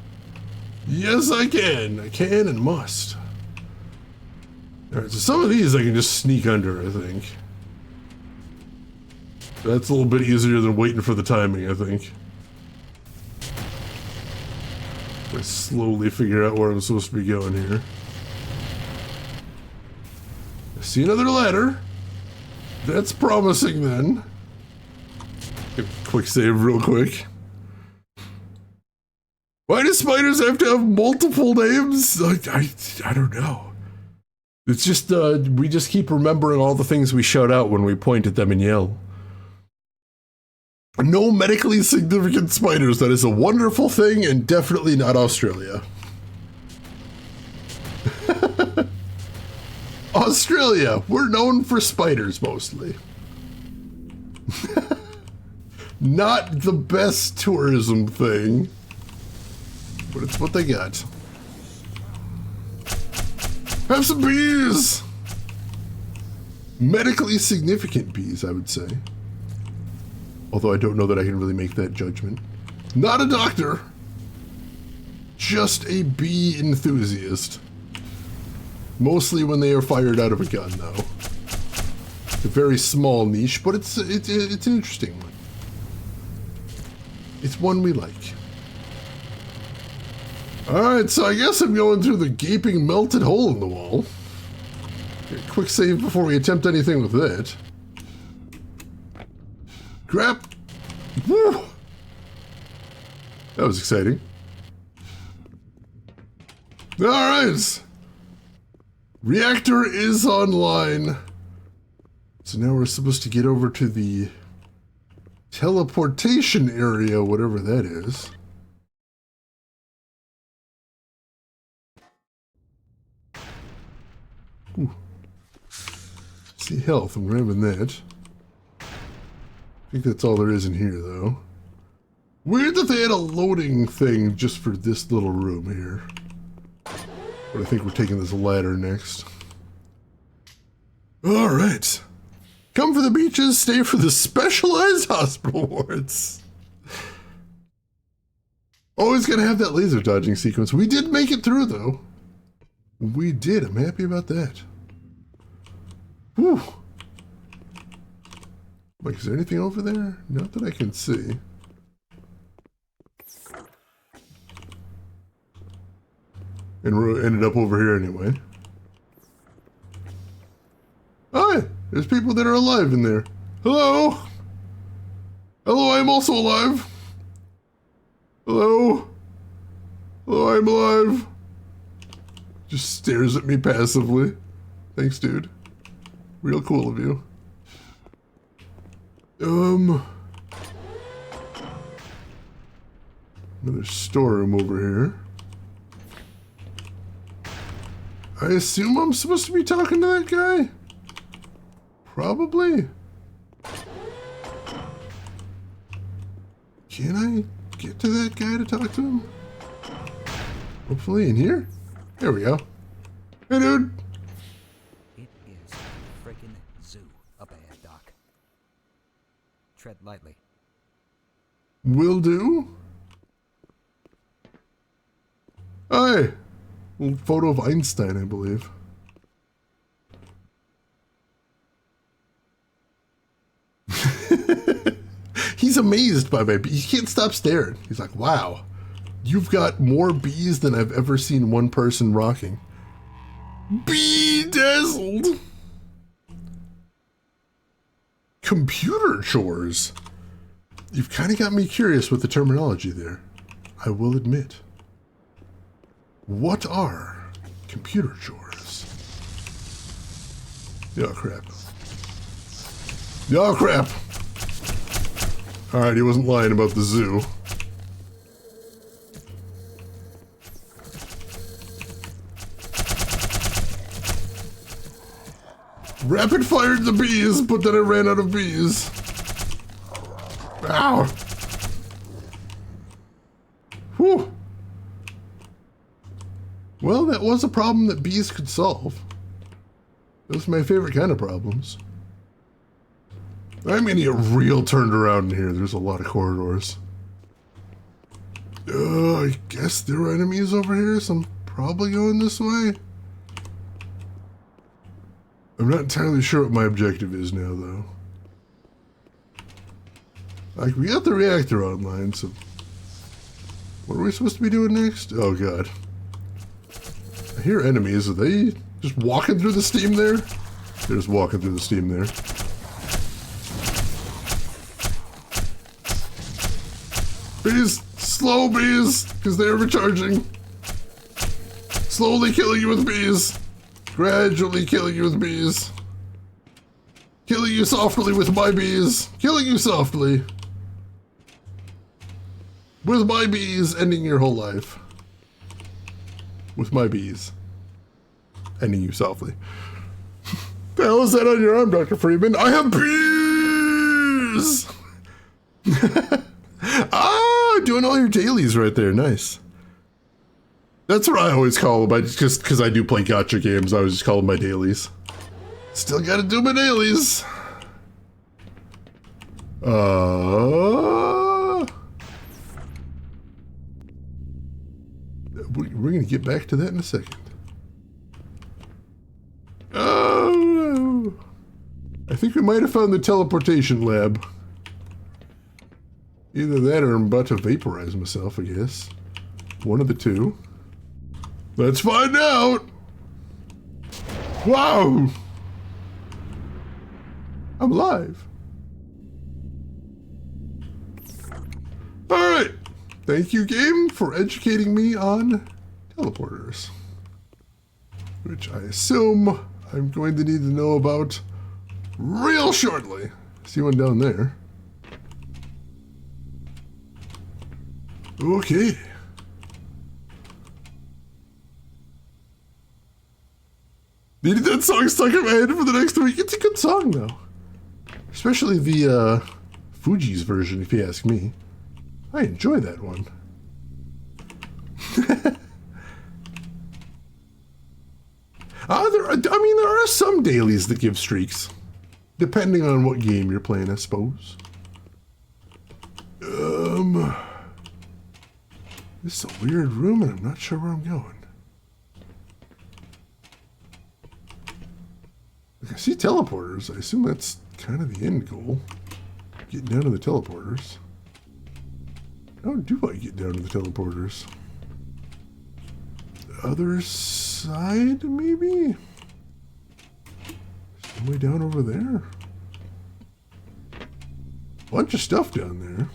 Yes, I can. I can and must. Alright, so some of these I can just sneak under, I think. That's a little bit easier than waiting for the timing, I think. I slowly figure out where I'm supposed to be going here. I see another ladder. That's promising then. Quick save real quick. Why do spiders have to have multiple names? I don't know. It's just, we just keep remembering all the things we shout out when we point at them and yell. No medically significant spiders. That is a wonderful thing and definitely not Australia. Australia, we're known for spiders mostly. Not the best tourism thing, but it's what they got. Have some bees! Medically significant bees, I would say. Although I don't know that I can really make that judgment. Not a doctor. Just a bee enthusiast. Mostly when they are fired out of a gun, though. It's a very small niche, but it's an interesting one. It's one we like. Alright, so I guess I'm going through the gaping melted hole in the wall. Quick save before we attempt anything with that. Crap! Woo! That was exciting. Alright! Reactor is online. So now we're supposed to get over to the teleportation area, whatever that is. Ooh. See health, I'm grabbing that. I think that's all there is in here, though. Weird that they had a loading thing just for this little room here. But I think we're taking this ladder next. Alright. Come for the beaches, stay for the specialized hospital wards. Always gonna have that laser dodging sequence. We did make it through, though. We did. I'm happy about that. Whew. Like, is there anything over there? Not that I can see. And we ended up over here anyway. Hi! There's people that are alive in there. Hello! Hello, I'm also alive. Hello? Hello, I'm alive. Just stares at me passively. Thanks, dude. Real cool of you. Another storeroom over here. I assume I'm supposed to be talking to that guy? Probably. Can I get to that guy to talk to him? Hopefully in here? There we go. Hey, dude. It is a friggin' zoo up ahead, Doc. Tread lightly. Will do. Hi. Little photo of Einstein, I believe. He's amazed by my bees. He can't stop staring. He's like, wow, you've got more bees than I've ever seen one person rocking. Bee-dazzled. Computer chores. You've kind of got me curious with the terminology there. I will admit. What are computer chores? Oh, crap. Oh, crap. Alright, he wasn't lying about the zoo. Rapid fired the bees, but then I ran out of bees. Ow! Whew. Well, that was a problem that bees could solve. Those are my favorite kind of problems. I'm gonna get real turned around in here. There's a lot of corridors. I guess there are enemies over here, so I'm probably going this way. I'm not entirely sure what my objective is now, though. Like, we got the reactor online, so... What are we supposed to be doing next? Oh, God. I hear enemies. Are they just walking through the steam there? They're just walking through the steam there. Bees! Slow bees! Because they're recharging. Slowly killing you with bees. Gradually killing you with bees. Killing you softly with my bees. Killing you softly. With my bees, ending your whole life. With my bees. Ending you softly. The hell is that on your arm, Dr. Freeman? I have bees! Ah, doing all your dailies right there. Nice. That's what I always call them. Just because I do play gacha games, I always just call them my dailies. Still gotta do my dailies. We're gonna get back to that in a second. Oh, I think we might have found the teleportation lab. Either that or I'm about to vaporize myself, I guess. One of the two. Let's find out! Wow! I'm alive. Alright. Thank you, game, for educating me on teleporters. Which I assume I'm going to need to know about real shortly. See one down there. Okay. Needed that song stuck in my head for the next week. It's a good song, though. Especially the Fuji's version, if you ask me. I enjoy that one. There are some dailies that give streaks. Depending on what game you're playing, I suppose. This is a weird room and I'm not sure where I'm going. I see teleporters. I assume that's kind of the end goal. Getting down to the teleporters. How do I get down to the teleporters? The other side, maybe? Some way down over there. Bunch of stuff down there.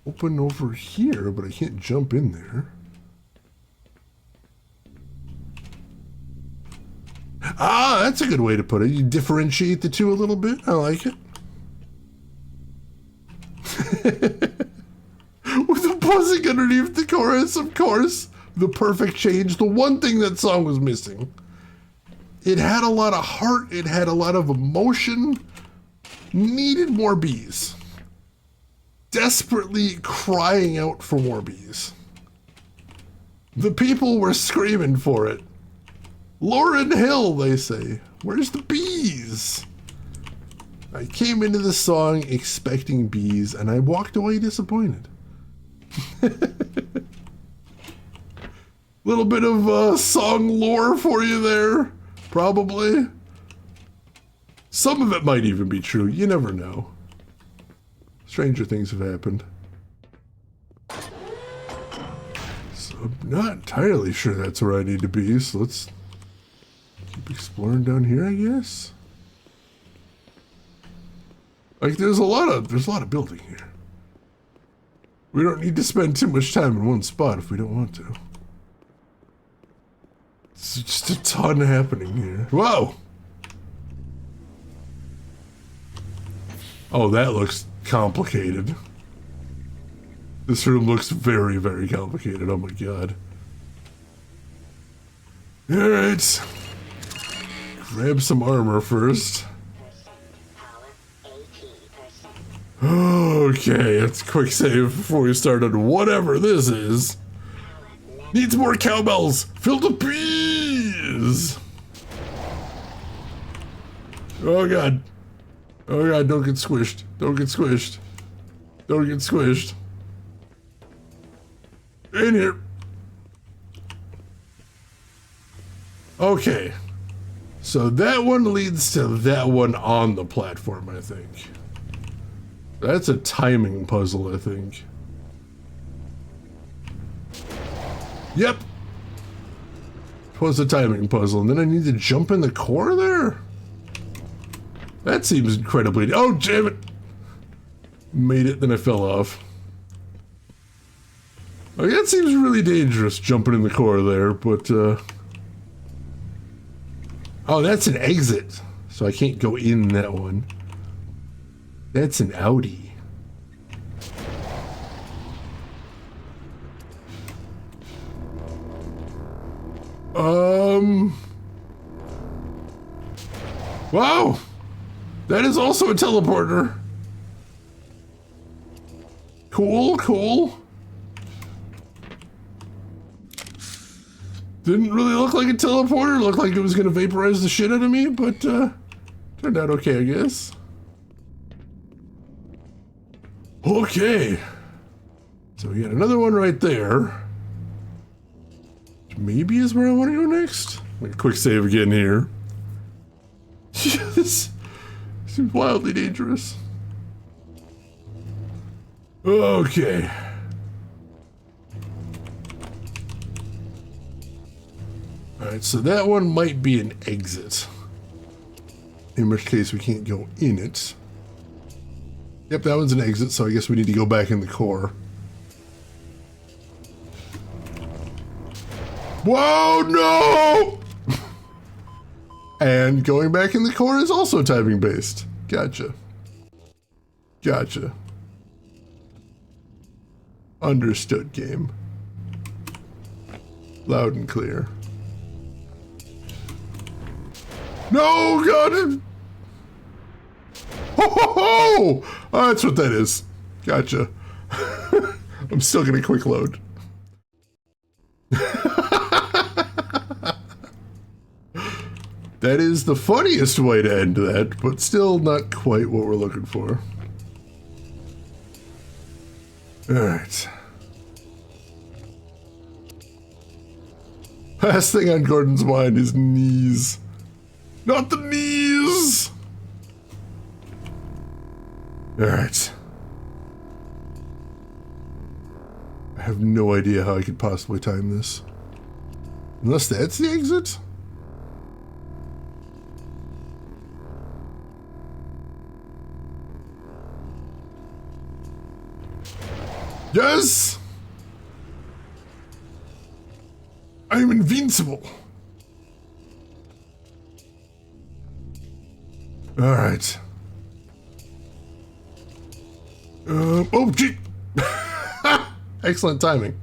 Open over here, but I can't jump in there. Ah, that's a good way to put it. You differentiate the two a little bit. I like it. With the buzzing underneath the chorus, of course. The perfect change. The one thing that song was missing. It had a lot of heart. It had a lot of emotion. Needed more bees. Desperately crying out for more bees. The people were screaming for it. Lauren Hill, they say. Where's the bees? I came into the song expecting bees, and I walked away disappointed. Little bit of song lore for you there, probably. Some of it might even be true. You never know. Stranger things have happened. So I'm not entirely sure that's where I need to be, so let's keep exploring down here, I guess. Like there's a lot of building here. We don't need to spend too much time in one spot if we don't want to. It's just a ton happening here. Whoa! Oh, that looks complicated. This room looks very, very complicated. Oh my god. Alright. Grab some armor first. Okay, let's quick save before we start on whatever this is. Needs more cowbells! Filled with bees! Oh god. Oh god, don't get squished. Don't get squished. Don't get squished. In here. Okay. So that one leads to that one on the platform, I think. That's a timing puzzle, I think. Yep. It was a timing puzzle, and then I need to jump in the core there? That seems incredibly... Oh, damn it! Made it, then I fell off. Okay, that seems really dangerous, jumping in the core there, but, Oh, that's an exit, so I can't go in that one. That's an Audi. Wow! That is also a teleporter. Cool, cool. Didn't really look like a teleporter. Looked like it was gonna vaporize the shit out of me, but turned out okay, I guess. Okay. So we got another one right there. Maybe is where I want to go next. Like a quick save again here. This seems wildly dangerous. Okay. Alright, so that one might be an exit. In which case we can't go in it. Yep, that one's an exit, so I guess we need to go back in the core. Whoa, no! And going back in the core is also timing based. Gotcha. Gotcha. Understood, game. Loud and clear. No, God! Ho, ho, ho! Oh, that's what that is. Gotcha. I'm still gonna quick load. That is the funniest way to end that, but still not quite what we're looking for. Alright. Last thing on Gordon's mind is knees. Not the knees! Alright. I have no idea how I could possibly time this. Unless that's the exit? Yes! I'm invincible. Alright. Oh, gee! Excellent timing.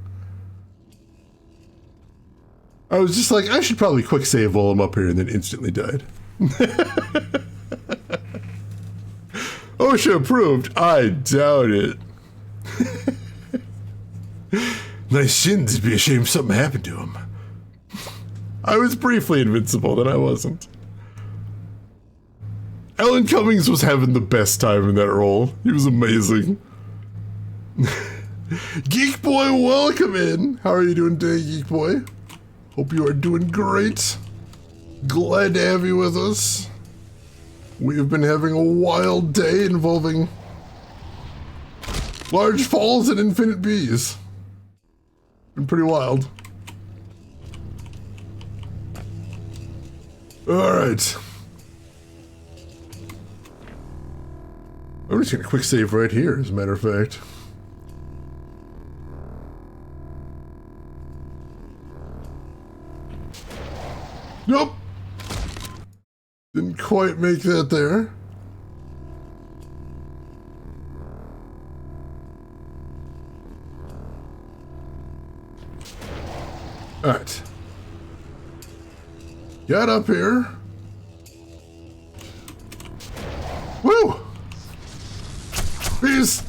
I was just like, I should probably quick save while I'm up here, and then instantly died. OSHA approved. I doubt it. Nice shins. It'd be a shame something happened to him. I was briefly invincible, then I wasn't. Alan Cummings was having the best time in that role. He was amazing. Geek Boy, welcome in. How are you doing today, Geek Boy? Hope you are doing great. Glad to have you with us. We have been having a wild day involving large falls and infinite bees. Been pretty wild. Alright. I'm just gonna quick save right here, as a matter of fact. Nope! Didn't quite make that there. Alright. Got up here. Woo! Bees!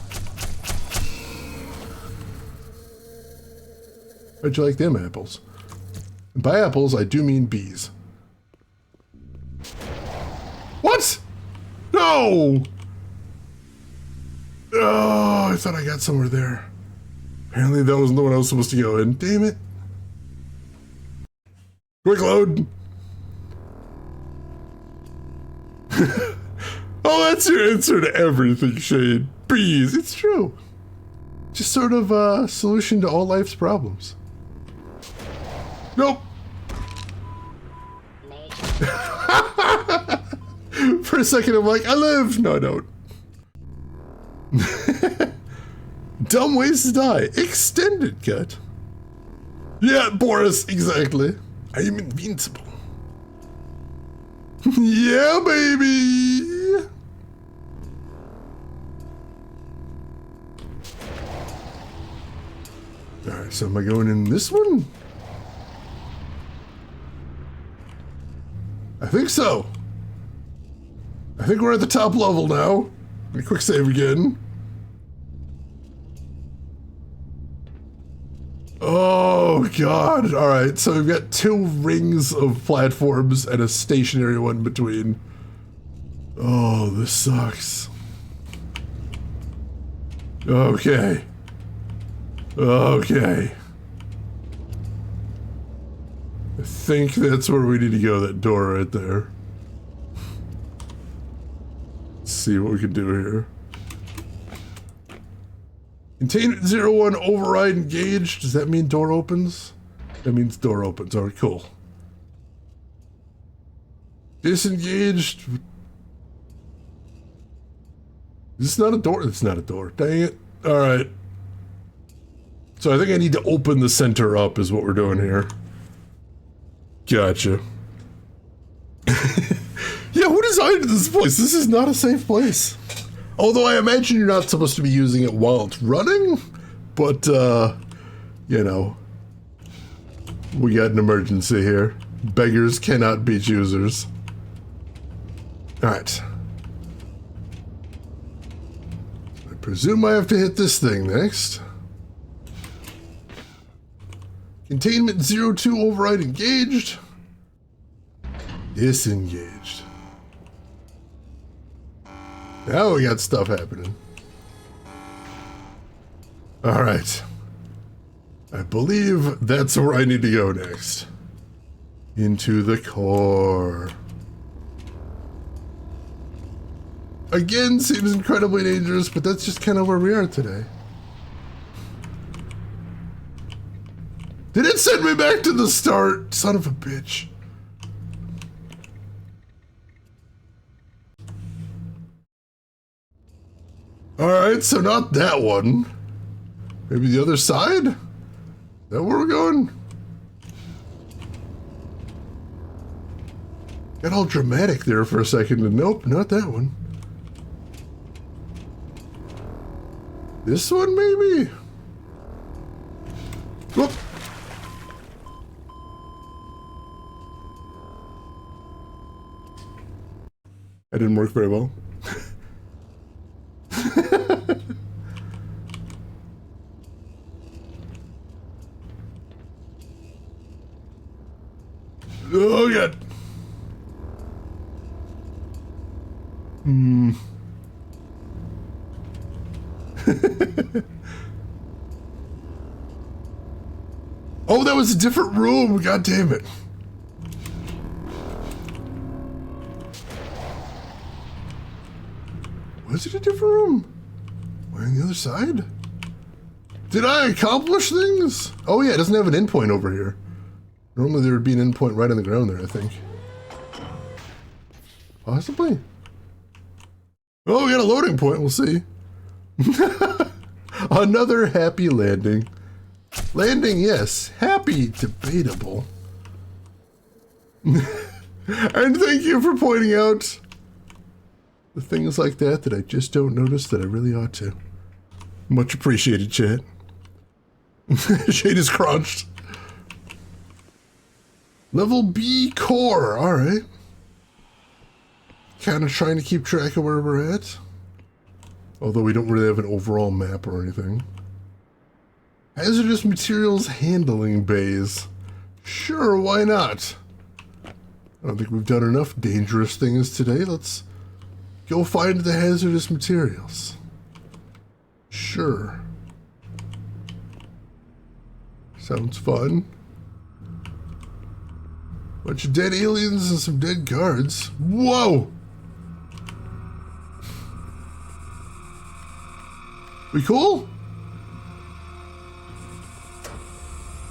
How'd you like them apples? And by apples, I do mean bees. What? No! Oh, I thought I got somewhere there. Apparently that wasn't the one I was supposed to go in. Damn it. Quick load. Oh, that's your answer to everything, Shade. Bees. It's true. Just sort of a solution to all life's problems. Nope. For a second, I'm like, I live. No, I don't. Dumb ways to die. Extended cut. Yeah, Boris, exactly. I am invincible. Yeah, baby. Alright, so am I going in this one? I think so. I think we're at the top level now. Let me quick save again. Oh god. Alright, so we've got 2 rings of platforms and a stationary one between. Oh, this sucks. Okay. Okay. I think that's where we need to go, that door right there. Let's see what we can do here. Containment 01 override engaged. Does that mean door opens? That means door opens. Alright, cool. Disengaged. Is this not a door? It's not a door. Dang it. Alright. So I think I need to open the center up is what we're doing here. Gotcha. Yeah, who designed this place? This is not a safe place. Although I imagine you're not supposed to be using it while it's running, but, you know, we got an emergency here. Beggars cannot be choosers. Alright. I presume I have to hit this thing next. Containment 02 override engaged. Disengaged. Now we got stuff happening. Alright. I believe that's where I need to go next. Into the core. Again, seems incredibly dangerous, but that's just kind of where we are today. Did it send me back to the start? Son of a bitch. Alright, so not that one. Maybe the other side? Is that where we're going? Got all dramatic there for a second, and nope, not that one. This one, maybe? Whoop. That didn't work very well. Oh god. Oh, that was a different room. God damn it. Was it a different room? Am I on the other side? Did I accomplish things? Oh yeah, it doesn't have an endpoint over here. Normally there would be an endpoint right on the ground there, I think. Possibly. Oh, we got a loading point, we'll see. Another happy landing. Landing, yes. Happy, debatable. And thank you for pointing out the things like that that I just don't notice that I really ought to. Much appreciated, chat. Shade is crunched. Level B core, alright. Kind of trying to keep track of where we're at. Although we don't really have an overall map or anything. Hazardous materials handling bays. Sure, why not? I don't think we've done enough dangerous things today. Let's go find the hazardous materials. Sure. Sounds fun. Bunch of dead aliens and some dead guards. Whoa! We cool?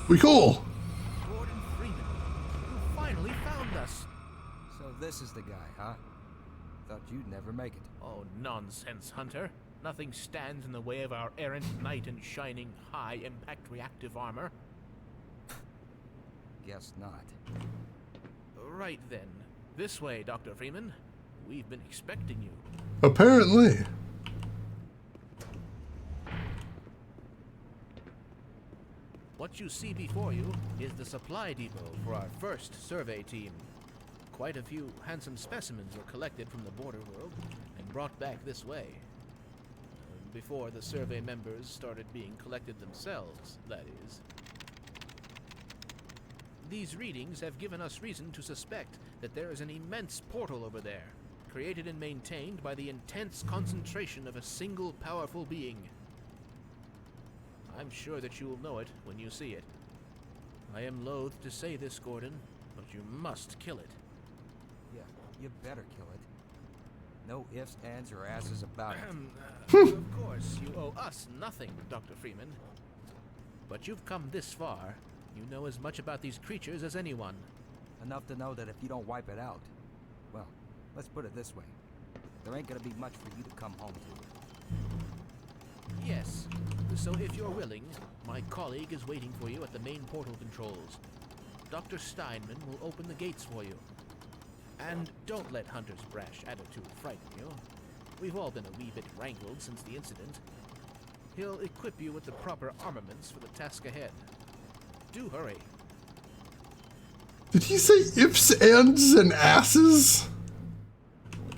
We cool? Gordon Freeman, you finally found us. So this is the guy, huh? Thought you'd never make it. Oh, nonsense, Hunter. Nothing stands in the way of our errant knight in shining high-impact reactive armor. Guess not. Right then. This way, Dr. Freeman. We've been expecting you. Apparently. What you see before you is the supply depot for our first survey team. Quite a few handsome specimens were collected from the border world and brought back this way. Before the survey members started being collected themselves, that is. These readings have given us reason to suspect that there is an immense portal over there, created and maintained by the intense concentration of a single powerful being. I'm sure that you will know it when you see it. I am loath to say this, Gordon, but you must kill it. Yeah, you better kill it. No ifs, ands, or asses about it. Of course, you owe us nothing, Dr. Freeman. But you've come this far. You know as much about these creatures as anyone. Enough to know that if you don't wipe it out, well, let's put it this way. There ain't gonna be much for you to come home to. Yes. So if you're willing, my colleague is waiting for you at the main portal controls. Dr. Steinman will open the gates for you. And don't let Hunter's brash attitude frighten you. We've all been a wee bit wrangled since the incident. He'll equip you with the proper armaments for the task ahead. Do hurry. Did he say ifs, ands, and asses?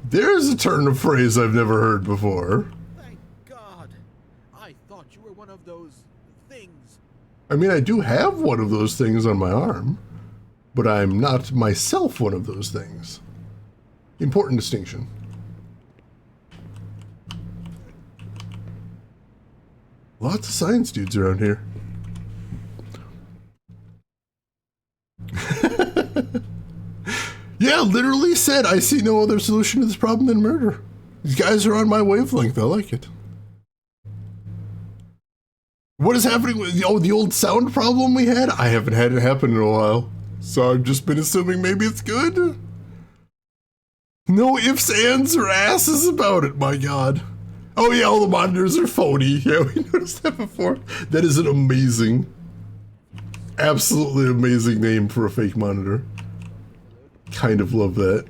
There's a turn of phrase I've never heard before. Thank God. I thought you were one of those things. I mean, I do have one of those things on my arm, but I'm not myself one of those things. Important distinction. Lots of science dudes around here. Yeah, literally said, I see no other solution to this problem than murder. These guys are on my wavelength. I like it. What is happening with the old sound problem we had? I haven't had it happen in a while. So I've just been assuming maybe it's good. No ifs, ands, or asses about it, my god. Oh yeah, all the monitors are phony. Yeah, we noticed that before. That is an amazing, absolutely amazing name for a fake monitor. Kind of love that.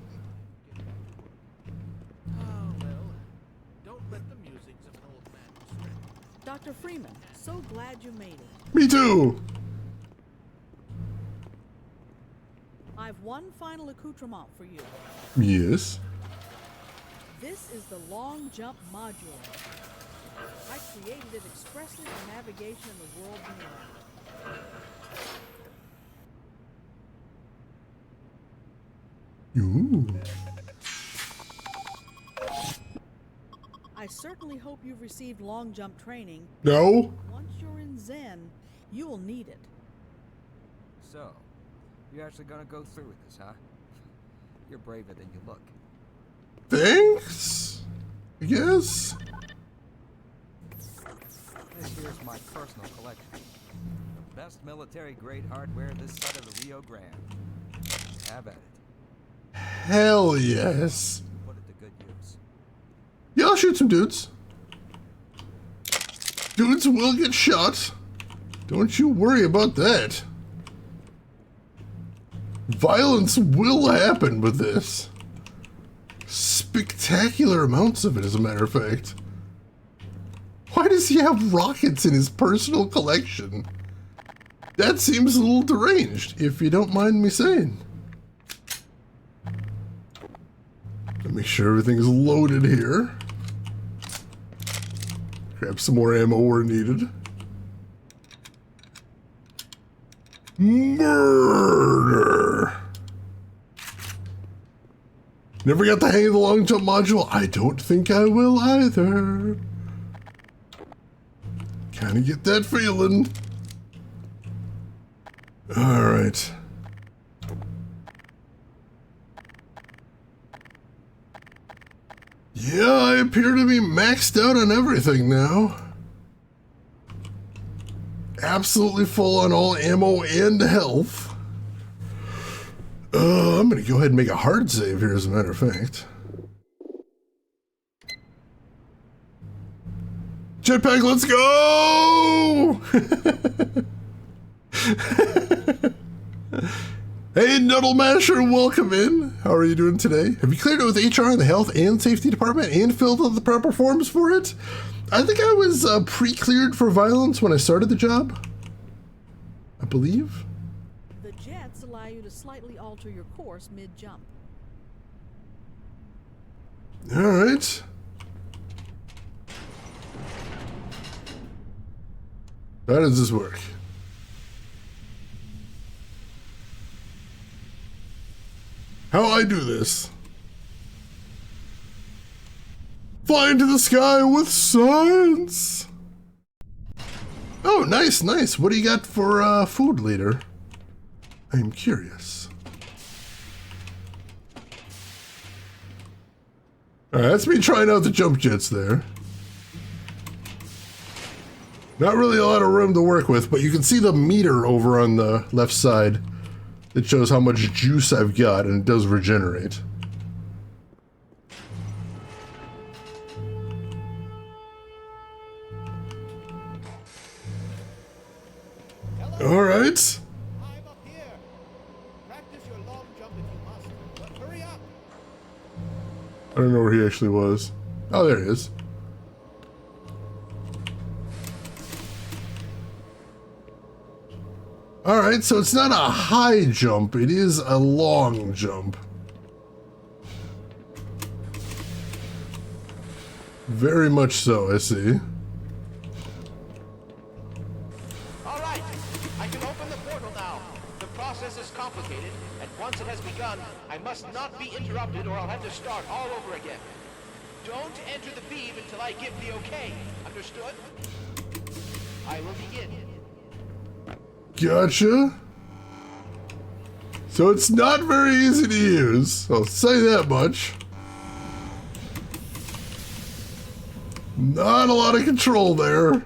Oh, well, don't let the musings of an old man distract you. Dr. Freeman, so glad you made it. Me too. I've one final accoutrement for you. Yes. This is the long jump module. I created it expressly for navigation in the world beyond. Ooh. I certainly hope you've received long jump training. No. Once you're in Zen, you will need it. So, you're actually gonna go through with this, huh? You're braver than you look. Thanks. I guess. This here's my personal collection. The best military-grade hardware this side of the Rio Grande. Have at it. Hell yes. Put it to good use. Yeah, I'll shoot some dudes. Dudes will get shot. Don't you worry about that. Violence will happen with this. Spectacular amounts of it, as a matter of fact. Why does he have rockets in his personal collection? That seems a little deranged, if you don't mind me saying. Let me make sure everything's loaded here. Grab some more ammo where needed. Murder! Never got the hang of the long jump module. I don't think I will either. Kinda get that feeling. Alright. Yeah, I appear to be maxed out on everything now. Absolutely full on all ammo and health. I'm gonna go ahead and make a hard save here, as a matter of fact. Jetpack, let's go! Hey, Nuddle Masher, welcome in. How are you doing today? Have you cleared it with HR and the Health and Safety Department and filled out the proper forms for it? I think I was pre-cleared for violence when I started the job. I believe. The jets allow you to slightly alter your course mid-jump. All right. How does this work? How I do this? Fly into the sky with science. Oh, nice, nice. What do you got for food, leader? I'm curious. All right, that's me trying out the jump jets there. Not really a lot of room to work with, but you can see the meter over on the left side. It shows how much juice I've got, and it does regenerate. All right. I'm up here. Practice your long jump if you must, but hurry up. I don't know where he actually was. Oh, there he is. All right, so it's not a high jump, it is a long jump. Very much so, I see. All right, I can open the portal now. The process is complicated, and once it has begun, I must not be interrupted or I'll have to start all over again. Don't enter the beam until I give the okay. Understood? I will begin. Gotcha. So it's not very easy to use, I'll say that much. Not a lot of control there.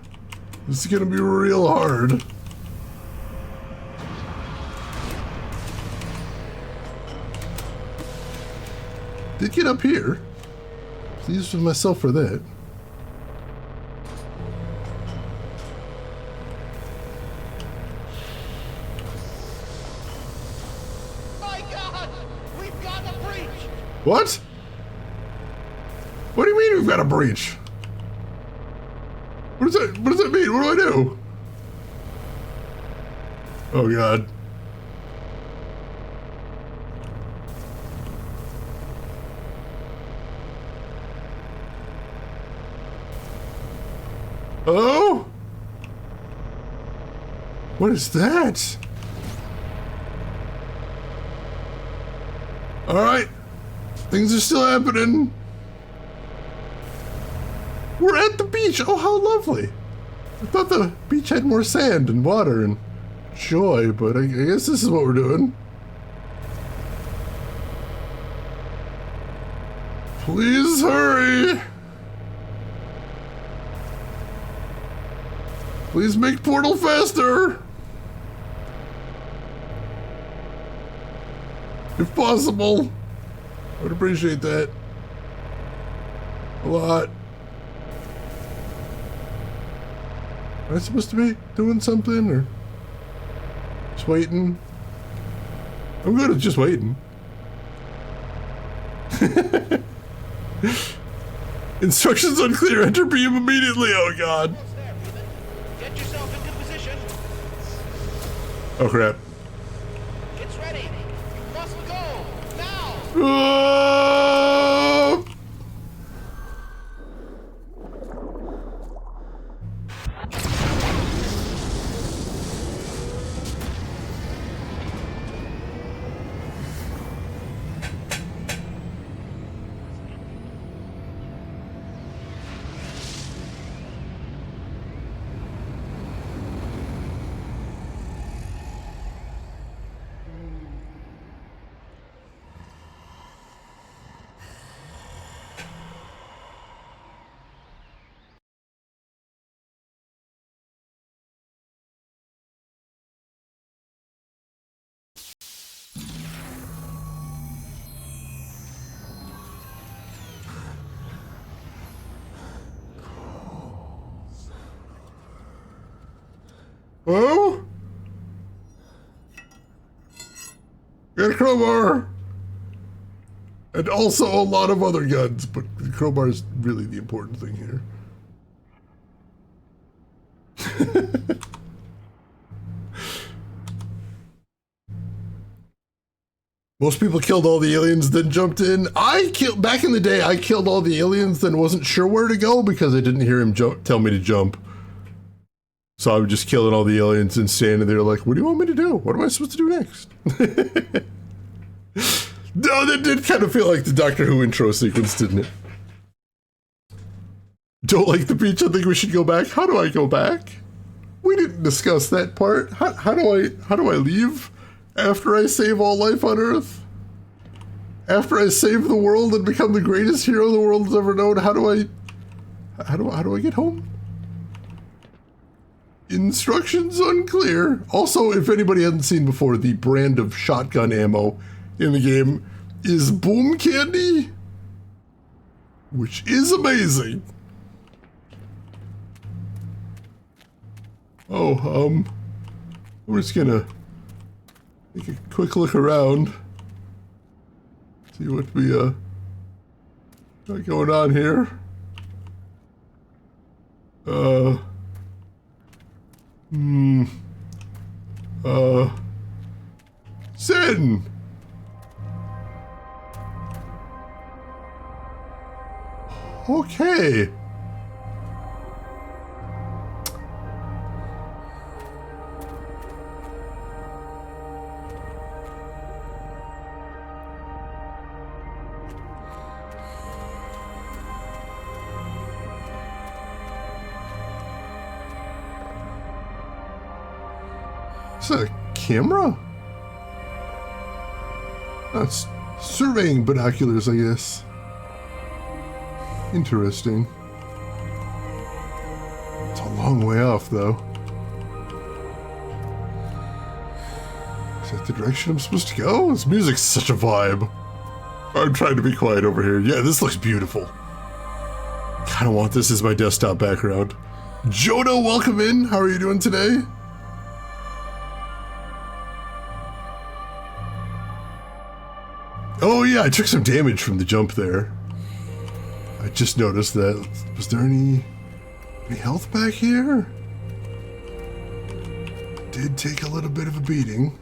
This is gonna be real hard. Did get up here. Pleased with myself for that. My God! We've got a breach! What? What do you mean we've got a breach? What does that mean? What do I do? Oh God. Hello? What is that? All right. Things are still happening. We're at the beach. Oh, how lovely. I thought the beach had more sand and water and joy, but I guess this is what we're doing. Please hurry. Please make portal faster. If possible. I would appreciate that. A lot. Am I supposed to be doing something or just waiting? I'm good at just waiting. Instructions unclear. Enter beam immediately. Oh God. Almost there, Freeman. Get yourself into position. Oh crap. It's ready. You must go now. Ah! Oh? Got a crowbar. And also a lot of other guns, but the crowbar is really the important thing here. Most people killed all the aliens, then jumped in. Back in the day, I killed all the aliens, then wasn't sure where to go because I didn't hear him tell me to jump. So I was just killing all the aliens and standing there like, what do you want me to do? What am I supposed to do next? No, that did kind of feel like the Doctor Who intro sequence, didn't it? Don't like the beach, I think we should go back. How do I go back? We didn't discuss that part. How do I leave after I save all life on Earth? After I save the world and become the greatest hero the world has ever known, how do I get home? Instructions unclear. Also, if anybody hasn't seen before, the brand of shotgun ammo in the game is boom candy, which is amazing. Oh, we're just gonna take a quick look around, see what we got going on here. Sin! Okay. Is that a camera? That's surveying binoculars, I guess. Interesting. It's a long way off, though. Is that the direction I'm supposed to go? This music's such a vibe. I'm trying to be quiet over here. Yeah, this looks beautiful. Kind of want this as my desktop background. Jono, welcome in. How are you doing today? Oh yeah, I took some damage from the jump there. I just noticed that. Was there any health back here? Did take a little bit of a beating.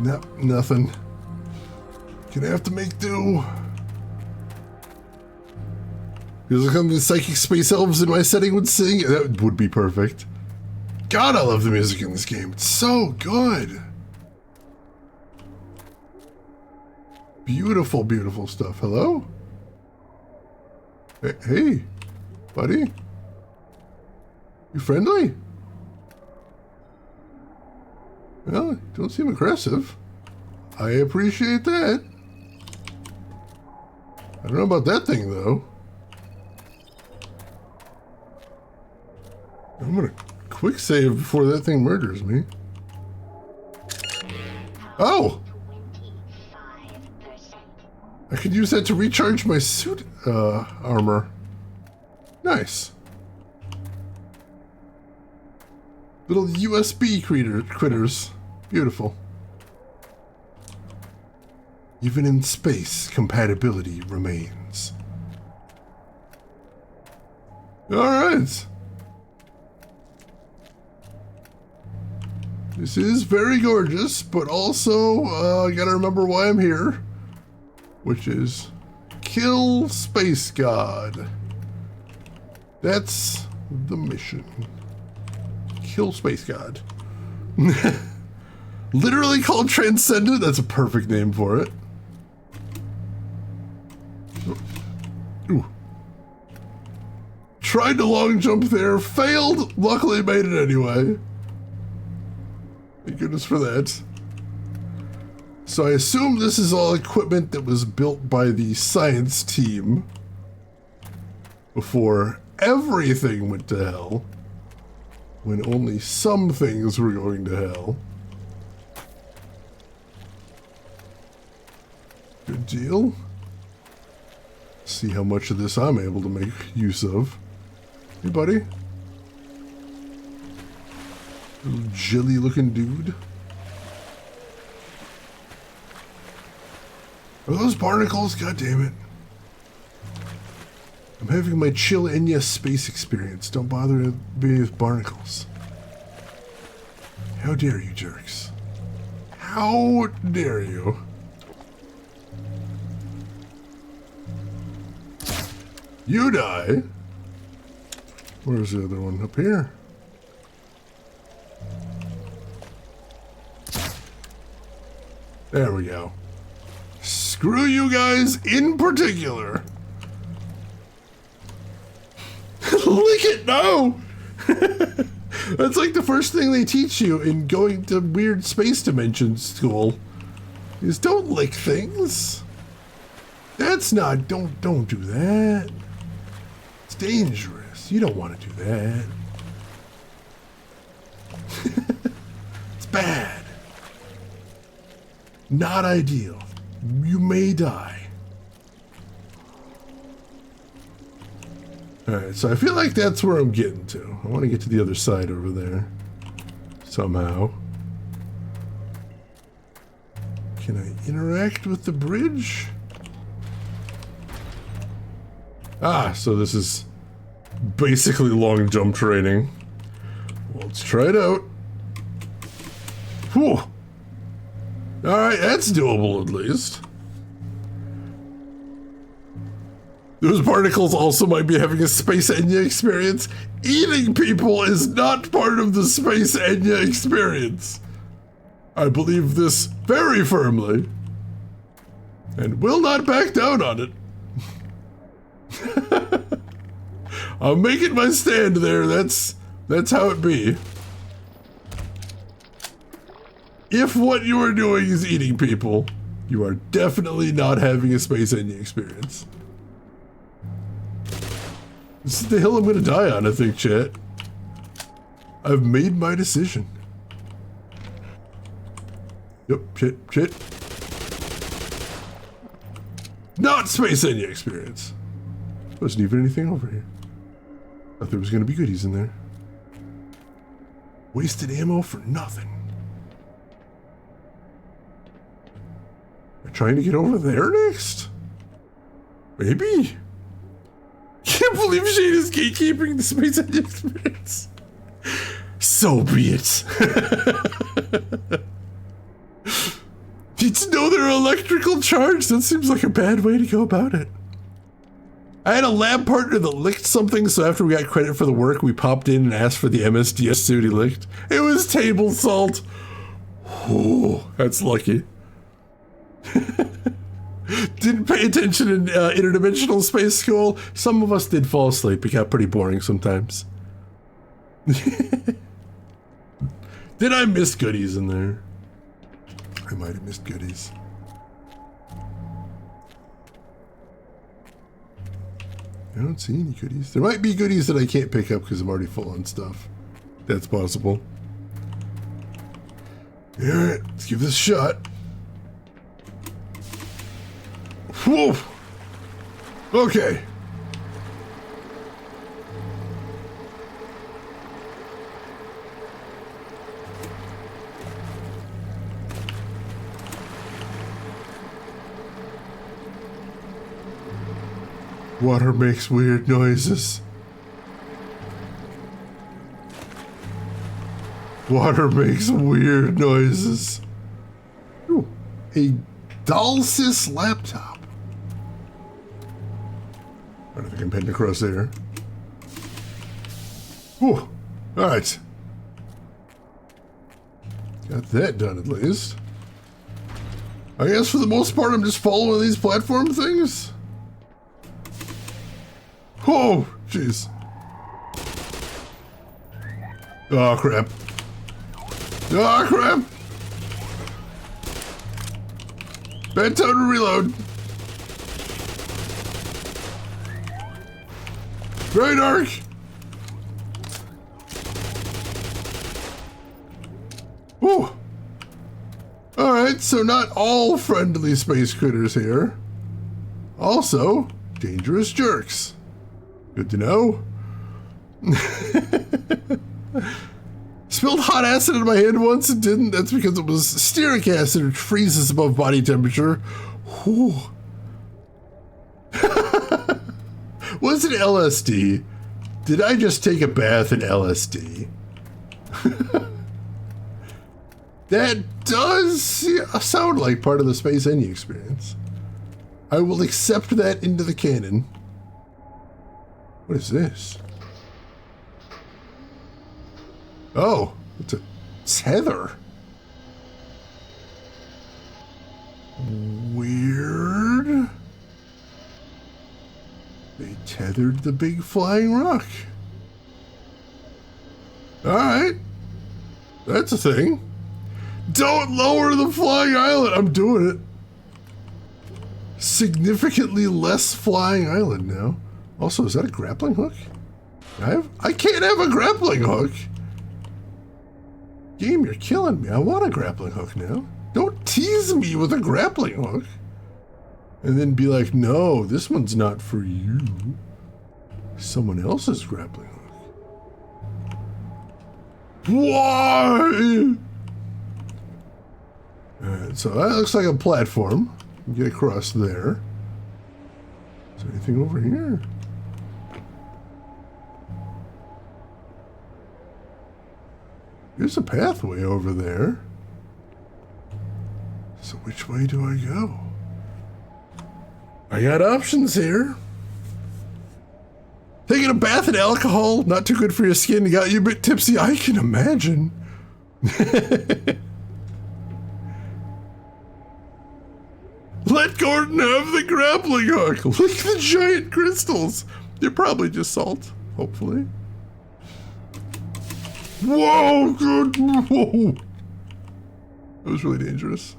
Nope, nothing. Gonna have to make do. Because look how the psychic space elves in my setting would sing. That would be perfect. God, I love the music in this game. It's so good. Beautiful, beautiful stuff. Hello? Hey, buddy. You friendly? Well, don't seem aggressive. I appreciate that. I don't know about that thing, though. I'm gonna quick save before that thing murders me. Oh! 25%. I could use that to recharge my suit armor. Nice. Little USB critters. Beautiful. Even in space, compatibility remains. Alright. This is very gorgeous, but also, I gotta remember why I'm here. Which is, kill Space God. That's the mission. Kill Space God. Literally called Transcendent, that's a perfect name for it. Ooh. Tried to long jump there, failed, luckily made it anyway. Thank goodness for that. So I assume this is all equipment that was built by the science team before everything went to hell, when only some things were going to hell. Good deal. See how much of this I'm able to make use of. Hey, buddy. Little jelly looking dude. Are those barnacles? God damn it. I'm having my chill Enya space experience. Don't bother me with barnacles. How dare you, jerks. How dare you? You die. Where's the other one? Up here. There we go. Screw you guys in particular. Lick it, no! That's like the first thing they teach you in going to weird space dimension school. Is don't lick things. That's not, don't do that. It's dangerous. You don't want to do that. It's bad. Not ideal. You may die. Alright, so I feel like that's where I'm getting to. I want to get to the other side over there. Somehow. Can I interact with the bridge? Ah, so this is basically long jump training. Well, let's try it out. Whew. Alright, that's doable at least. Those particles also might be having a Space Enya experience. Eating people is not part of the Space Enya experience. I believe this very firmly. And will not back down on it. I'm making my stand there. That's how it be. If what you are doing is eating people, you are definitely not having a space ending experience. This is the hill I'm gonna die on, I think, chat. I've made my decision. Yep, shit. Not space ending experience. Wasn't even anything over here. Thought there was gonna be goodies in there. Wasted ammo for nothing. Am I trying to get over there next? Maybe? Can't believe Shane is gatekeeping the space ending experience. So be it. It's no, they're electrical charge. That seems like a bad way to go about it. I had a lab partner that licked something, so after we got credit for the work, we popped in and asked for the MSDS suit he licked. It was table salt. Oh, that's lucky. Didn't pay attention in interdimensional space school. Some of us did fall asleep. It got pretty boring sometimes. Did I miss goodies in there? I might have missed goodies. I don't see any goodies. There might be goodies that I can't pick up because I'm already full on stuff. That's possible. Alright, let's give this a shot. Whoa! Okay. Water makes weird noises. Water makes weird noises. Ooh, a Dalsys laptop. I don't think I'm heading across there. Ooh, alright. Got that done at least. I guess for the most part I'm just following these platform things. Oh, jeez. Oh, crap. Oh, crap. Bad time to reload. Great arc. Whew. Alright, so not all friendly space critters here. Also, dangerous jerks. Good to know. Spilled hot acid in my hand once and didn't. That's because it was stearic acid, which freezes above body temperature. Whew. Was it LSD? Did I just take a bath in LSD? That does sound like part of the Space Ending experience. I will accept that into the canon. What is this? Oh, it's a tether. Weird. They tethered the big flying rock. Alright. That's a thing. Don't lower the flying island. I'm doing it. Significantly less flying island now. Also, is that a grappling hook? I can't have a grappling hook. Game, you're killing me. I want a grappling hook now. Don't tease me with a grappling hook. And then be like, no, this one's not for you. Someone else's grappling hook. Why? Alright, so that looks like a platform. Get across there. Is there anything over here? There's a pathway over there. So which way do I go? I got options here. Taking a bath in alcohol, not too good for your skin, got you a bit tipsy. I can imagine. Let Gordon have the grappling hook. Lick the giant crystals. They're probably just salt. hopefully. Whoa, good. Whoa. That was really dangerous.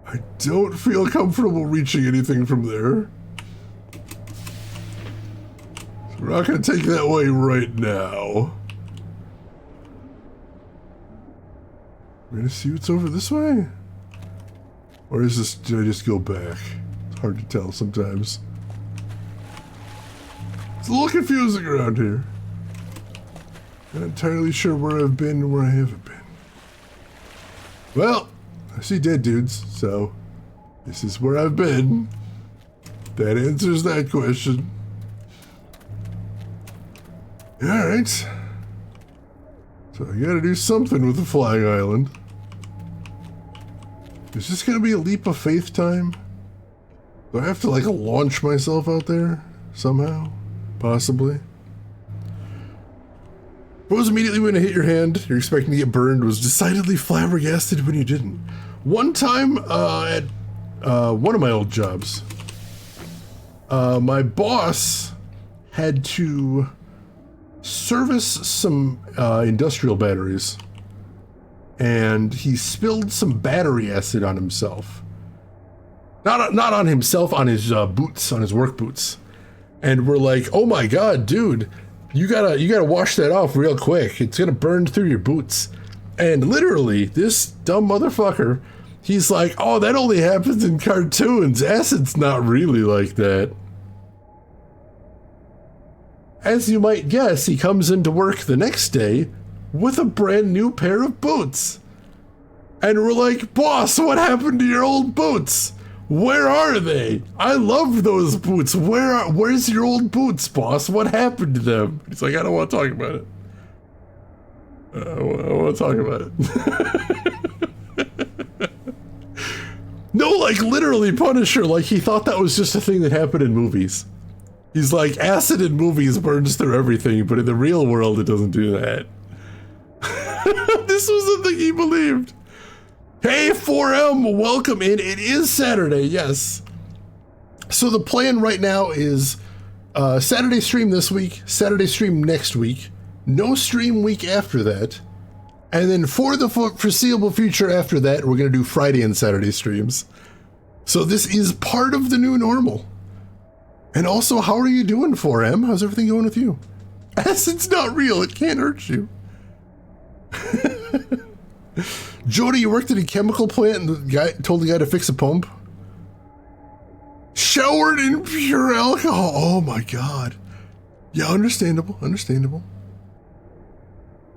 I don't feel comfortable reaching anything from there. So we're not going to take that way right now. We're going to see what's over this way? Or is this, did I just go back? It's hard to tell sometimes. It's a little confusing around here. Not entirely sure where I've been and where I haven't been. Well, I see dead dudes, so this is where I've been. That answers that question. Alright. So I gotta do something with the flying island. Is this gonna be a leap of faith time? Do I have to like launch myself out there somehow? Possibly. What was immediately when it hit your hand, you're expecting to get burned, was decidedly flabbergasted when you didn't. One time at one of my old jobs, my boss had to service some industrial batteries, and he spilled some battery acid on himself. Not on himself, on his boots, on his work boots. And we're like, oh my god, dude, you gotta wash that off real quick. It's gonna burn through your boots. And literally, this dumb motherfucker, he's like, oh, that only happens in cartoons. Acid's not really like that. As you might guess, he comes into work the next day with a brand new pair of boots. And we're like, boss, what happened to your old boots? Where are they? I love those boots. Where's your old boots, boss? What happened to them? He's like, I don't want to talk about it. I want to talk about it. No, like literally Punisher, like he thought that was just a thing that happened in movies. He's like, acid in movies burns through everything, but in the real world it doesn't do that. This was the thing he believed. Hey 4M, welcome in. It is Saturday, yes. So the plan right now is Saturday stream this week, Saturday stream next week, no stream week after that, and then for the foreseeable future after that, we're going to do Friday and Saturday streams. So this is part of the new normal. And also, how are you doing, 4M? How's everything going with you? Acid's not real, it can't hurt you. Jody, you worked at a chemical plant and the guy told the guy to fix a pump? Showered in pure alcohol. Oh my god. Yeah, understandable, understandable.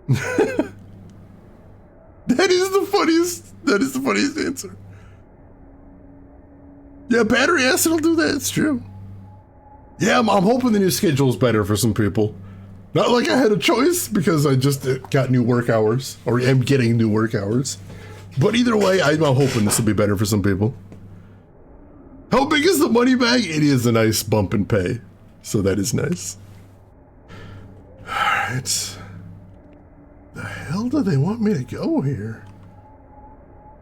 That is the funniest answer. Yeah, battery acid will do that, it's true. Yeah, I'm hoping the new schedule is better for some people. Not like I had a choice, because I just got new work hours, or am getting new work hours. But either way, I'm hoping this will be better for some people. How big is the money bag? It is a nice bump in pay, so that is nice. Alright. The hell do they want me to go here?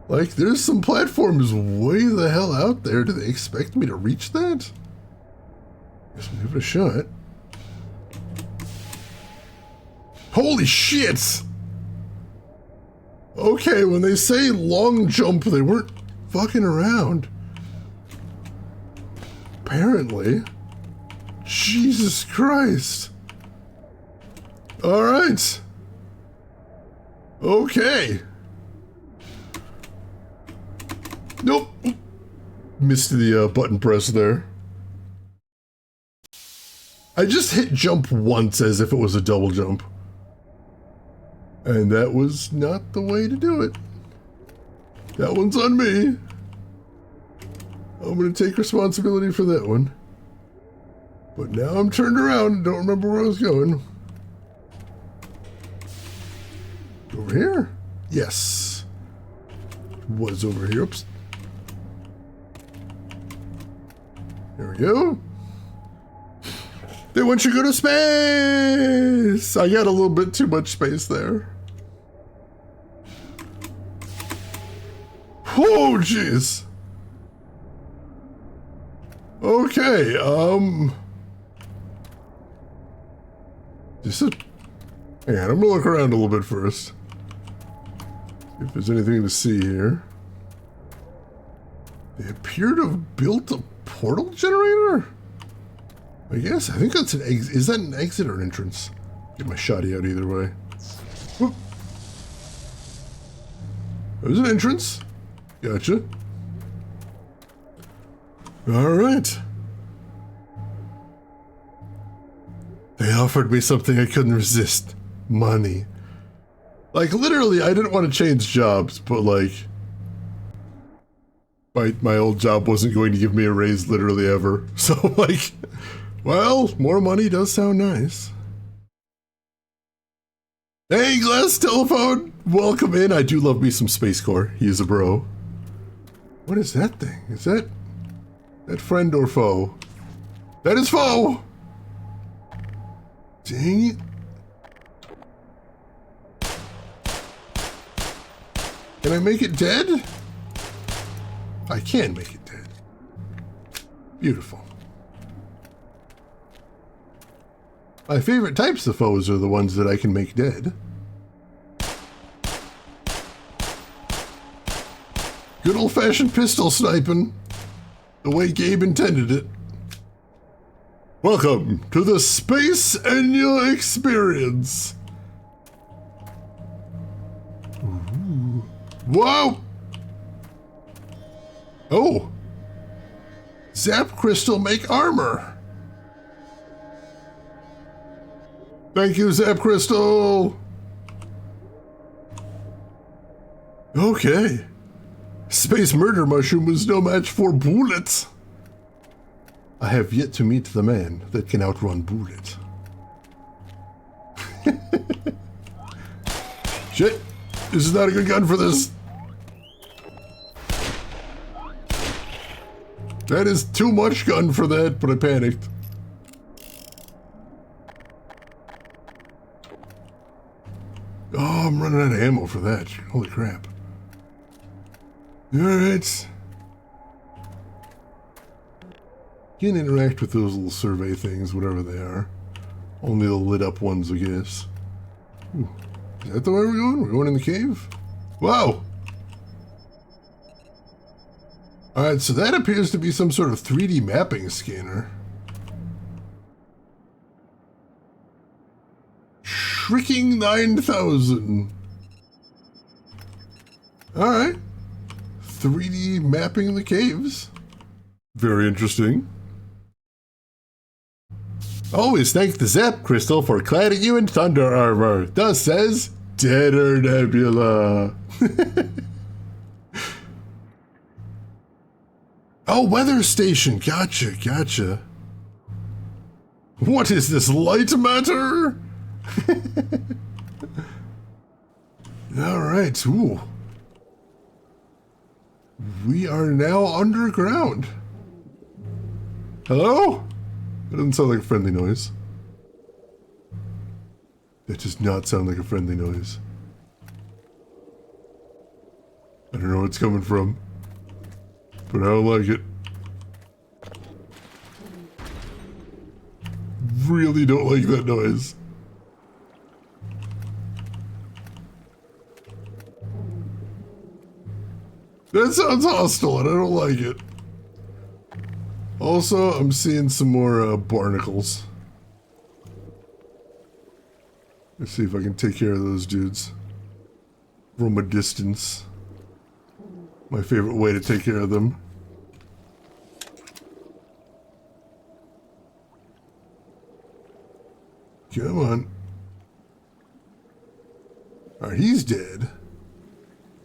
Like, there's some platforms way the hell out there. Do they expect me to reach that? Guess we'll give it a shot. Holy shit! Okay, when they say long jump, they weren't fucking around. Apparently. Jesus Christ. Alright. Okay. Nope. Missed the button press there. I just hit jump once as if it was a double jump. And that was not the way to do it. That one's on me. I'm gonna take responsibility for that one. But now I'm turned around and don't remember where I was going. Over here? Yes. Was over here. Oops. There we go. They want you to go to space! I got a little bit too much space there. Oh, jeez. Okay, Hang on, I'm gonna look around a little bit first. See if there's anything to see here. They appear to have built a portal generator? I guess. I think that's an exit. Is that an exit or an entrance? Get my shotty out either way. Whoop. There's an entrance. Gotcha. Alright. They offered me something I couldn't resist. Money. Like, literally, I didn't want to change jobs, but like... My old job wasn't going to give me a raise literally ever. So, like... Well, more money does sound nice. Hey, Glass Telephone! Welcome in. I do love me some Space Core. He is a bro. What is that thing? Is that friend or foe? That is foe! Dang it. Can I make it dead? I can make it dead. Beautiful. My favorite types of foes are the ones that I can make dead. Good old-fashioned pistol sniping. The way Gabe intended it. Welcome to the Space Enya Experience. Ooh. Whoa! Oh! Zap Crystal make armor. Thank you, Zap Crystal! Okay. Space Murder Mushroom was no match for bullets. I have yet to meet the man that can outrun Bullet. Shit! This is not a good gun for this. That is too much gun for that, but I panicked. Oh, I'm running out of ammo for that. Holy crap. Alright. You can interact with those little survey things, whatever they are. Only the lit up ones, I guess. Ooh. Is that the way we're going? We're going in the cave? Wow! Alright, so that appears to be some sort of 3D mapping scanner. Shrieking 9000. Alright. 3D mapping the caves. Very interesting. Always thank the Zap Crystal for cladding you in thunder armor. Thus says Deader Nebula. Oh, weather station. Gotcha, gotcha. What is this, light matter? Alright, ooh. We are now underground. Hello? That doesn't sound like a friendly noise. That does not sound like a friendly noise. I don't know where it's coming from, but I don't like it. Really don't like that noise. That sounds hostile and I don't like it. Also, I'm seeing some more barnacles. Let's see if I can take care of those dudes from a distance. My favorite way to take care of them. Come on. Alright, he's dead.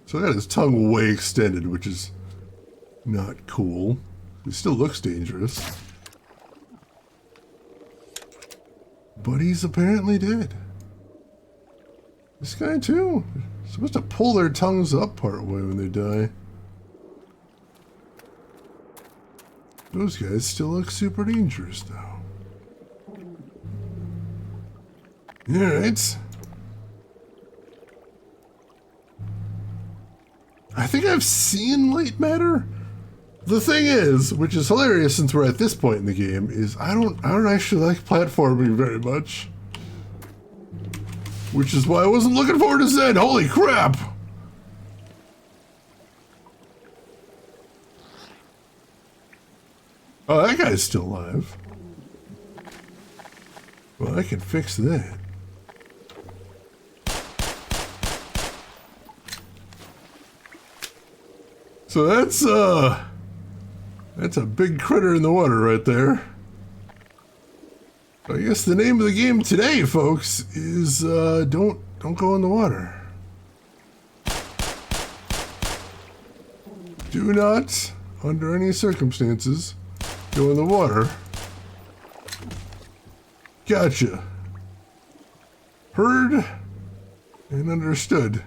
So I got his tongue way extended, which is not cool. He still looks dangerous. But he's apparently dead. This guy too. They're supposed to pull their tongues up part way when they die. Those guys still look super dangerous though. Alright. I think I've seen light matter The thing is, which is hilarious since we're at this point in the game, is I don't actually like platforming very much. Which is why I wasn't looking forward to Zen. Holy crap! Oh, that guy's still alive. Well, I can fix that. So that's a big critter in the water right there. I guess the name of the game today, folks, is don't go in the water. Do not, under any circumstances, go in the water. Gotcha. Heard and understood.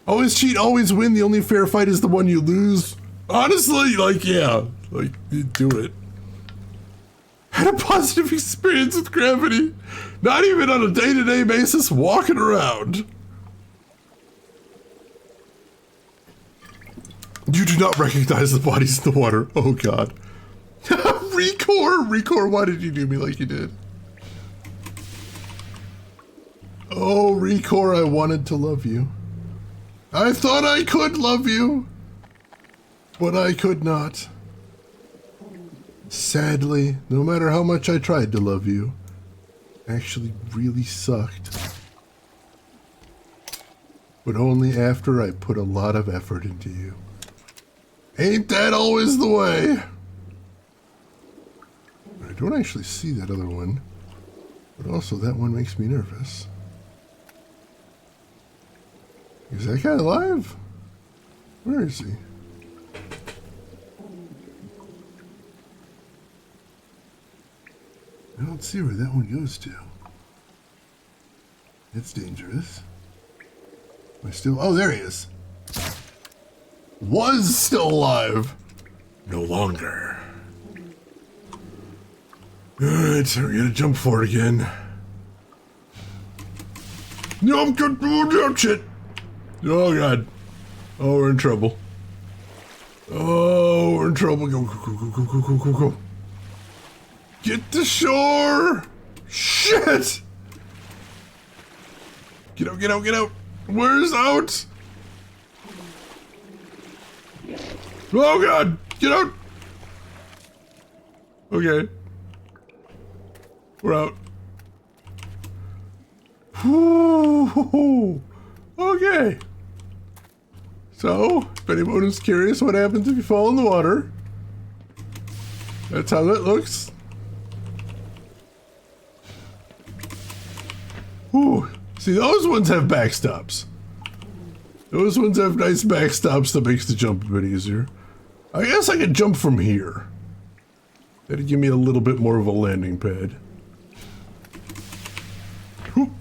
Always cheat, always win. The only fair fight is the one you lose. Honestly, like, yeah. Like, you do it. Had a positive experience with gravity. Not even on a day-to-day basis, walking around. You do not recognize the bodies in the water. Oh, God. Recore, why did you do me like you did? Oh, Recore, I wanted to love you. I thought I could love you, but I could not. Sadly, no matter how much I tried to love you, actually really sucked. But only after I put a lot of effort into you. Ain't that always the way? I don't actually see that other one, but also that one makes me nervous. Is that guy alive? Where is he? I don't see where that one goes to. It's dangerous. Am I still? Oh, there he is. Was still alive. No longer. Alright, so we're gonna jump for it again. No, I'm good. Oh, shit. Oh, God. Oh, we're in trouble. Oh, we're in trouble. Go. Get to shore. Shit. Get out. Where's out? Oh, God. Get out. Okay. We're out. Whew. Okay. So, if anyone is curious what happens if you fall in the water, that's how that looks. Whew. See, those ones have backstops. Those ones have nice backstops that makes the jump a bit easier. I guess I could jump from here. That'd give me a little bit more of a landing pad. Whew.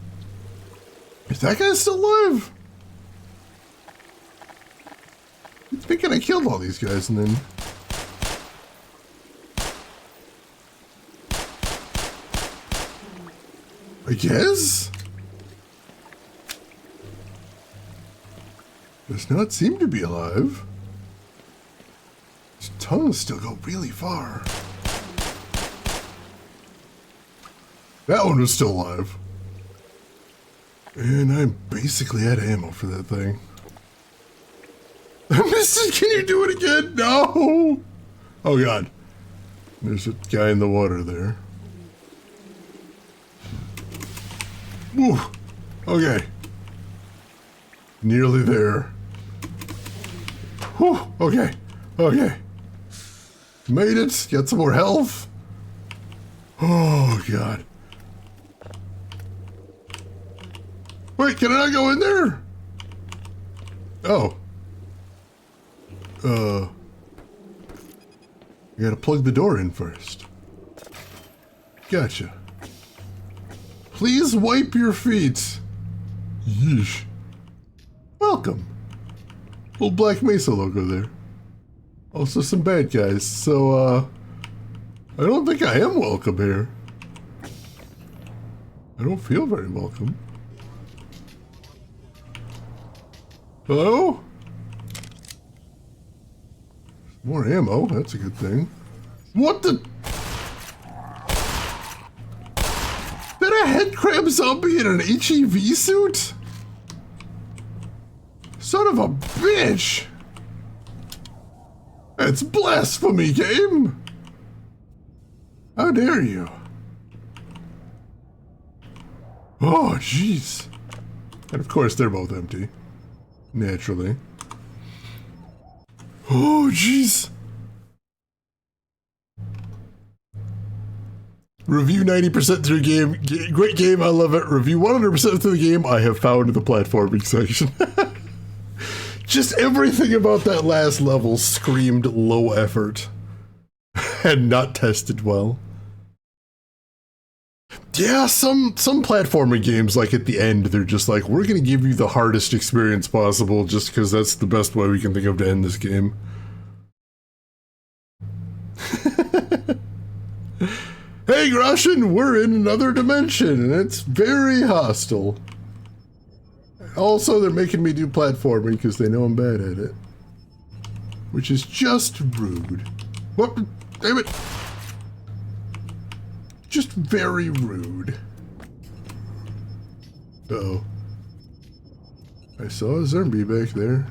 Is that guy still alive? I'm thinking I killed all these guys and then... I guess? Does not seem to be alive. His tongues still go really far. That one was still alive. And I'm basically out of ammo for that thing. Can you do it again? No! Oh, God. There's a guy in the water there. Woo! Okay. Nearly there. Whew! Okay. Made it. Get some more health. Oh, God. Wait, can I not go in there? Oh. I gotta plug the door in first. Gotcha. Please wipe your feet. Yeesh. Welcome. Little Black Mesa logo there. Also some bad guys, so, I don't think I am welcome here. I don't feel very welcome. Hello? More ammo, that's a good thing. What the? Is that a head crab zombie in an HEV suit? Son of a bitch! That's blasphemy, game! How dare you? Oh, jeez. And of course, they're both empty. Naturally. Oh, jeez. Review 90% through game. Great game, I love it. Review 100% through the game. I have found the platforming section. Just everything about that last level screamed low effort. And not tested well. Yeah, some platforming games, like at the end, they're just like, we're gonna give you the hardest experience possible just because that's the best way we can think of to end this game. Hey, Groshin, we're in another dimension, and it's very hostile. Also, they're making me do platforming because they know I'm bad at it. Which is just rude. What? Damn it! Just very rude. Uh-oh. I saw a zombie back there.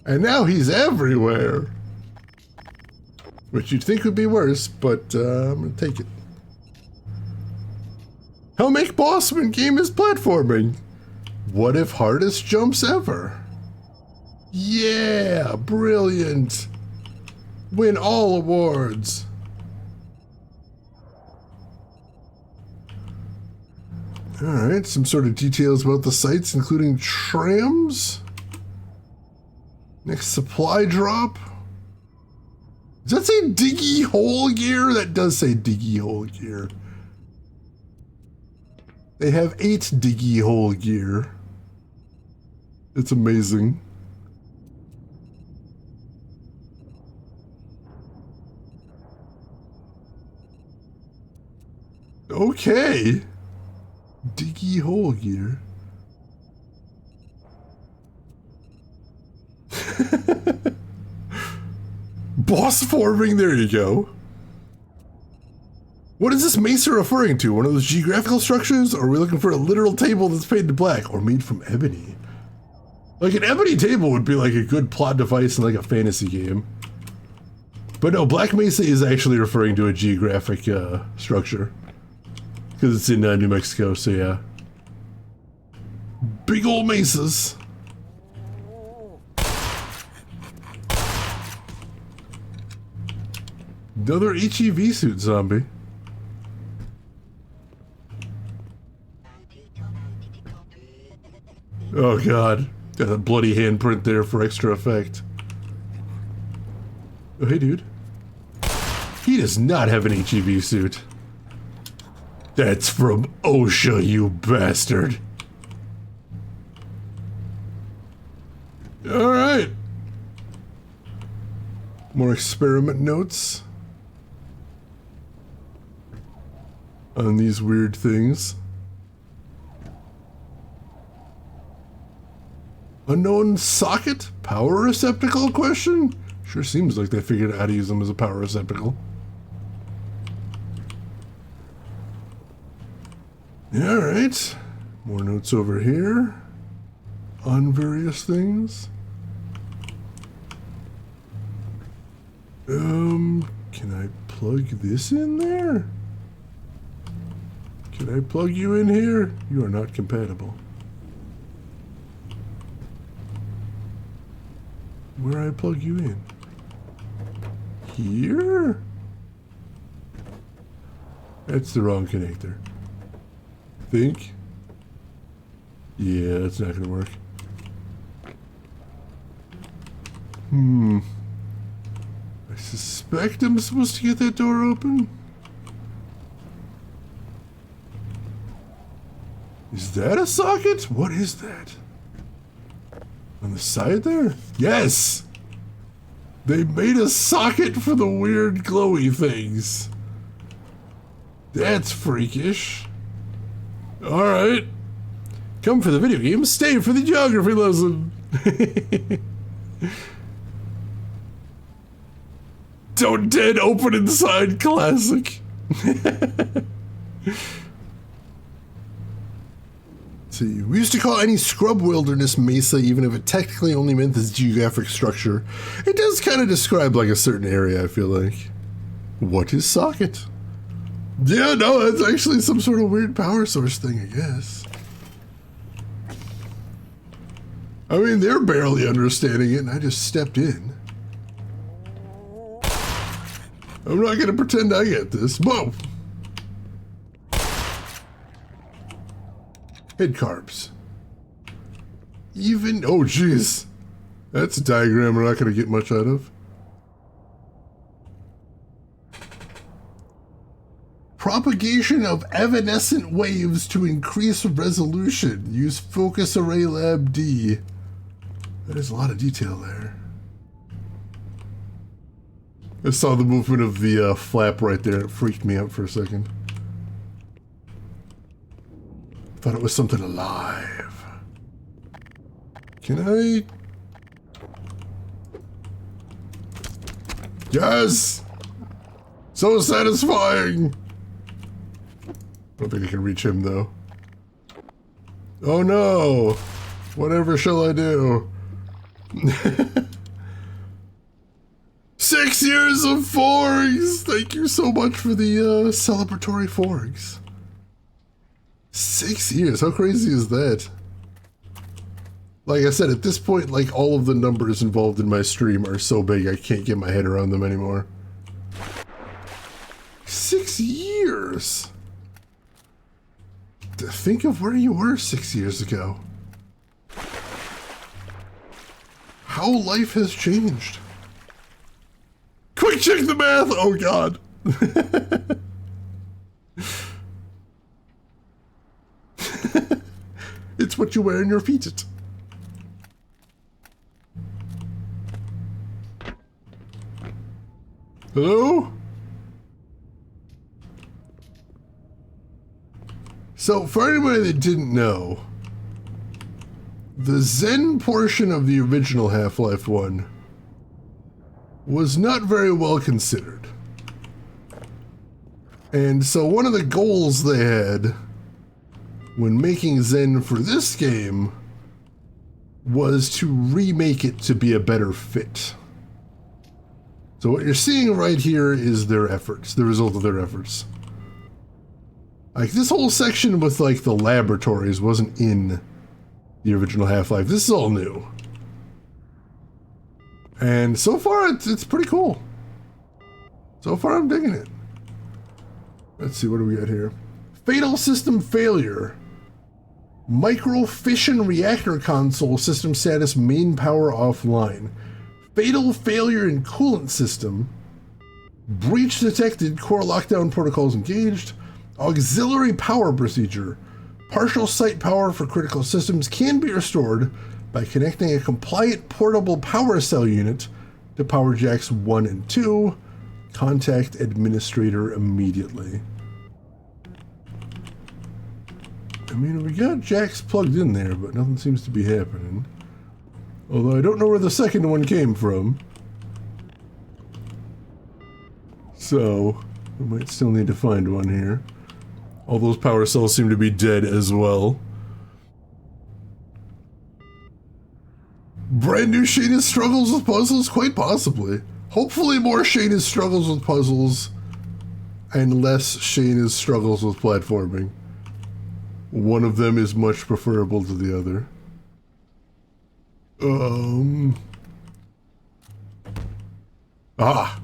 And now he's everywhere! Which you'd think would be worse, but I'm gonna take it. How make Bossman game is platforming? What if hardest jumps ever? Yeah, brilliant. Win all awards. Alright, some sort of details about the sites, including trams. Next supply drop. Does that say diggy hole gear? That does say diggy hole gear. They have 8 diggy hole gear. It's amazing. Okay. Diggy hole gear. Boss forming, there you go. What is this Mesa referring to? One of those geographical structures? Or are we looking for a literal table that's painted black or made from ebony? Like an ebony table would be like a good plot device in like a fantasy game. But no, Black Mesa is actually referring to a geographic structure. Because it's in New Mexico, so yeah. Big old mesas. Another HEV suit zombie. Oh god. Got a bloody handprint there for extra effect. Oh hey dude. He does not have an HEV suit. That's from OSHA, you bastard. Alright. More experiment notes on these weird things. Unknown socket? Power receptacle question? Sure seems like they figured out how to use them as a power receptacle. Alright. More notes over here on various things. Can I plug this in there? Can I plug you in here? You are not compatible. Where I plug you in? Here? That's the wrong connector. Think? Yeah, that's not gonna work. I suspect I'm supposed to get that door open. Is that a socket? What is that? On the side there? Yes! They made a socket for the weird glowy things. That's freakish. Alright. Come for the video game, stay for the geography lesson. Don't Dead open inside classic. See, we used to call any scrub wilderness Mesa, even if it technically only meant this geographic structure. It does kind of describe like a certain area, I feel like. What is socket? Yeah, no, that's actually some sort of weird power source thing, I guess. I mean, they're barely understanding it, and I just stepped in. I'm not gonna pretend I get this. Whoa! Head carbs. Even, oh jeez. That's a diagram we're not gonna get much out of. Propagation of evanescent waves to increase resolution. Use focus array lab D. That is a lot of detail there. I saw the movement of the flap right there. It freaked me out for a second. Thought it was something alive. Can I? Yes! So satisfying! I don't think I can reach him though. Oh no! Whatever shall I do? 6 years of forks! Thank you so much for the celebratory forks. 6 years, how crazy is that? Like I said, at this point, like all of the numbers involved in my stream are so big I can't get my head around them anymore. 6 years! Think of where you were 6 years ago. How life has changed. Quick check the math! Oh god. It's what you wear in your feet. Hello? So, for anybody that didn't know, the Zen portion of the original Half-Life 1 was not very well considered. And so one of the goals they had when making Zen for this game was to remake it to be a better fit. So what you're seeing right here is their efforts, the result of their efforts. Like this whole section with like the laboratories wasn't in the original Half-Life. This is all new. And so far it's pretty cool. So far I'm digging it. Let's see, what do we got here? Fatal system failure. Micro fission reactor console system status main power offline. Fatal failure in coolant system. Breach detected, core lockdown protocols engaged. Auxiliary power procedure. Partial site power for critical systems can be restored by connecting a compliant portable power cell unit to power jacks 1 and 2. Contact administrator immediately. I mean, we got jacks plugged in there, but nothing seems to be happening. Although I don't know where the second one came from. So, we might still need to find one here. All those power cells seem to be dead as well. Brand new Shayna's struggles with puzzles? Quite possibly. Hopefully more Shayna's struggles with puzzles and less Shayna's struggles with platforming. One of them is much preferable to the other. Ah!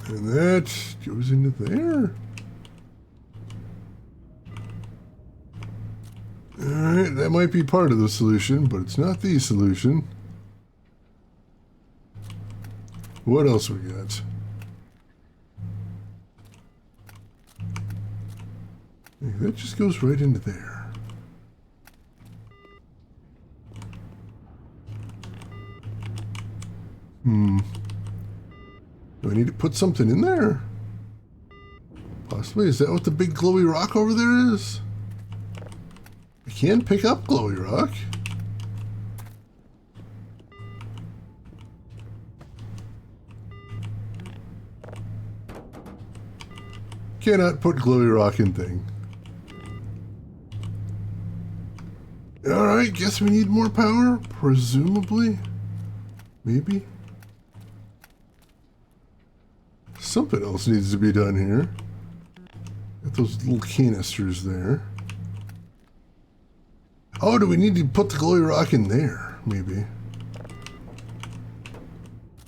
And that goes into there. Alright, that might be part of the solution, but it's not the solution. What else we got? That just goes right into there. Do I need to put something in there? Possibly. Is that what the big glowy rock over there is? I can pick up glowy rock. Cannot put glowy rock in thing. Alright, guess we need more power, presumably. Maybe. Something else needs to be done here. Got those little canisters there. Oh, do we need to put the glowy rock in there? Maybe.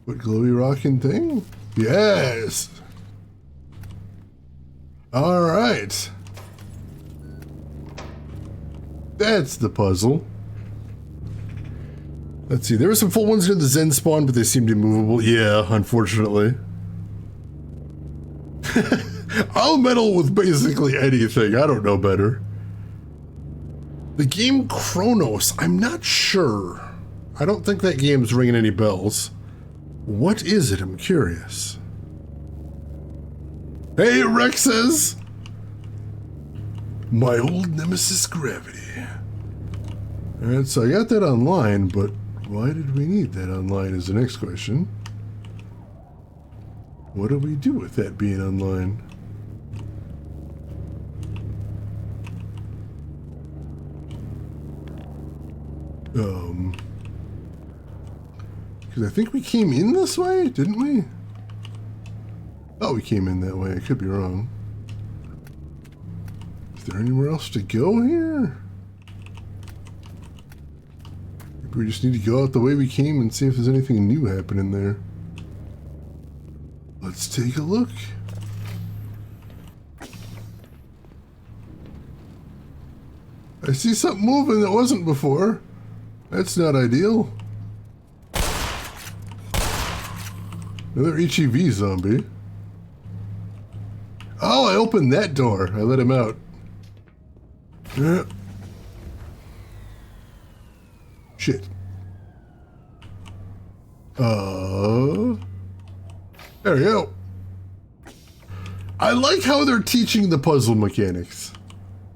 Put glowy rock in thing? Yes! Alright. That's the puzzle. Let's see, there were some full ones near the Zen spawn, but they seemed immovable. Yeah, unfortunately. I'll meddle with basically anything, I don't know better. The game Chronos, I'm not sure. I don't think that game's ringing any bells. What is it? I'm curious. Hey, Rexes! My old nemesis Gravity. Alright, so I got that online, but why did we need that online is the next question. What do we do with that being online? Because I think we came in this way, didn't we? Oh, we came in that way. I could be wrong. Is there anywhere else to go here? Maybe we just need to go out the way we came and see if there's anything new happening there. Let's take a look. I see something moving that wasn't before. That's not ideal. Another HEV zombie. Oh, I opened that door. I let him out. Shit. There we go. I like how they're teaching the puzzle mechanics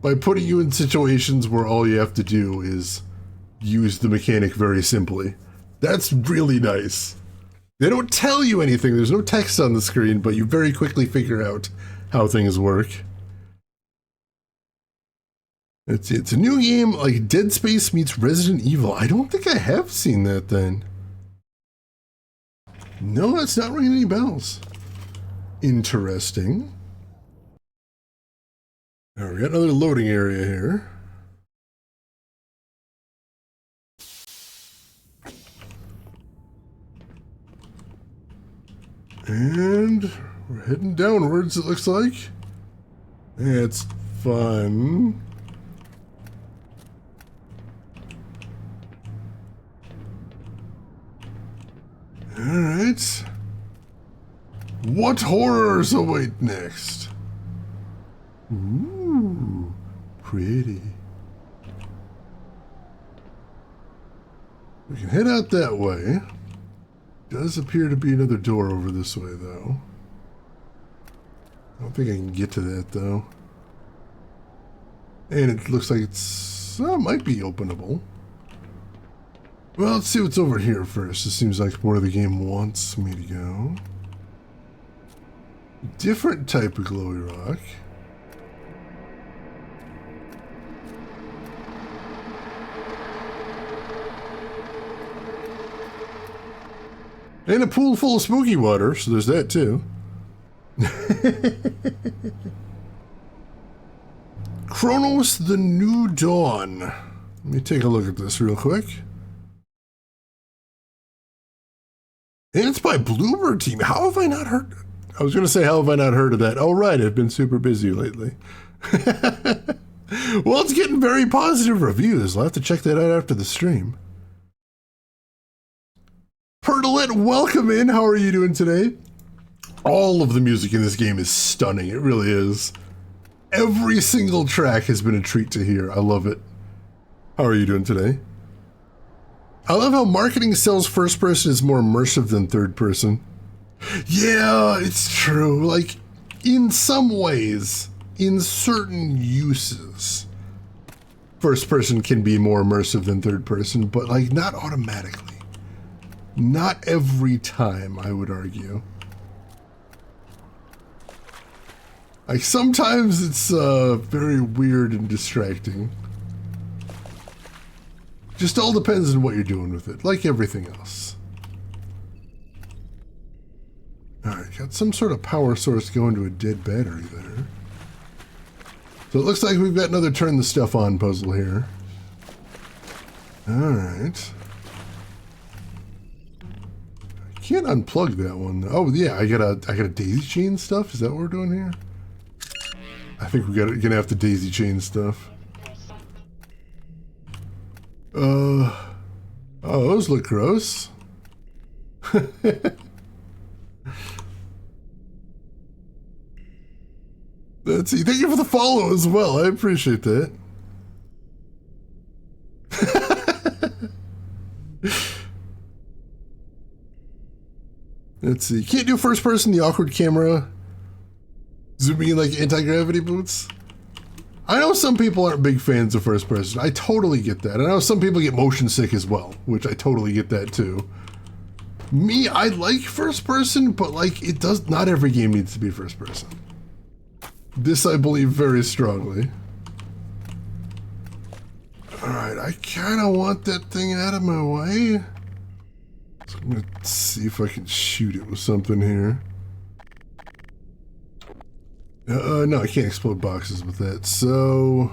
by putting you in situations where all you have to do is use the mechanic very simply. That's really nice. They don't tell you anything. There's no text on the screen, but you very quickly figure out how things work. It's a new game like Dead Space meets Resident Evil. I don't think I have seen that then. No, that's not ringing any bells. Interesting. Alright, we got another loading area here. And we're heading downwards, it looks like. It's fun. Alright. What horrors await next? Ooh, pretty. We can head out that way. Does appear to be another door over this way, though. I don't think I can get to that, though. And it looks like it's... might be openable. Well, let's see what's over here first. This seems like where the game wants me to go. Different type of glowy rock. And a pool full of spooky water, so there's that too. Chronos the New Dawn. Let me take a look at this real quick. And it's by Bluebird Team. How have I not heard? I was going to say, how have I not heard of that? Oh, right. I've been super busy lately. Well, it's getting very positive reviews. I'll have to check that out after the stream. Pertlet, welcome in. How are you doing today? All of the music in this game is stunning. It really is. Every single track has been a treat to hear. I love it. How are you doing today? I love how marketing sells first person is more immersive than third person. Yeah, it's true. Like, in some ways, in certain uses, first person can be more immersive than third person, but like not automatically. Not every time, I would argue. Like sometimes it's very weird and distracting. Just all depends on what you're doing with it, like everything else. Alright, got some sort of power source going to a dead battery there. So it looks like we've got another turn the stuff on puzzle here. Alright. I can't unplug that one. Oh yeah, I got a daisy chain stuff? Is that what we're doing here? I think we're gonna have to daisy chain stuff. Oh, those look gross. Let's see. Thank you for the follow as well. I appreciate that. Let's see. Can't do first person, the awkward camera. Zooming in like anti-gravity boots. I know some people aren't big fans of first person. I totally get that. I know some people get motion sick as well, which I totally get that too. Me, I like first person, but like it does, not every game needs to be first person. This I believe very strongly. Alright, I kind of want that thing out of my way. So I'm gonna see if I can shoot it with something here. No, I can't explode boxes with that, so...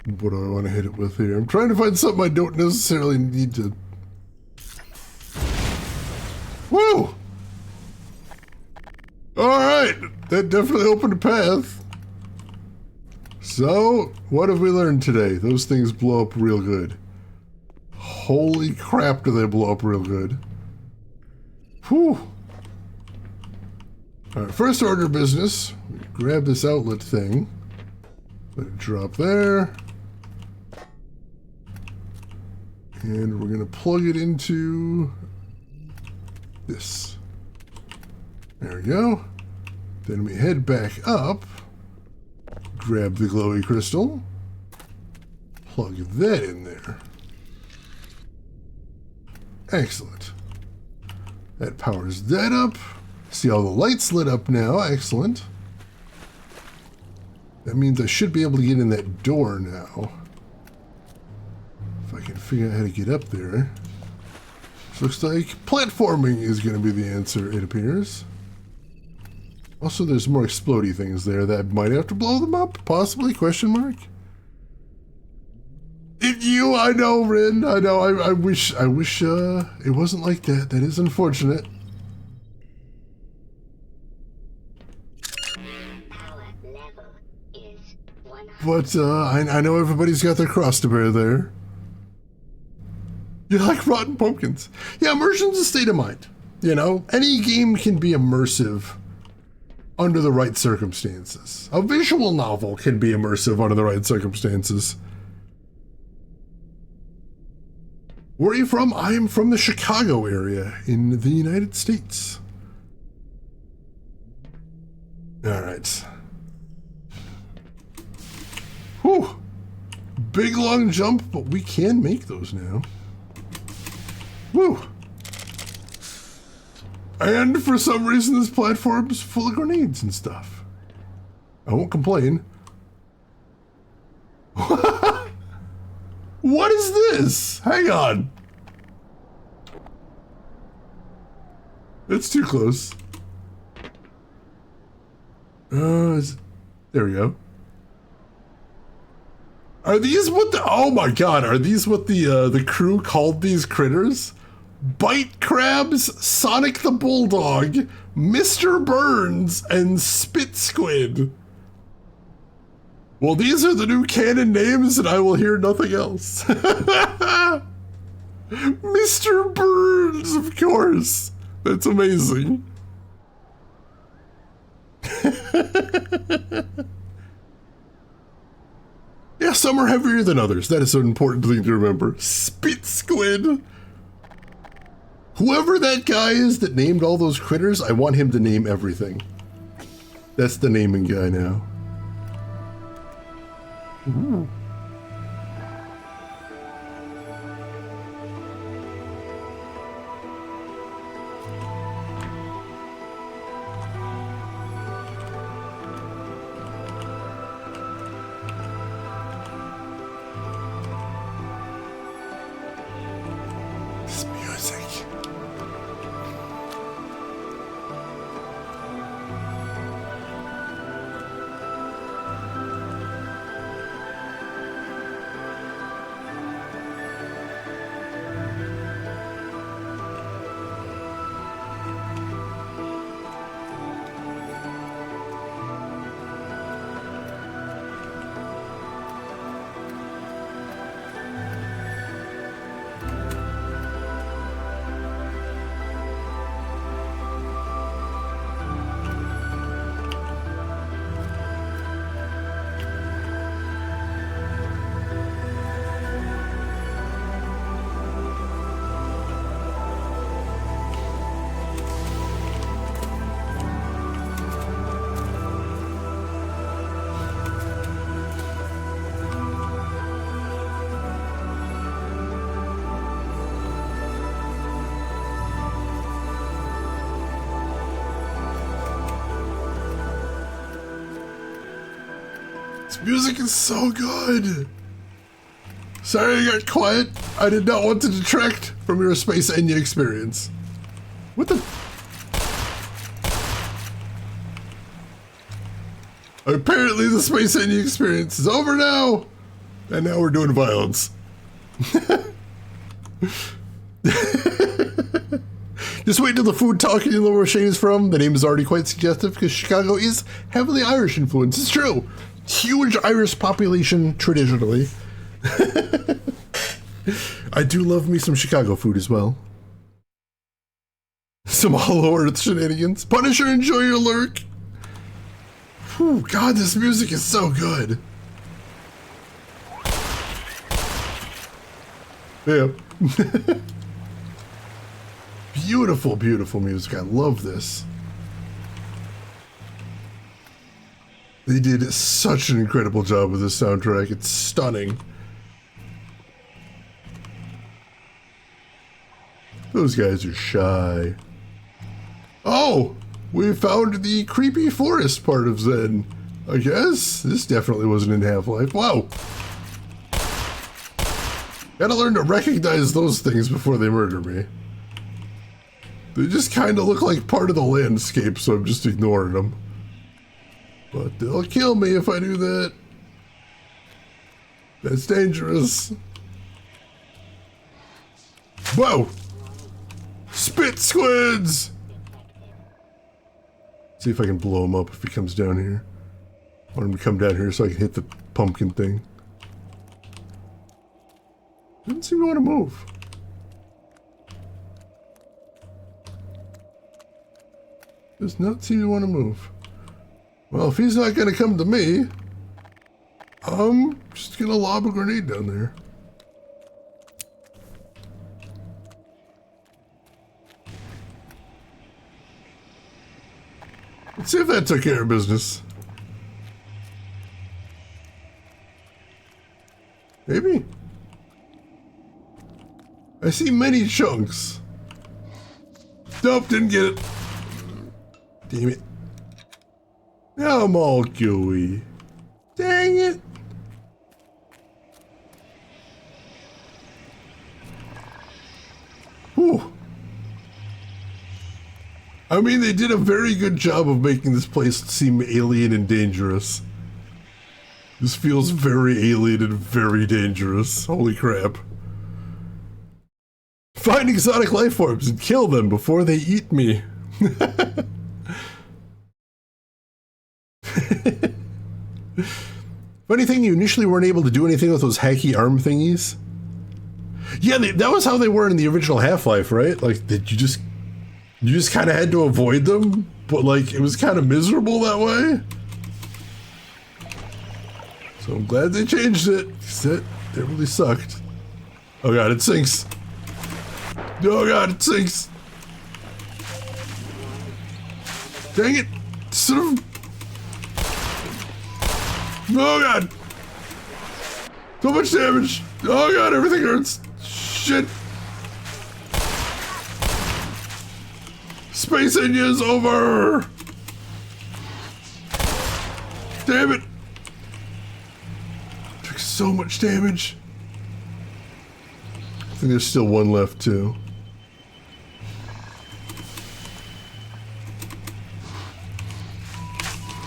What do I want to hit it with here? I'm trying to find something I don't necessarily need to... Woo! Alright, that definitely opened a path. So, what have we learned today? Those things blow up real good. Holy crap, do they blow up real good. Whew. Alright, first order of business. Grab this outlet thing. Let it drop there. And we're going to plug it into this. There we go. Then we head back up. Grab the glowy crystal. Plug that in there. Excellent. That powers that up. See all the lights lit up now. Excellent. That means I should be able to get in that door now. If I can figure out how to get up there. So looks like platforming is going to be the answer, it appears. Also, there's more explodey things there that I might have to blow them up, possibly, question mark? I know, Rin, I know, I wish, it wasn't like that. That is unfortunate. But, I know everybody's got their cross to bear there. You like rotten pumpkins. Yeah, immersion's a state of mind. You know, any game can be immersive under the right circumstances. A visual novel can be immersive under the right circumstances. Where are you from? I am from the Chicago area in the United States. All right. Whew. Big long jump, but we can make those now. Woo. And for some reason this platform's full of grenades and stuff. I won't complain. What is this? Hang on. It's too close. There we go. Are these what the, oh my god, are these what the crew called these critters? Bite crabs, Sonic the Bulldog, Mr. Burns, and Spit Squid. Well, these are the new canon names and I will hear nothing else. Mr. Burns, of course. That's amazing. Yeah, some are heavier than others. That is an important thing to remember. Spit squid. Whoever that guy is that named all those critters, I want him to name everything. That's the naming guy now. Ooh. This music. This music is so good. Sorry I got quiet. I did not want to detract from your Space Enya experience. What the? Apparently the Space Enya experience is over now. And now we're doing violence. Just wait till the food talking in where Shane is from. The name is already quite suggestive because Chicago is heavily Irish influence. It's true. Huge Irish population traditionally. I do love me some Chicago food as well. Some Hollow Earth shenanigans. Punisher, enjoy your lurk. Whew, God, this music is so good. Yeah. Beautiful, beautiful music. I love this. They did such an incredible job with this soundtrack. It's stunning. Those guys are shy. Oh! We found the creepy forest part of Zen. I guess? This definitely wasn't in Half-Life. Wow! Gotta learn to recognize those things before they murder me. They just kind of look like part of the landscape, so I'm just ignoring them. But they'll kill me if I do that. That's dangerous. Whoa! Spit squids! See if I can blow him up if he comes down here. I want him to come down here so I can hit the pumpkin thing. Doesn't seem to want to move. Does not seem to want to move. Well, if he's not gonna come to me, I'm just gonna lob a grenade down there. Let's see if that took care of business. Maybe. I see many chunks. Nope, didn't get it. Damn it. Now I'm all gooey. Dang it. Whew. I mean, they did a very good job of making this place seem alien and dangerous. This feels very alien and very dangerous. Holy crap. Find exotic life forms and kill them before they eat me. Funny thing, you initially weren't able to do anything with those hacky arm thingies. Yeah, that was how they were in the original Half-Life, right? Like, you just kind of had to avoid them, but like, it was kind of miserable that way. So So I'm glad they changed it. 'Cause that really sucked. Oh god, it sinks. Oh god, it sinks. Dang it. Son of... Oh god. So much damage. Oh god, everything hurts. Shit. Space India is over. Damn it. Took so much damage. I think there's still one left too.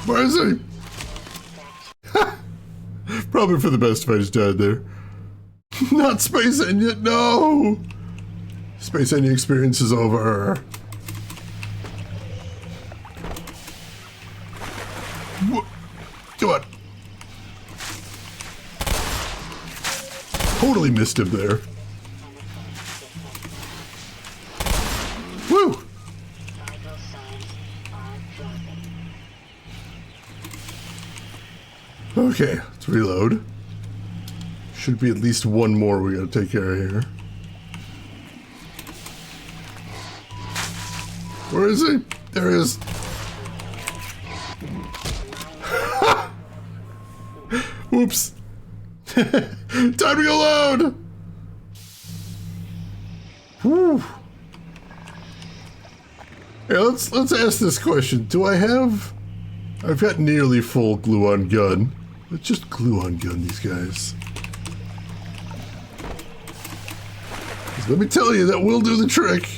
Where is he? Probably for the best if I just died there. Not Space Enya, no! Space Enya experience is over. Come on. Totally missed him there. Woo! Vital signs are dropping. Okay, let's reload. Should be at least one more we gotta take care of here. Where is he? There he is. Whoops. Time to go load! Whew. Hey, let's ask this question. Do I have... I've got nearly full glue-on gun. Let's just glue-on gun these guys. 'Cause let me tell you, that will do the trick.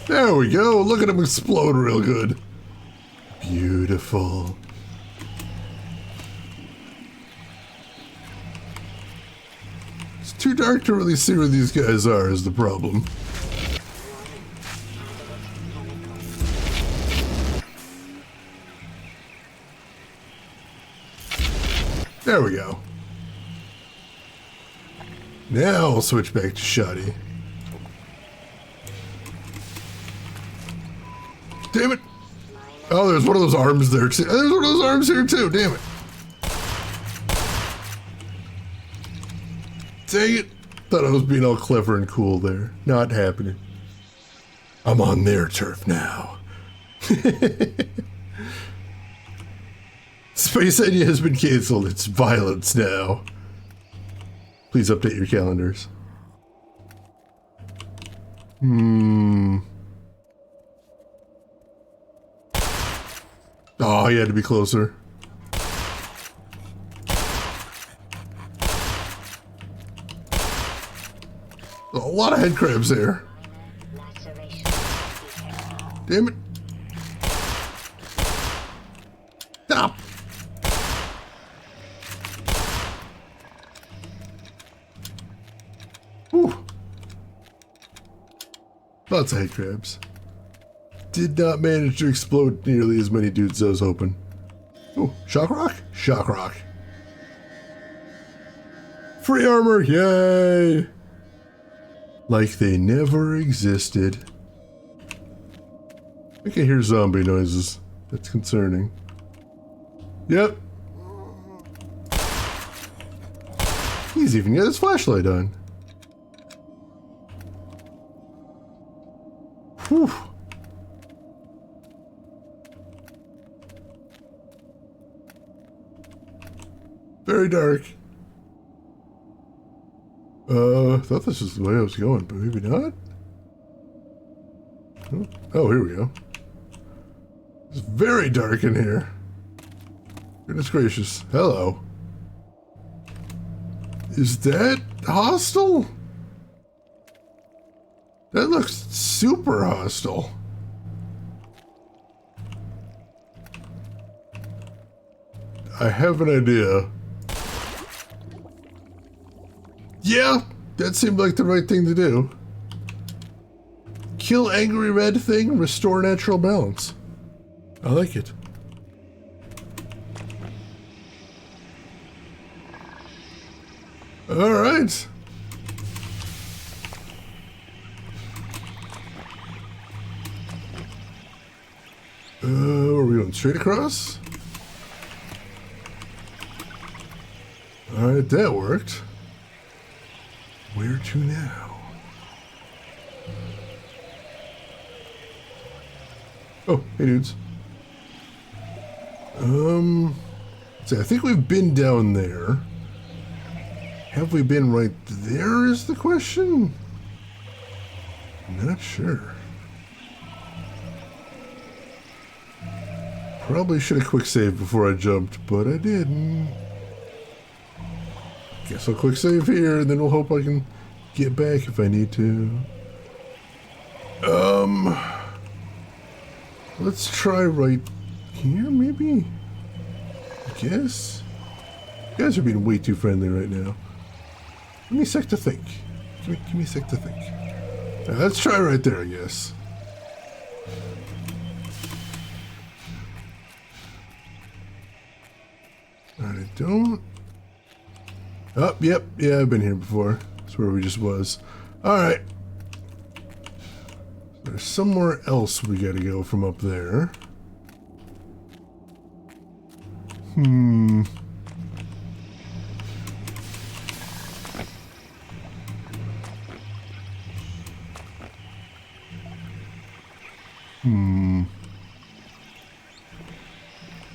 There we go. Look at him explode real good. Beautiful. It's too dark to really see where these guys are is the problem. There we go. Now I'll switch back to Shoddy. Damn it! Oh, there's one of those arms there too. There's one of those arms here too. Damn it! Dang it! Thought I was being all clever and cool there. Not happening. I'm on their turf now. Space Enya has been canceled. It's violence now. Please update your calendars. Oh, he had to be closer. A lot of head crabs there. Damn it. Stop. Whew. Lots of head crabs. Did not manage to explode nearly as many dudes as I was hoping. Oh, shock rock? Shock rock. Free armor, yay! Like they never existed. I can hear zombie noises. That's concerning. Yep. He's even got his flashlight on. Whew. Very dark. I thought this was the way I was going, but maybe not. Oh, here we go. It's very dark in here. Goodness gracious. Hello. Is that hostile? That looks super hostile. I have an idea. Yeah, that seemed like the right thing to do. Kill angry red thing, restore natural balance. I like it. All right. Are we going straight across? Alright, that worked. Where to now? Oh, hey dudes. So I think we've been down there. Have we been right there is the question? Not sure. Probably should have quick saved before I jumped, but I didn't. Guess I'll quick save here, and then we'll hope I can get back if I need to. Let's try right here, maybe? I guess? You guys are being way too friendly right now. Give me a sec to think. Give me a sec to think. Right, let's try right there, I guess. Alright, I don't... Oh, yep, yeah, I've been here before. That's where we just was. Alright. There's somewhere else we gotta go from up there.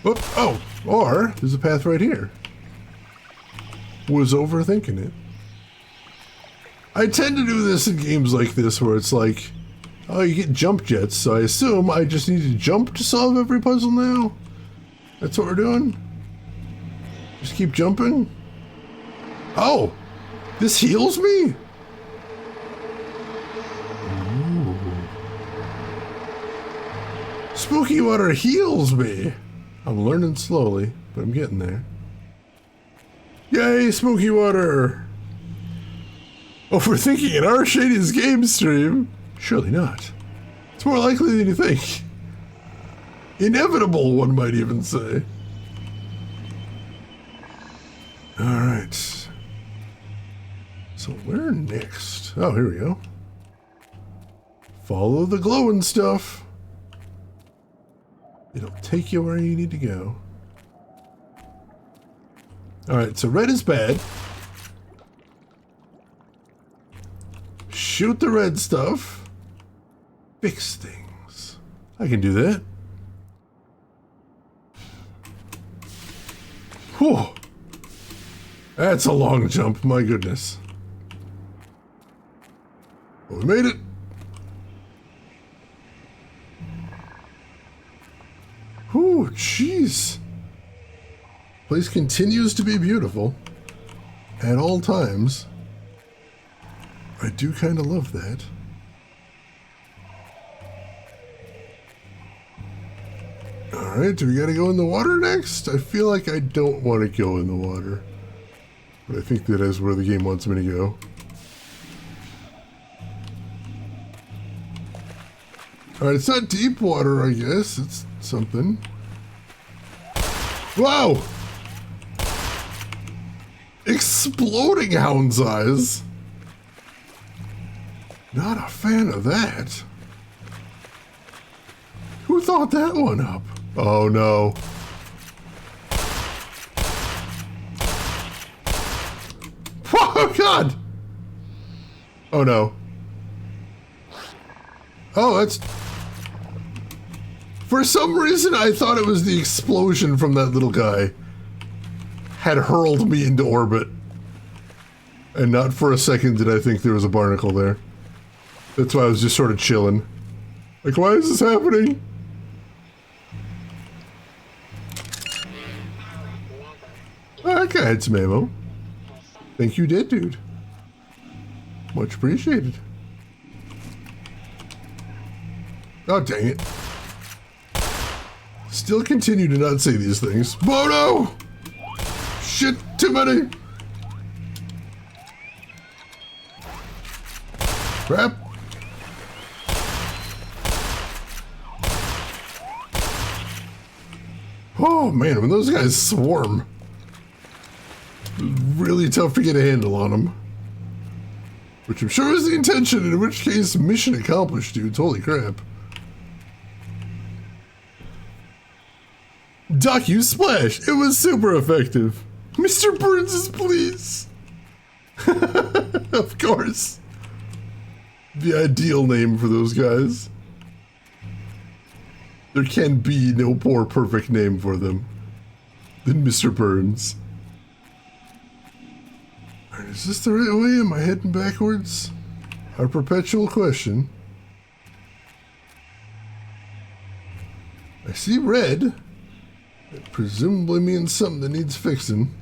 Whoop, oh, or there's a path right here. Was overthinking it. I tend to do this in games like this where it's like, oh, you get jump jets, so I assume I just need to jump to solve every puzzle now? That's what we're doing? Just keep jumping? Oh! This heals me? Ooh. Spooky water heals me! I'm learning slowly, but I'm getting there. Yay, spooky water! Overthinking in our Shady's game stream? Surely not. It's more likely than you think. Inevitable, one might even say. Alright. So where next? Oh, here we go. Follow the glowing stuff. It'll take you where you need to go. Alright, so red is bad. Shoot the red stuff. Fix things. I can do that. Whew. That's a long jump, my goodness. Well, we made it. Whew, jeez. Place continues to be beautiful at all times. I do kind of love that. Alright, do we gotta go in the water next? I feel like I don't want to go in the water. But I think that is where the game wants me to go. Alright, it's not deep water, I guess. It's something. Wow! Exploding hound's eyes. Not a fan of that. Who thought that one up? Oh no. Oh god! Oh no. Oh, that's... For some reason I thought it was the explosion from that little guy had hurled me into orbit. And not for a second did I think there was a barnacle there. That's why I was just sort of chilling. Like, why is this happening? Oh, that guy had some ammo. Think you did, dude. Much appreciated. Oh, dang it. Still continue to not say these things. Bono! Shit, too many! Crap. Oh man, when those guys swarm, it's really tough to get a handle on them. Which I'm sure is the intention, in which case, mission accomplished, dudes. Holy crap. Docu Splash. It was super effective. Mr. Burns' please. Of course. The ideal name for those guys. There can be no more perfect name for them than Mr. Burns. Alright, is this the right way? Am I heading backwards? Our perpetual question. I see red. It presumably means something that needs fixing.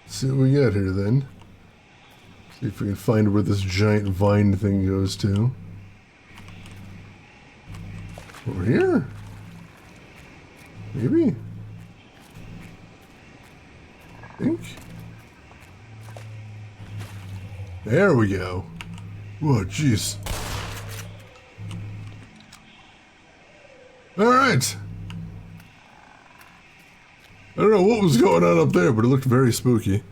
Let's see what we got here then. See if we can find where this giant vine thing goes to. Over here? Maybe? I think. There we go. Whoa, jeez. Alright. I don't know what was going on up there, but it looked very spooky.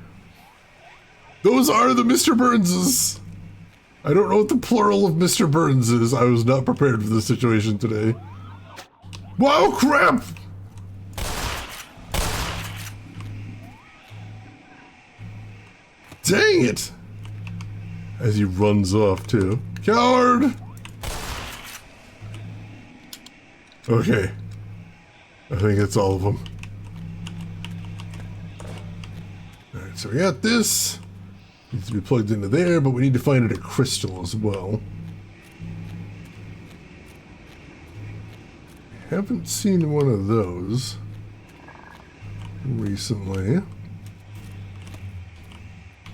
Those are the Mr. Burnses. I don't know what the plural of Mr. Burns is. I was not prepared for this situation today. Wow, crap! Dang it! As he runs off, too. Coward! Okay. I think that's all of them. Alright, so we got this. Needs to be plugged into there, but we need to find it at Crystal as well. Haven't seen one of those recently.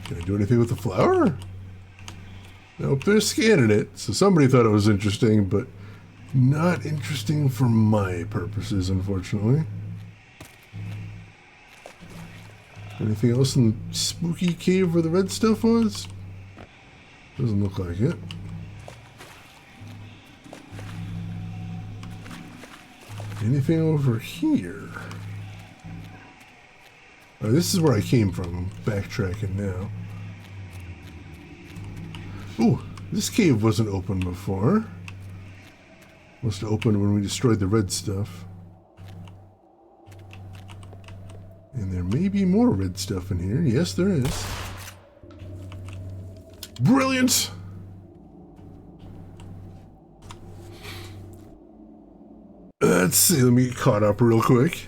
Can I do anything with the flower? Nope, they're scanning it, so somebody thought it was interesting, but not interesting for my purposes, unfortunately. Anything else in the spooky cave where the red stuff was? Doesn't look like it. Anything over here? Oh, this is where I came from. I'm backtracking now. Ooh, this cave wasn't open before. Must have opened when we destroyed the red stuff. And there may be more red stuff in here. Yes, there is. Brilliant! Let's see, let me get caught up real quick.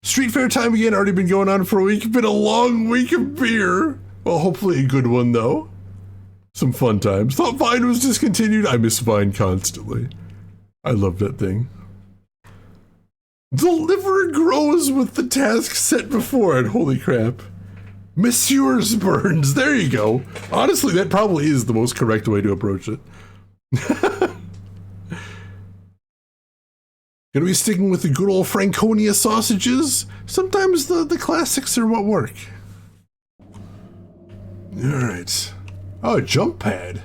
Street Fair time again, already been going on for a week. Been a long week of beer. Well, hopefully a good one, though. Some fun times. Thought Vine was discontinued. I miss Vine constantly. I love that thing. Deliver grows with the task set before it. Holy crap. Monsieur's Burns. There you go. Honestly, that probably is the most correct way to approach it. Gonna be sticking with the good old Franconia sausages. Sometimes the classics are what work. Alright. Oh, a jump pad.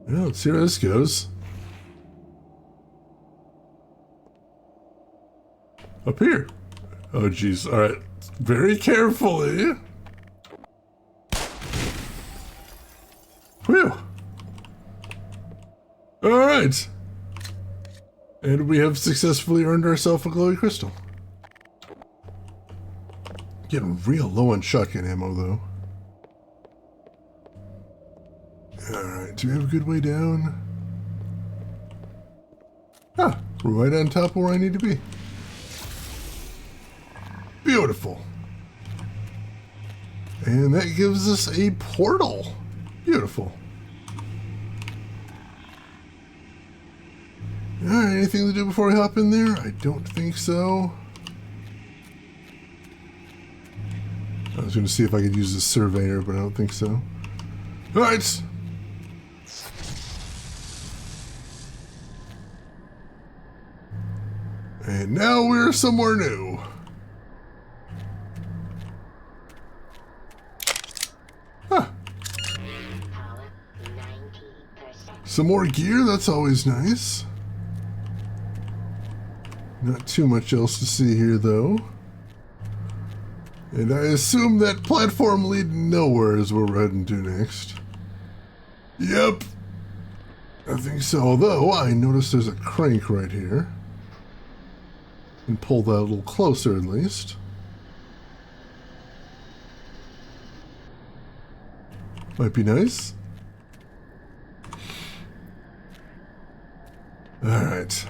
Well, let's see where this goes. Up here. Oh, jeez. Alright. Very carefully. Whew. Alright. And we have successfully earned ourselves a glowy crystal. Getting real low on shotgun ammo, though. Alright, do we have a good way down? Ah, we're right on top of where I need to be. Beautiful. And that gives us a portal. Beautiful. Alright, anything to do before we hop in there? I don't think so. I was going to see if I could use the surveyor, but I don't think so. Alright. And now we're somewhere new. Huh. Some more gear, that's always nice. Not too much else to see here, though. And I assume that platform leading nowhere is where we're heading to next. Yep. I think so, although I noticed there's a crank right here. And pull that a little closer at least. Might be nice. Alright.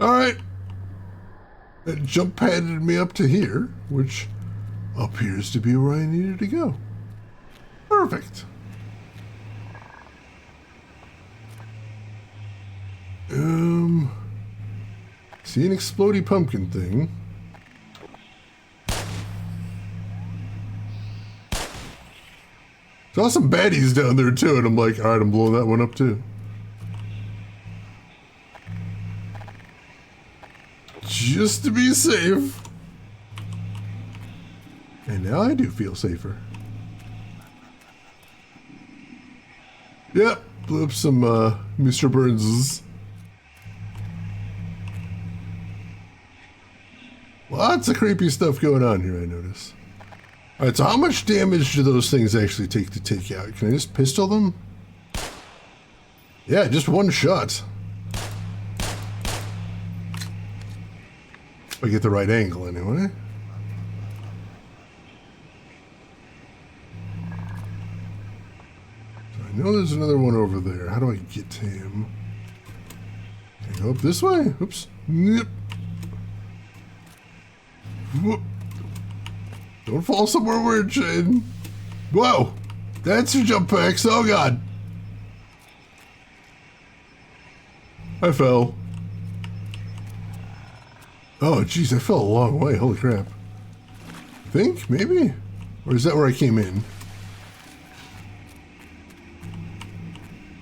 Alright. That jump padded me up to here, which appears to be where I needed to go. Perfect. See an explodey pumpkin thing. Saw some baddies down there too, and I'm like, alright, I'm blowing that one up too. Just to be safe. And now I do feel safer. Yep, blew up some Mr. Burns's. Lots of creepy stuff going on here, I notice. Alright, so how much damage do those things actually take to take out? Can I just pistol them? Yeah, just one shot. If I get the right angle, anyway. So I know there's another one over there. How do I get to him? Can I go up this way? Oops. Yep. Whoop. Don't fall somewhere weird, Shane. Whoa! That's your jump packs. Oh, God. I fell. Oh, jeez, I fell a long way. Holy crap. I think? Maybe? Or is that where I came in?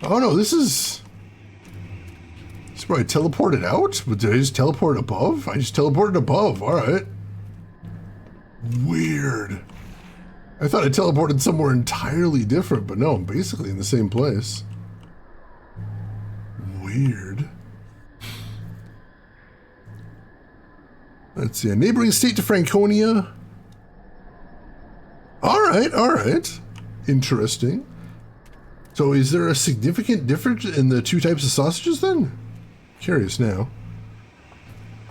Oh, no, this is... This is where I teleported out? But did I just teleport above? I just teleported above. All right. Weird. I thought I teleported somewhere entirely different, but no, I'm basically in the same place. Weird. Let's see, a neighboring state to Franconia. Alright, alright. Interesting. So is there a significant difference in the two types of sausages then? Curious now.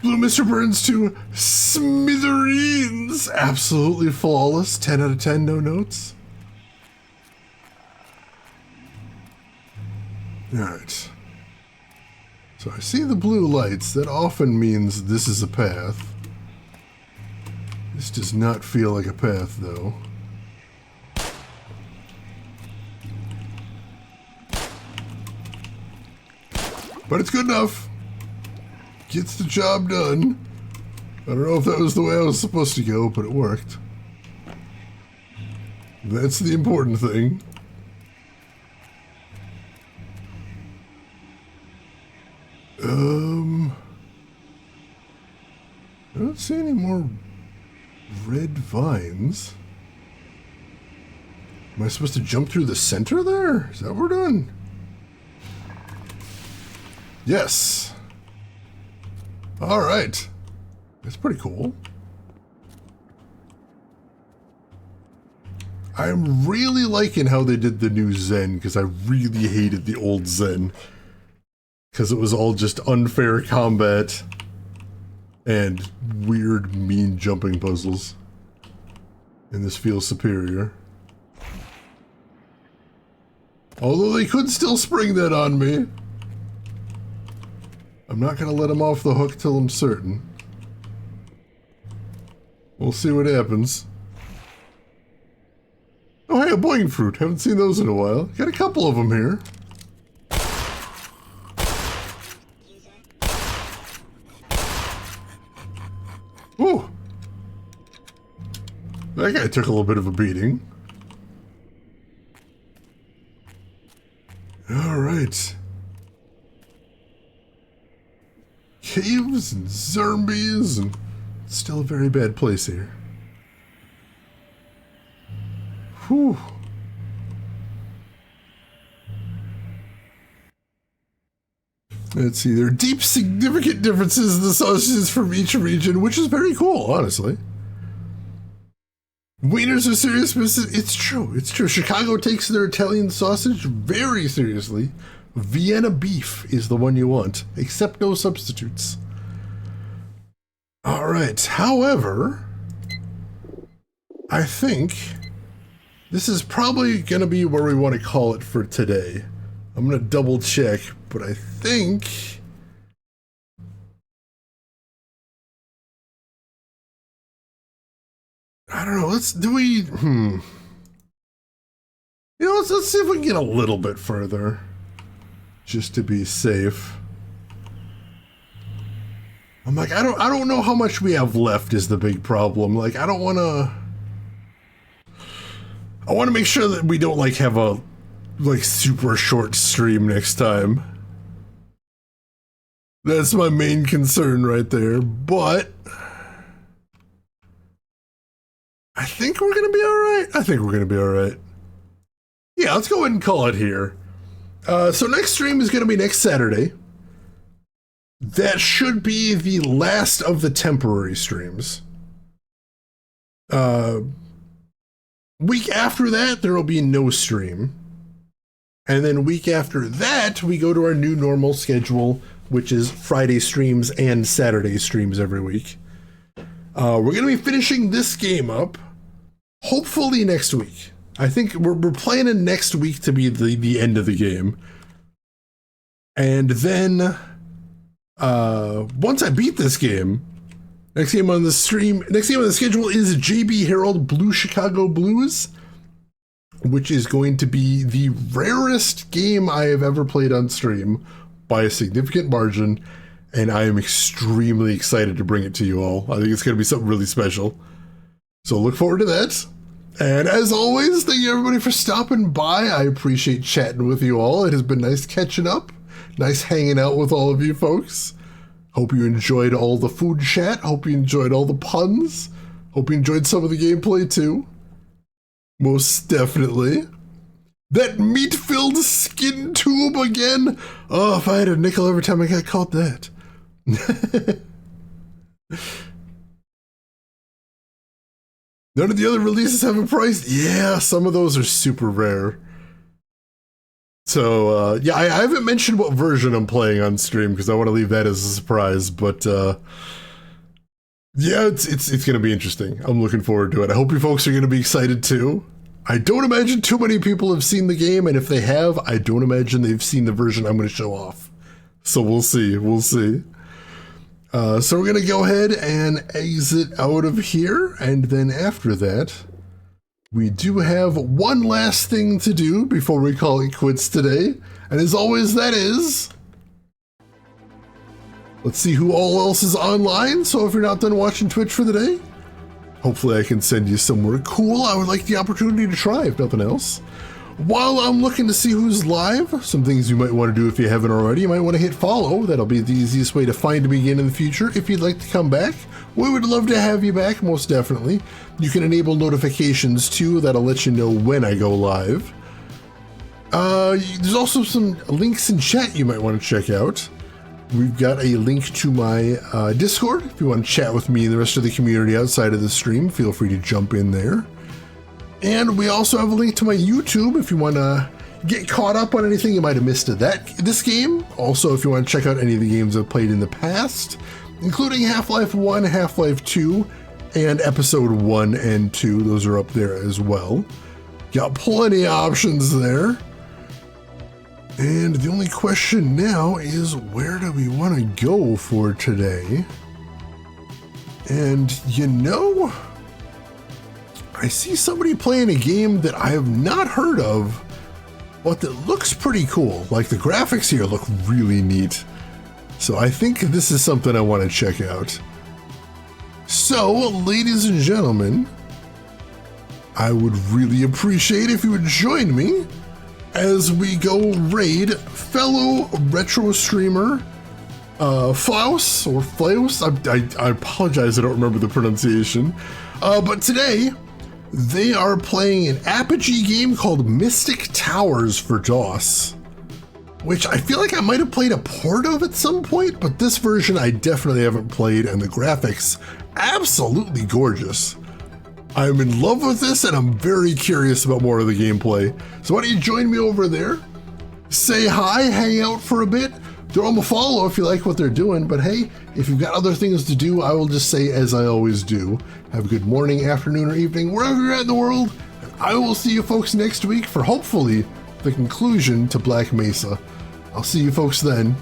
Blew Mr. Burns to smithereens. Absolutely flawless. 10 out of 10, no notes. Alright. So I see the blue lights. That often means this is a path. This does not feel like a path, though. But it's good enough. Gets the job done. I don't know if that was the way I was supposed to go, but it worked. That's the important thing. I don't see any more red vines. Am I supposed to jump through the center there? Is that what we're doing? Yes. All right. That's pretty cool. I'm really liking how they did the new Zen, because I really hated the old Zen. Because it was all just unfair combat and weird, mean jumping puzzles. And this feels superior. Although they could still spring that on me. I'm not going to let them off the hook till I'm certain. We'll see what happens. Oh, hey, a boing fruit. Haven't seen those in a while. Got a couple of them here. Ooh. That guy took a little bit of a beating. All right. Caves and zombies and still a very bad place here. Whew. Let's see, there are deep, significant differences in the sausages from each region, which is very cool, honestly. Wieners are serious business. It's true. It's true. Chicago takes their Italian sausage very seriously. Vienna beef is the one you want. Accept no substitutes. All right. However, I think this is probably going to be where we want to call it for today. I'm going to double check, but I think... I don't know. Let's see if we can get a little bit further, just to be safe. I'm like, I don't know how much we have left is the big problem. Like, I want to make sure that we don't like have a like super short stream next time. That's my main concern right there, but I think we're going to be all right. Yeah, let's go ahead and call it here. So next stream is going to be next Saturday. That should be the last of the temporary streams. Week after that, there will be no stream. And then week after that, we go to our new normal schedule, which is Friday streams and Saturday streams every week. We're going to be finishing this game up, hopefully next week. I think we're planning next week to be the end of the game. And then, once I beat this game, next game on the schedule is JB Herald Blue Chicago Blues, which is going to be the rarest game I have ever played on stream by a significant margin, and I am extremely excited to bring it to you all. I think it's going to be something really special. So look forward to that. And as always, thank you everybody for stopping by. I appreciate chatting with you all. It has been nice catching up, nice hanging out with all of you folks. Hope you enjoyed all the food chat. Hope you enjoyed all the puns. Hope you enjoyed some of the gameplay too. Most definitely. That meat-filled skin tube again. Oh, if I had a nickel every time I got caught that. None of the other releases have a price? Yeah, some of those are super rare. So, yeah, I haven't mentioned what version I'm playing on stream because I want to leave that as a surprise, but, yeah, it's going to be interesting. I'm looking forward to it. I hope you folks are going to be excited too. I don't imagine too many people have seen the game, and if they have, I don't imagine they've seen the version I'm going to show off. So we'll see. So we're going to go ahead and exit out of here, and then after that, we do have one last thing to do before we call it quits today, and as always, that is... Let's see who all else is online, so if you're not done watching Twitch for the day, hopefully I can send you somewhere cool. I would like the opportunity to try, if nothing else. While I'm looking to see who's live, some things you might want to do if you haven't already. You might want to hit follow. That'll be the easiest way to find me again in the future. If you'd like to come back, we would love to have you back, most definitely. You can enable notifications too. That'll let you know when I go live. There's also some links in chat you might want to check out. We've got a link to my Discord. If you want to chat with me and the rest of the community outside of the stream, feel free to jump in there. And we also have a link to my YouTube if you want to get caught up on anything you might have missed of this game. Also, if you want to check out any of the games I've played in the past, including Half-Life 1, Half-Life 2, and Episode 1 and 2. Those are up there as well. Got plenty of options there. And the only question now is, where do we want to go for today? And you know, I see somebody playing a game that I have not heard of, but that looks pretty cool. Like, the graphics here look really neat. So I think this is something I want to check out. So, ladies and gentlemen, I would really appreciate if you would join me as we go raid fellow retro streamer Flaus, or Flaus. I apologize, I don't remember the pronunciation. But today, they are playing an Apogee game called Mystic Towers for DOS, which I feel like I might have played a port of at some point, but this version I definitely haven't played, and the graphics, absolutely gorgeous. I'm in love with this and I'm very curious about more of the gameplay. So why don't you join me over there? Say hi, hang out for a bit, throw them a follow if you like what they're doing, but hey, if you've got other things to do, I will just say as I always do, have a good morning, afternoon, or evening, wherever you're at in the world, and I will see you folks next week for hopefully the conclusion to Black Mesa. I'll see you folks then.